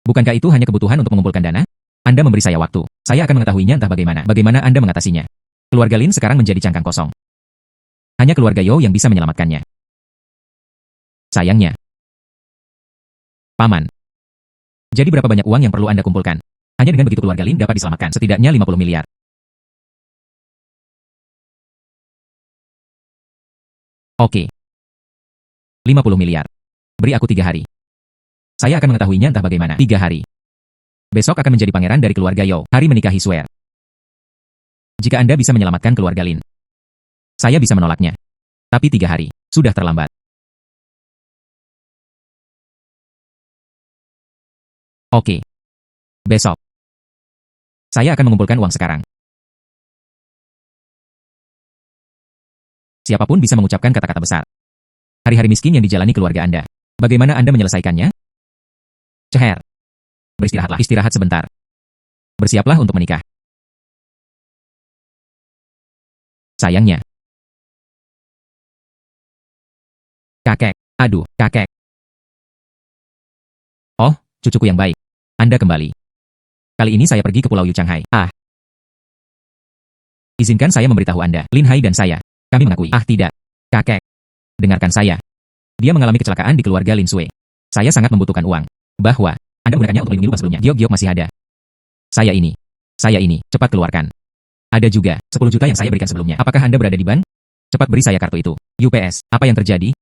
Bukankah itu hanya kebutuhan untuk mengumpulkan dana? Anda memberi saya waktu. Saya akan mengetahuinya entah bagaimana. Bagaimana Anda mengatasinya? Keluarga Lin sekarang menjadi cangkang kosong. Hanya keluarga Yo yang bisa menyelamatkannya. Sayangnya. Paman. Jadi berapa banyak uang yang perlu Anda kumpulkan? Hanya dengan begitu keluarga Lin dapat diselamatkan. Setidaknya 50 miliar. Oke. 50 miliar. Beri aku 3 hari. Saya akan mengetahuinya entah bagaimana. 3 hari. Besok akan menjadi pangeran dari keluarga Yo. Hari menikahi Swear. Jika Anda bisa menyelamatkan keluarga Lin, saya bisa menolaknya. Tapi 3 hari. Sudah terlambat. Oke. Besok. Saya akan mengumpulkan uang sekarang. Siapapun bisa mengucapkan kata-kata besar. Hari-hari miskin yang dijalani keluarga Anda. Bagaimana Anda menyelesaikannya? Ceher. Beristirahatlah. Istirahat sebentar. Bersiaplah untuk menikah. Sayangnya. Kakek. Aduh, kakek. Oh, cucuku yang baik. Anda kembali. Kali ini saya pergi ke Pulau Yu Changhai. Izinkan saya memberitahu Anda, Lin Hai dan saya. Kami mengakui. Tidak. Kakek. Dengarkan saya. Dia mengalami kecelakaan di keluarga Lin Sui. Saya sangat membutuhkan uang. Bahwa Anda menggunakannya untuk melindungi lupa sebelumnya. Giok-giok masih ada. Saya ini. Cepat keluarkan. Ada juga 10 juta yang saya berikan sebelumnya. Apakah Anda berada di ban? Cepat beri saya kartu itu. UPS. Apa yang terjadi?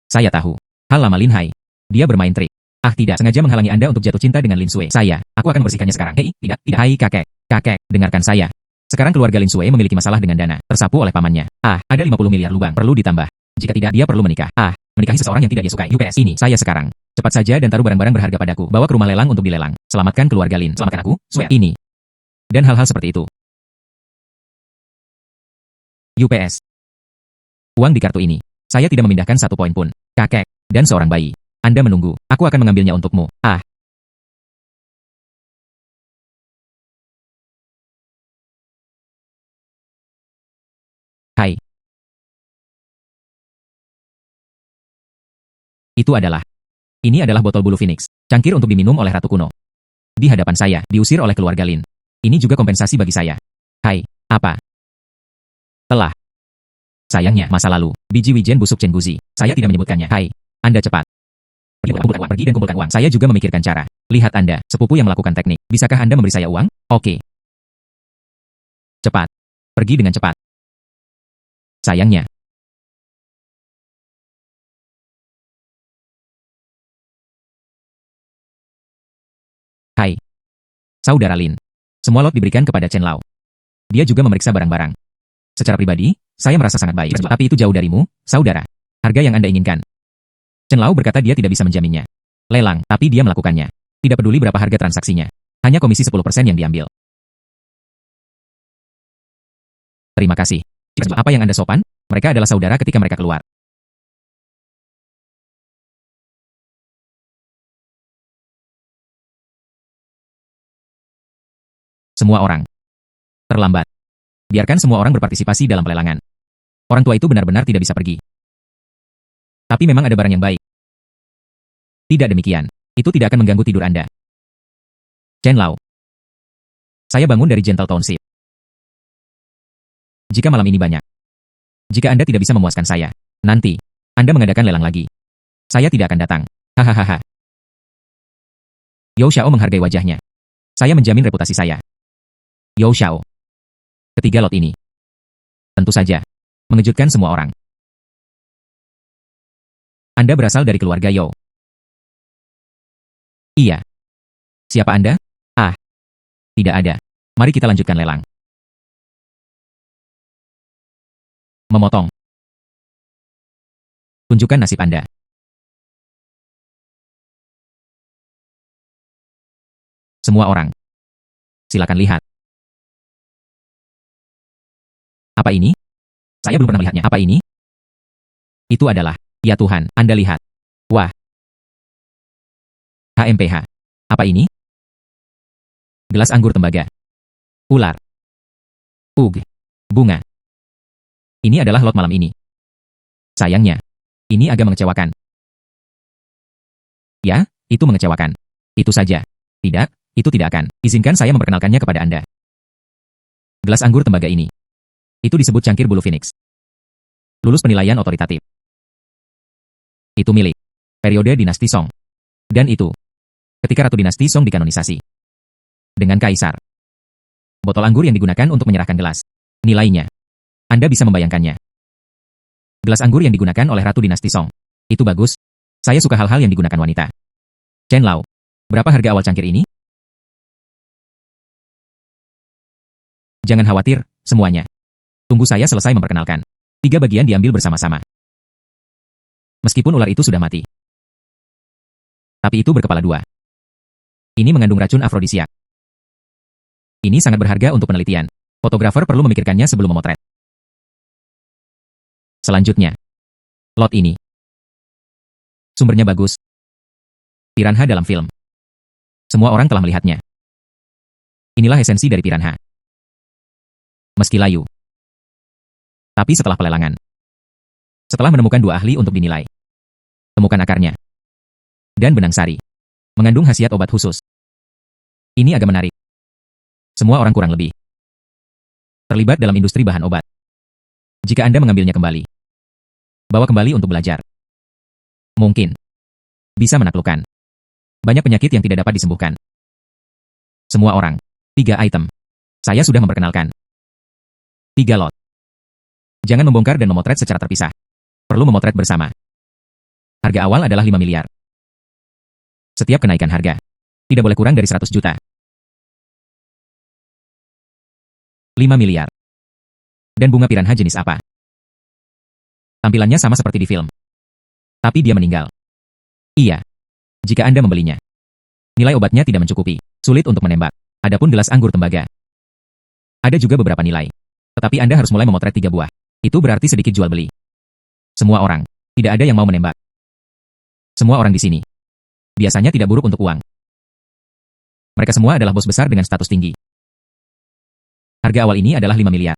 Saya tahu. Hal lama Lin Hai. Dia bermain trik. Tidak. Sengaja menghalangi Anda untuk jatuh cinta dengan Lin Sui. Aku akan membersihkannya sekarang. Hei, tidak. Hai kakek. Kakek, dengarkan saya. Sekarang keluarga Lin Sui memiliki masalah dengan dana. Tersapu oleh pamannya. Ada 50 miliar lubang. Perlu ditambah. Jika tidak, dia perlu menikah. Menikahi seseorang yang tidak dia sukai. UPS ini. Saya sekarang. Cepat saja dan taruh barang-barang berharga padaku. Bawa ke rumah lelang untuk dilelang. Selamatkan keluarga Lin. Selamatkan aku. Sweat. Ini. Dan hal-hal seperti itu. UPS. Uang di kartu ini. Saya tidak memindahkan 1 poin pun. Kakek. Dan seorang bayi. Anda menunggu. Aku akan mengambilnya untukmu. Hai. Ini adalah botol bulu Phoenix. Cangkir untuk diminum oleh Ratu Kuno. Di hadapan saya, diusir oleh keluarga Lin. Ini juga kompensasi bagi saya. Hai. Apa? Telah. Sayangnya, masa lalu. Biji wijen busuk Chen Guzi. Saya tidak menyebutkannya. Hai. Anda cepat. Pergi dan kumpulkan uang. Saya juga memikirkan cara. Lihat Anda, sepupu yang melakukan teknik. Bisakah Anda memberi saya uang? Oke. Cepat. Pergi dengan cepat. Sayangnya. Hai. Saudara Lin. Semua lot diberikan kepada Chen Lao. Dia juga memeriksa barang-barang. Secara pribadi, saya merasa sangat baik. Tapi itu jauh darimu, saudara. Harga yang Anda inginkan. Chen Lao berkata dia tidak bisa menjaminnya. Lelang, tapi dia melakukannya. Tidak peduli berapa harga transaksinya. Hanya komisi 10% yang diambil. Terima kasih. Apa yang Anda sopan? Mereka adalah saudara ketika mereka keluar. Semua orang. Terlambat. Biarkan semua orang berpartisipasi dalam pelelangan. Orang tua itu benar-benar tidak bisa pergi. Tapi memang ada barang yang baik. Tidak demikian. Itu tidak akan mengganggu tidur Anda. Chen Lao. Saya bangun dari Gentle Township. Jika malam ini banyak. Jika Anda tidak bisa memuaskan saya. Nanti. Anda mengadakan lelang lagi. Saya tidak akan datang. Hahaha. Yao Xiao menghargai wajahnya. Saya menjamin reputasi saya. Yao Xiao. Ketiga lot ini. Tentu saja. Mengejutkan semua orang. Anda berasal dari keluarga Yao. Iya. Siapa Anda? Tidak ada. Mari kita lanjutkan lelang. Memotong. Tunjukkan nasib Anda. Semua orang. Silakan lihat. Apa ini? Saya belum pernah melihatnya. Apa ini? Itu adalah, ya Tuhan, Anda lihat. Wah. HMPH. Apa ini? Gelas anggur tembaga. Ular. Bunga. Ini adalah lot malam ini. Sayangnya, ini agak mengecewakan. Ya, itu mengecewakan. Itu saja. Tidak, itu tidak akan. Izinkan saya memperkenalkannya kepada Anda. Gelas anggur tembaga ini. Itu disebut cangkir bulu Phoenix. Lulus penilaian otoritatif. Itu milik periode dinasti Song. Dan itu ketika Ratu Dinasti Song dikanonisasi dengan Kaisar. Botol anggur yang digunakan untuk menyerahkan gelas. Nilainya. Anda bisa membayangkannya. Gelas anggur yang digunakan oleh Ratu Dinasti Song. Itu bagus. Saya suka hal-hal yang digunakan wanita. Chen Lao. Berapa harga awal cangkir ini? Jangan khawatir, semuanya. Tunggu saya selesai memperkenalkan. 3 bagian diambil bersama-sama. Meskipun ular itu sudah mati. Tapi itu berkepala 2. Ini mengandung racun afrodisiak. Ini sangat berharga untuk penelitian. Fotografer perlu memikirkannya sebelum memotret. Selanjutnya. Lot ini. Sumbernya bagus. Piranha dalam film. Semua orang telah melihatnya. Inilah esensi dari piranha. Meski layu. Tapi setelah pelelangan. Setelah menemukan 2 ahli untuk dinilai. Temukan akarnya. Dan benang sari. Mengandung khasiat obat khusus. Ini agak menarik. Semua orang kurang lebih terlibat dalam industri bahan obat. Jika Anda mengambilnya kembali, bawa kembali untuk belajar, mungkin bisa menaklukkan banyak penyakit yang tidak dapat disembuhkan. Semua orang. 3 item. Saya sudah memperkenalkan 3 lot. Jangan membongkar dan memotret secara terpisah. Perlu memotret bersama. Harga awal adalah 5 miliar. Setiap kenaikan harga tidak boleh kurang dari 100 juta. 5 miliar. Dan bunga piranha jenis apa? Tampilannya sama seperti di film. Tapi dia meninggal. Iya. Jika Anda membelinya, nilai obatnya tidak mencukupi. Sulit untuk menembak. Adapun gelas anggur tembaga, ada juga beberapa nilai. Tetapi Anda harus mulai memotret 3 buah. Itu berarti sedikit jual beli. Semua orang. Tidak ada yang mau menembak. Semua orang di sini biasanya tidak buruk untuk uang. Mereka semua adalah bos besar dengan status tinggi. Harga awal ini adalah 5 miliar.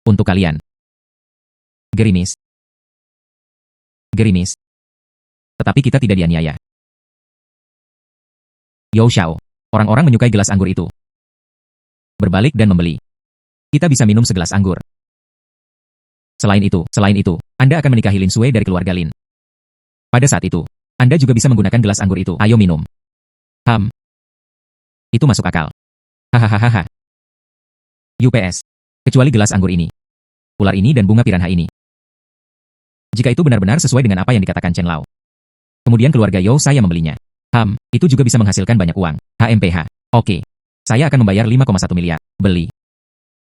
Untuk kalian. Gerimis. Gerimis. Tetapi kita tidak dianiaya. Yo Xiao. Orang-orang menyukai gelas anggur itu. Berbalik dan membeli. Kita bisa minum segelas anggur. Selain itu, Anda akan menikahi Lin Sui dari keluarga Lin. Pada saat itu, Anda juga bisa menggunakan gelas anggur itu. Ayo minum. Itu masuk akal. Hahaha. UPS. Kecuali gelas anggur ini. Ular ini dan bunga piranha ini. Jika itu benar-benar sesuai dengan apa yang dikatakan Chen Lao. Kemudian keluarga Yo saya membelinya. Itu juga bisa menghasilkan banyak uang. HMPH. Oke. Saya akan membayar 5,1 miliar. Beli.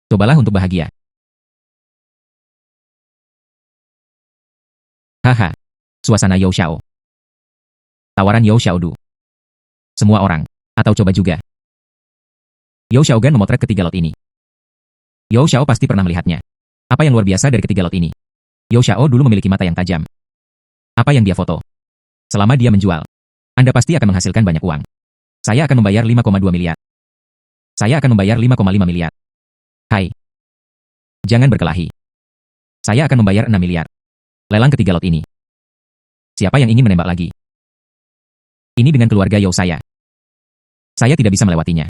Cobalah untuk bahagia. Haha. Suasana Yo Xiao. Tawaran Yo Xiao Du. Semua orang. Atau coba juga. Yo Xiaogan memotret ketiga lot ini. Yo Xiao pasti pernah melihatnya. Apa yang luar biasa dari ketiga lot ini? Yo Xiao dulu memiliki mata yang tajam. Apa yang dia foto? Selama dia menjual, Anda pasti akan menghasilkan banyak uang. Saya akan membayar 5,2 miliar. Saya akan membayar 5,5 miliar. Hai. Jangan berkelahi. Saya akan membayar 6 miliar. Lelang ketiga lot ini. Siapa yang ingin menembak lagi? Ini dengan keluarga Yo saya. Saya tidak bisa melewatinya.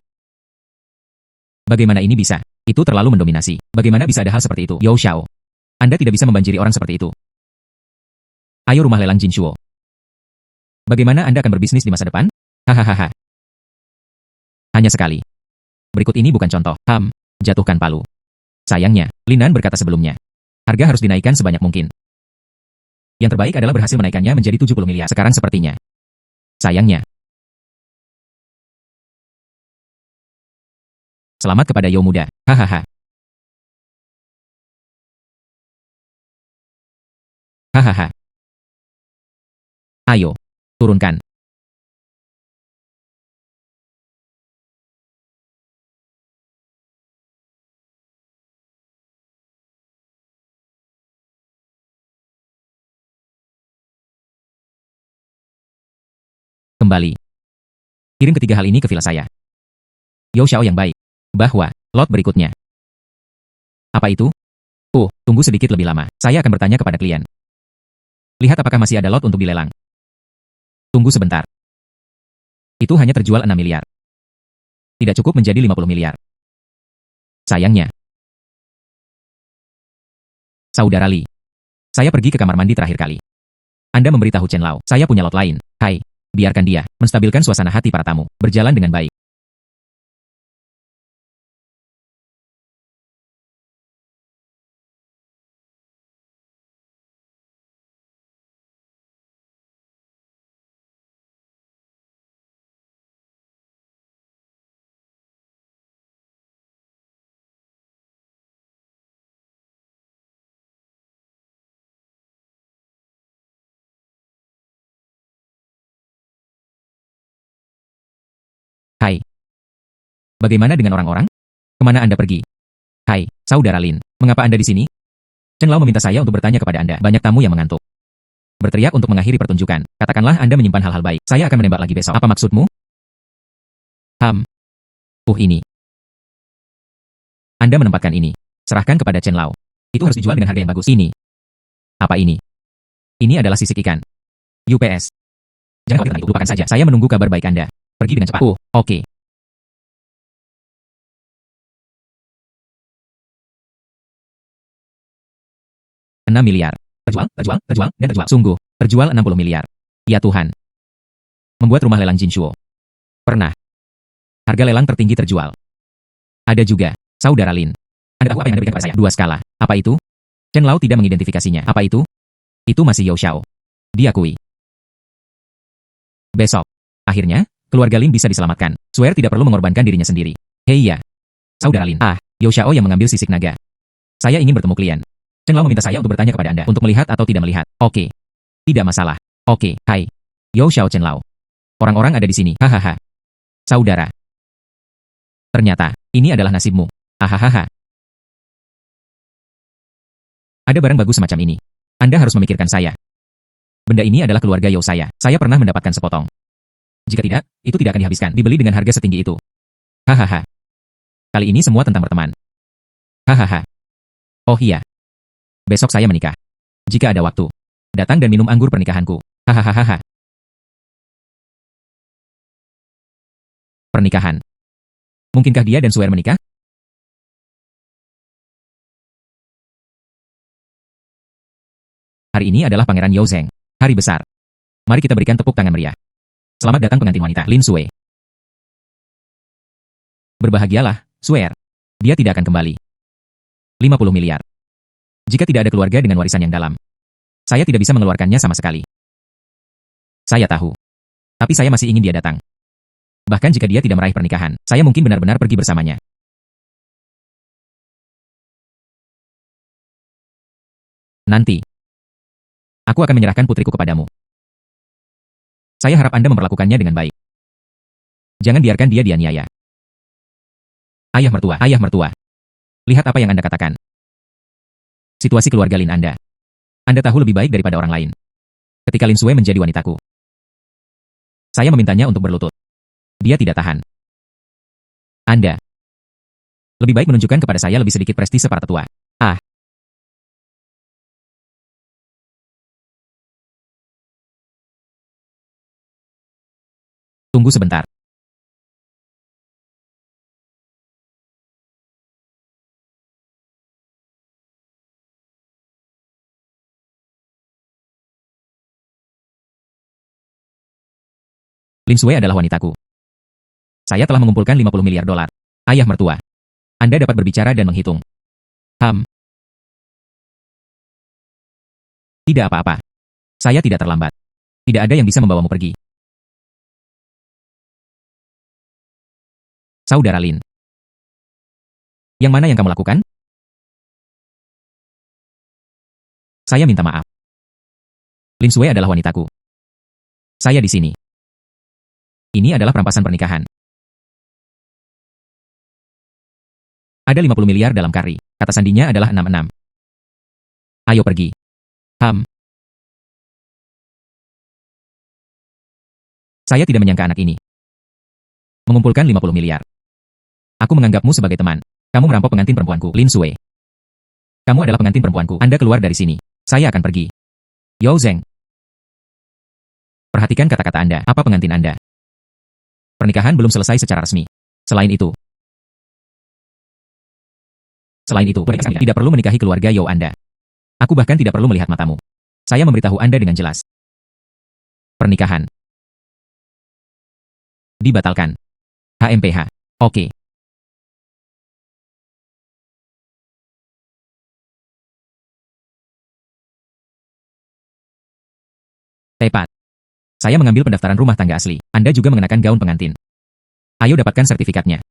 Bagaimana ini bisa? Itu terlalu mendominasi. Bagaimana bisa ada hal seperti itu? Yo Xiao. Anda tidak bisa membanjiri orang seperti itu. Ayo rumah lelang Jinshuo. Bagaimana Anda akan berbisnis di masa depan? Hahaha. Hanya sekali. Berikut ini bukan contoh. Jatuhkan palu. Sayangnya, Linan berkata sebelumnya. Harga harus dinaikkan sebanyak mungkin. Yang terbaik adalah berhasil menaikkannya menjadi 70 miliar. Sekarang sepertinya. Sayangnya. Selamat kepada Yo muda. Hahaha. Hahaha. Ayo. Turunkan. Kembali. Kirim ketiga hal ini ke villa saya. Yo Xiao yang baik. Bahwa, lot berikutnya. Apa itu? Tunggu sedikit lebih lama. Saya akan bertanya kepada klien. Lihat apakah masih ada lot untuk dilelang. Tunggu sebentar. Itu hanya terjual 6 miliar. Tidak cukup menjadi 50 miliar. Sayangnya. Saudara Li. Saya pergi ke kamar mandi terakhir kali. Anda memberitahu Chen Lao, saya punya lot lain. Hai. Biarkan dia menstabilkan suasana hati para tamu. Berjalan dengan baik. Hai. Bagaimana dengan orang-orang? Kemana Anda pergi? Hai, saudara Lin. Mengapa Anda di sini? Chen Lao meminta saya untuk bertanya kepada Anda. Banyak tamu yang mengantuk. Berteriak untuk mengakhiri pertunjukan. Katakanlah Anda menyimpan hal-hal baik. Saya akan menembak lagi besok. Apa maksudmu? Ini. Anda menempatkan ini. Serahkan kepada Chen Lao. Itu harus dijual dengan harga yang bagus. Ini. Apa ini? Ini adalah sisik ikan. UPS. Jangan khawatir, lupakan saja. Saya menunggu kabar baik Anda. Pergi dengan cepat. Oke. 6 miliar. Terjual, dan terjual. Sungguh, terjual 60 miliar. Ya Tuhan. Membuat rumah lelang Jinshuo. Pernah. Harga lelang tertinggi terjual. Ada juga, Saudara Lin. Anda tahu apa yang Anda berikan kepada saya? 2 skala. Apa itu? Chen Lao tidak mengidentifikasinya. Apa itu? Itu masih Yao Xiao. Diakui. Besok. Akhirnya, keluarga Lin bisa diselamatkan. Swear tidak perlu mengorbankan dirinya sendiri. Hei ya. Saudara Lin. Yao Xiao yang mengambil sisik naga. Saya ingin bertemu klien. Chen Lao meminta saya untuk bertanya kepada Anda. Untuk melihat atau tidak melihat. Oke. Tidak masalah. Oke. Hai. Yao Xiao Chen Lao. Orang-orang ada di sini. Hahaha. Saudara. Ternyata, ini adalah nasibmu. Hahaha. Ada barang bagus semacam ini. Anda harus memikirkan saya. Benda ini adalah keluarga Yao saya. Saya pernah mendapatkan sepotong. Jika tidak, itu tidak akan dihabiskan. Dibeli dengan harga setinggi itu. Hahaha. Kali ini semua tentang berteman. Hahaha. Oh iya. Besok saya menikah. Jika ada waktu, datang dan minum anggur pernikahanku. Hahaha. Pernikahan. Mungkinkah dia dan Swear menikah? Hari ini adalah Pangeran Yao Zheng. Hari besar. Mari kita berikan tepuk tangan meriah. Selamat datang pengantin wanita, Lin Sui. Berbahagialah, Swear. Dia tidak akan kembali. 50 miliar. Jika tidak ada keluarga dengan warisan yang dalam, saya tidak bisa mengeluarkannya sama sekali. Saya tahu. Tapi saya masih ingin dia datang. Bahkan jika dia tidak meraih pernikahan, saya mungkin benar-benar pergi bersamanya. Nanti. Aku akan menyerahkan putriku kepadamu. Saya harap Anda memperlakukannya dengan baik. Jangan biarkan dia dianiaya. Ayah mertua. Lihat apa yang Anda katakan. Situasi keluarga Lin Anda. Anda tahu lebih baik daripada orang lain. Ketika Lin Sui menjadi wanitaku, saya memintanya untuk berlutut. Dia tidak tahan. Anda. Lebih baik menunjukkan kepada saya lebih sedikit prestise para tetua. Tunggu sebentar. Lin Sui adalah wanitaku. Saya telah mengumpulkan 50 miliar dolar. Ayah mertua. Anda dapat berbicara dan menghitung. Tidak apa-apa. Saya tidak terlambat. Tidak ada yang bisa membawamu pergi. Saudara Lin. Yang mana yang kamu lakukan? Saya minta maaf. Lin Sui adalah wanitaku. Saya di sini. Ini adalah perampasan pernikahan. Ada 50 miliar dalam kari. Kata sandinya adalah 66. Ayo pergi. Saya tidak menyangka anak ini mengumpulkan 50 miliar. Aku menganggapmu sebagai teman. Kamu merampok pengantin perempuanku, Lin Sui. Kamu adalah pengantin perempuanku. Anda keluar dari sini. Saya akan pergi. Yao Zheng. Perhatikan kata-kata Anda. Apa pengantin Anda? Pernikahan belum selesai secara resmi. Selain itu, tidak perlu menikahi keluarga Yao Anda. Aku bahkan tidak perlu melihat matamu. Saya memberitahu Anda dengan jelas. Pernikahan dibatalkan. HMPH. Oke. Tepat. Saya mengambil pendaftaran rumah tangga asli. Anda juga mengenakan gaun pengantin. Ayo dapatkan sertifikatnya.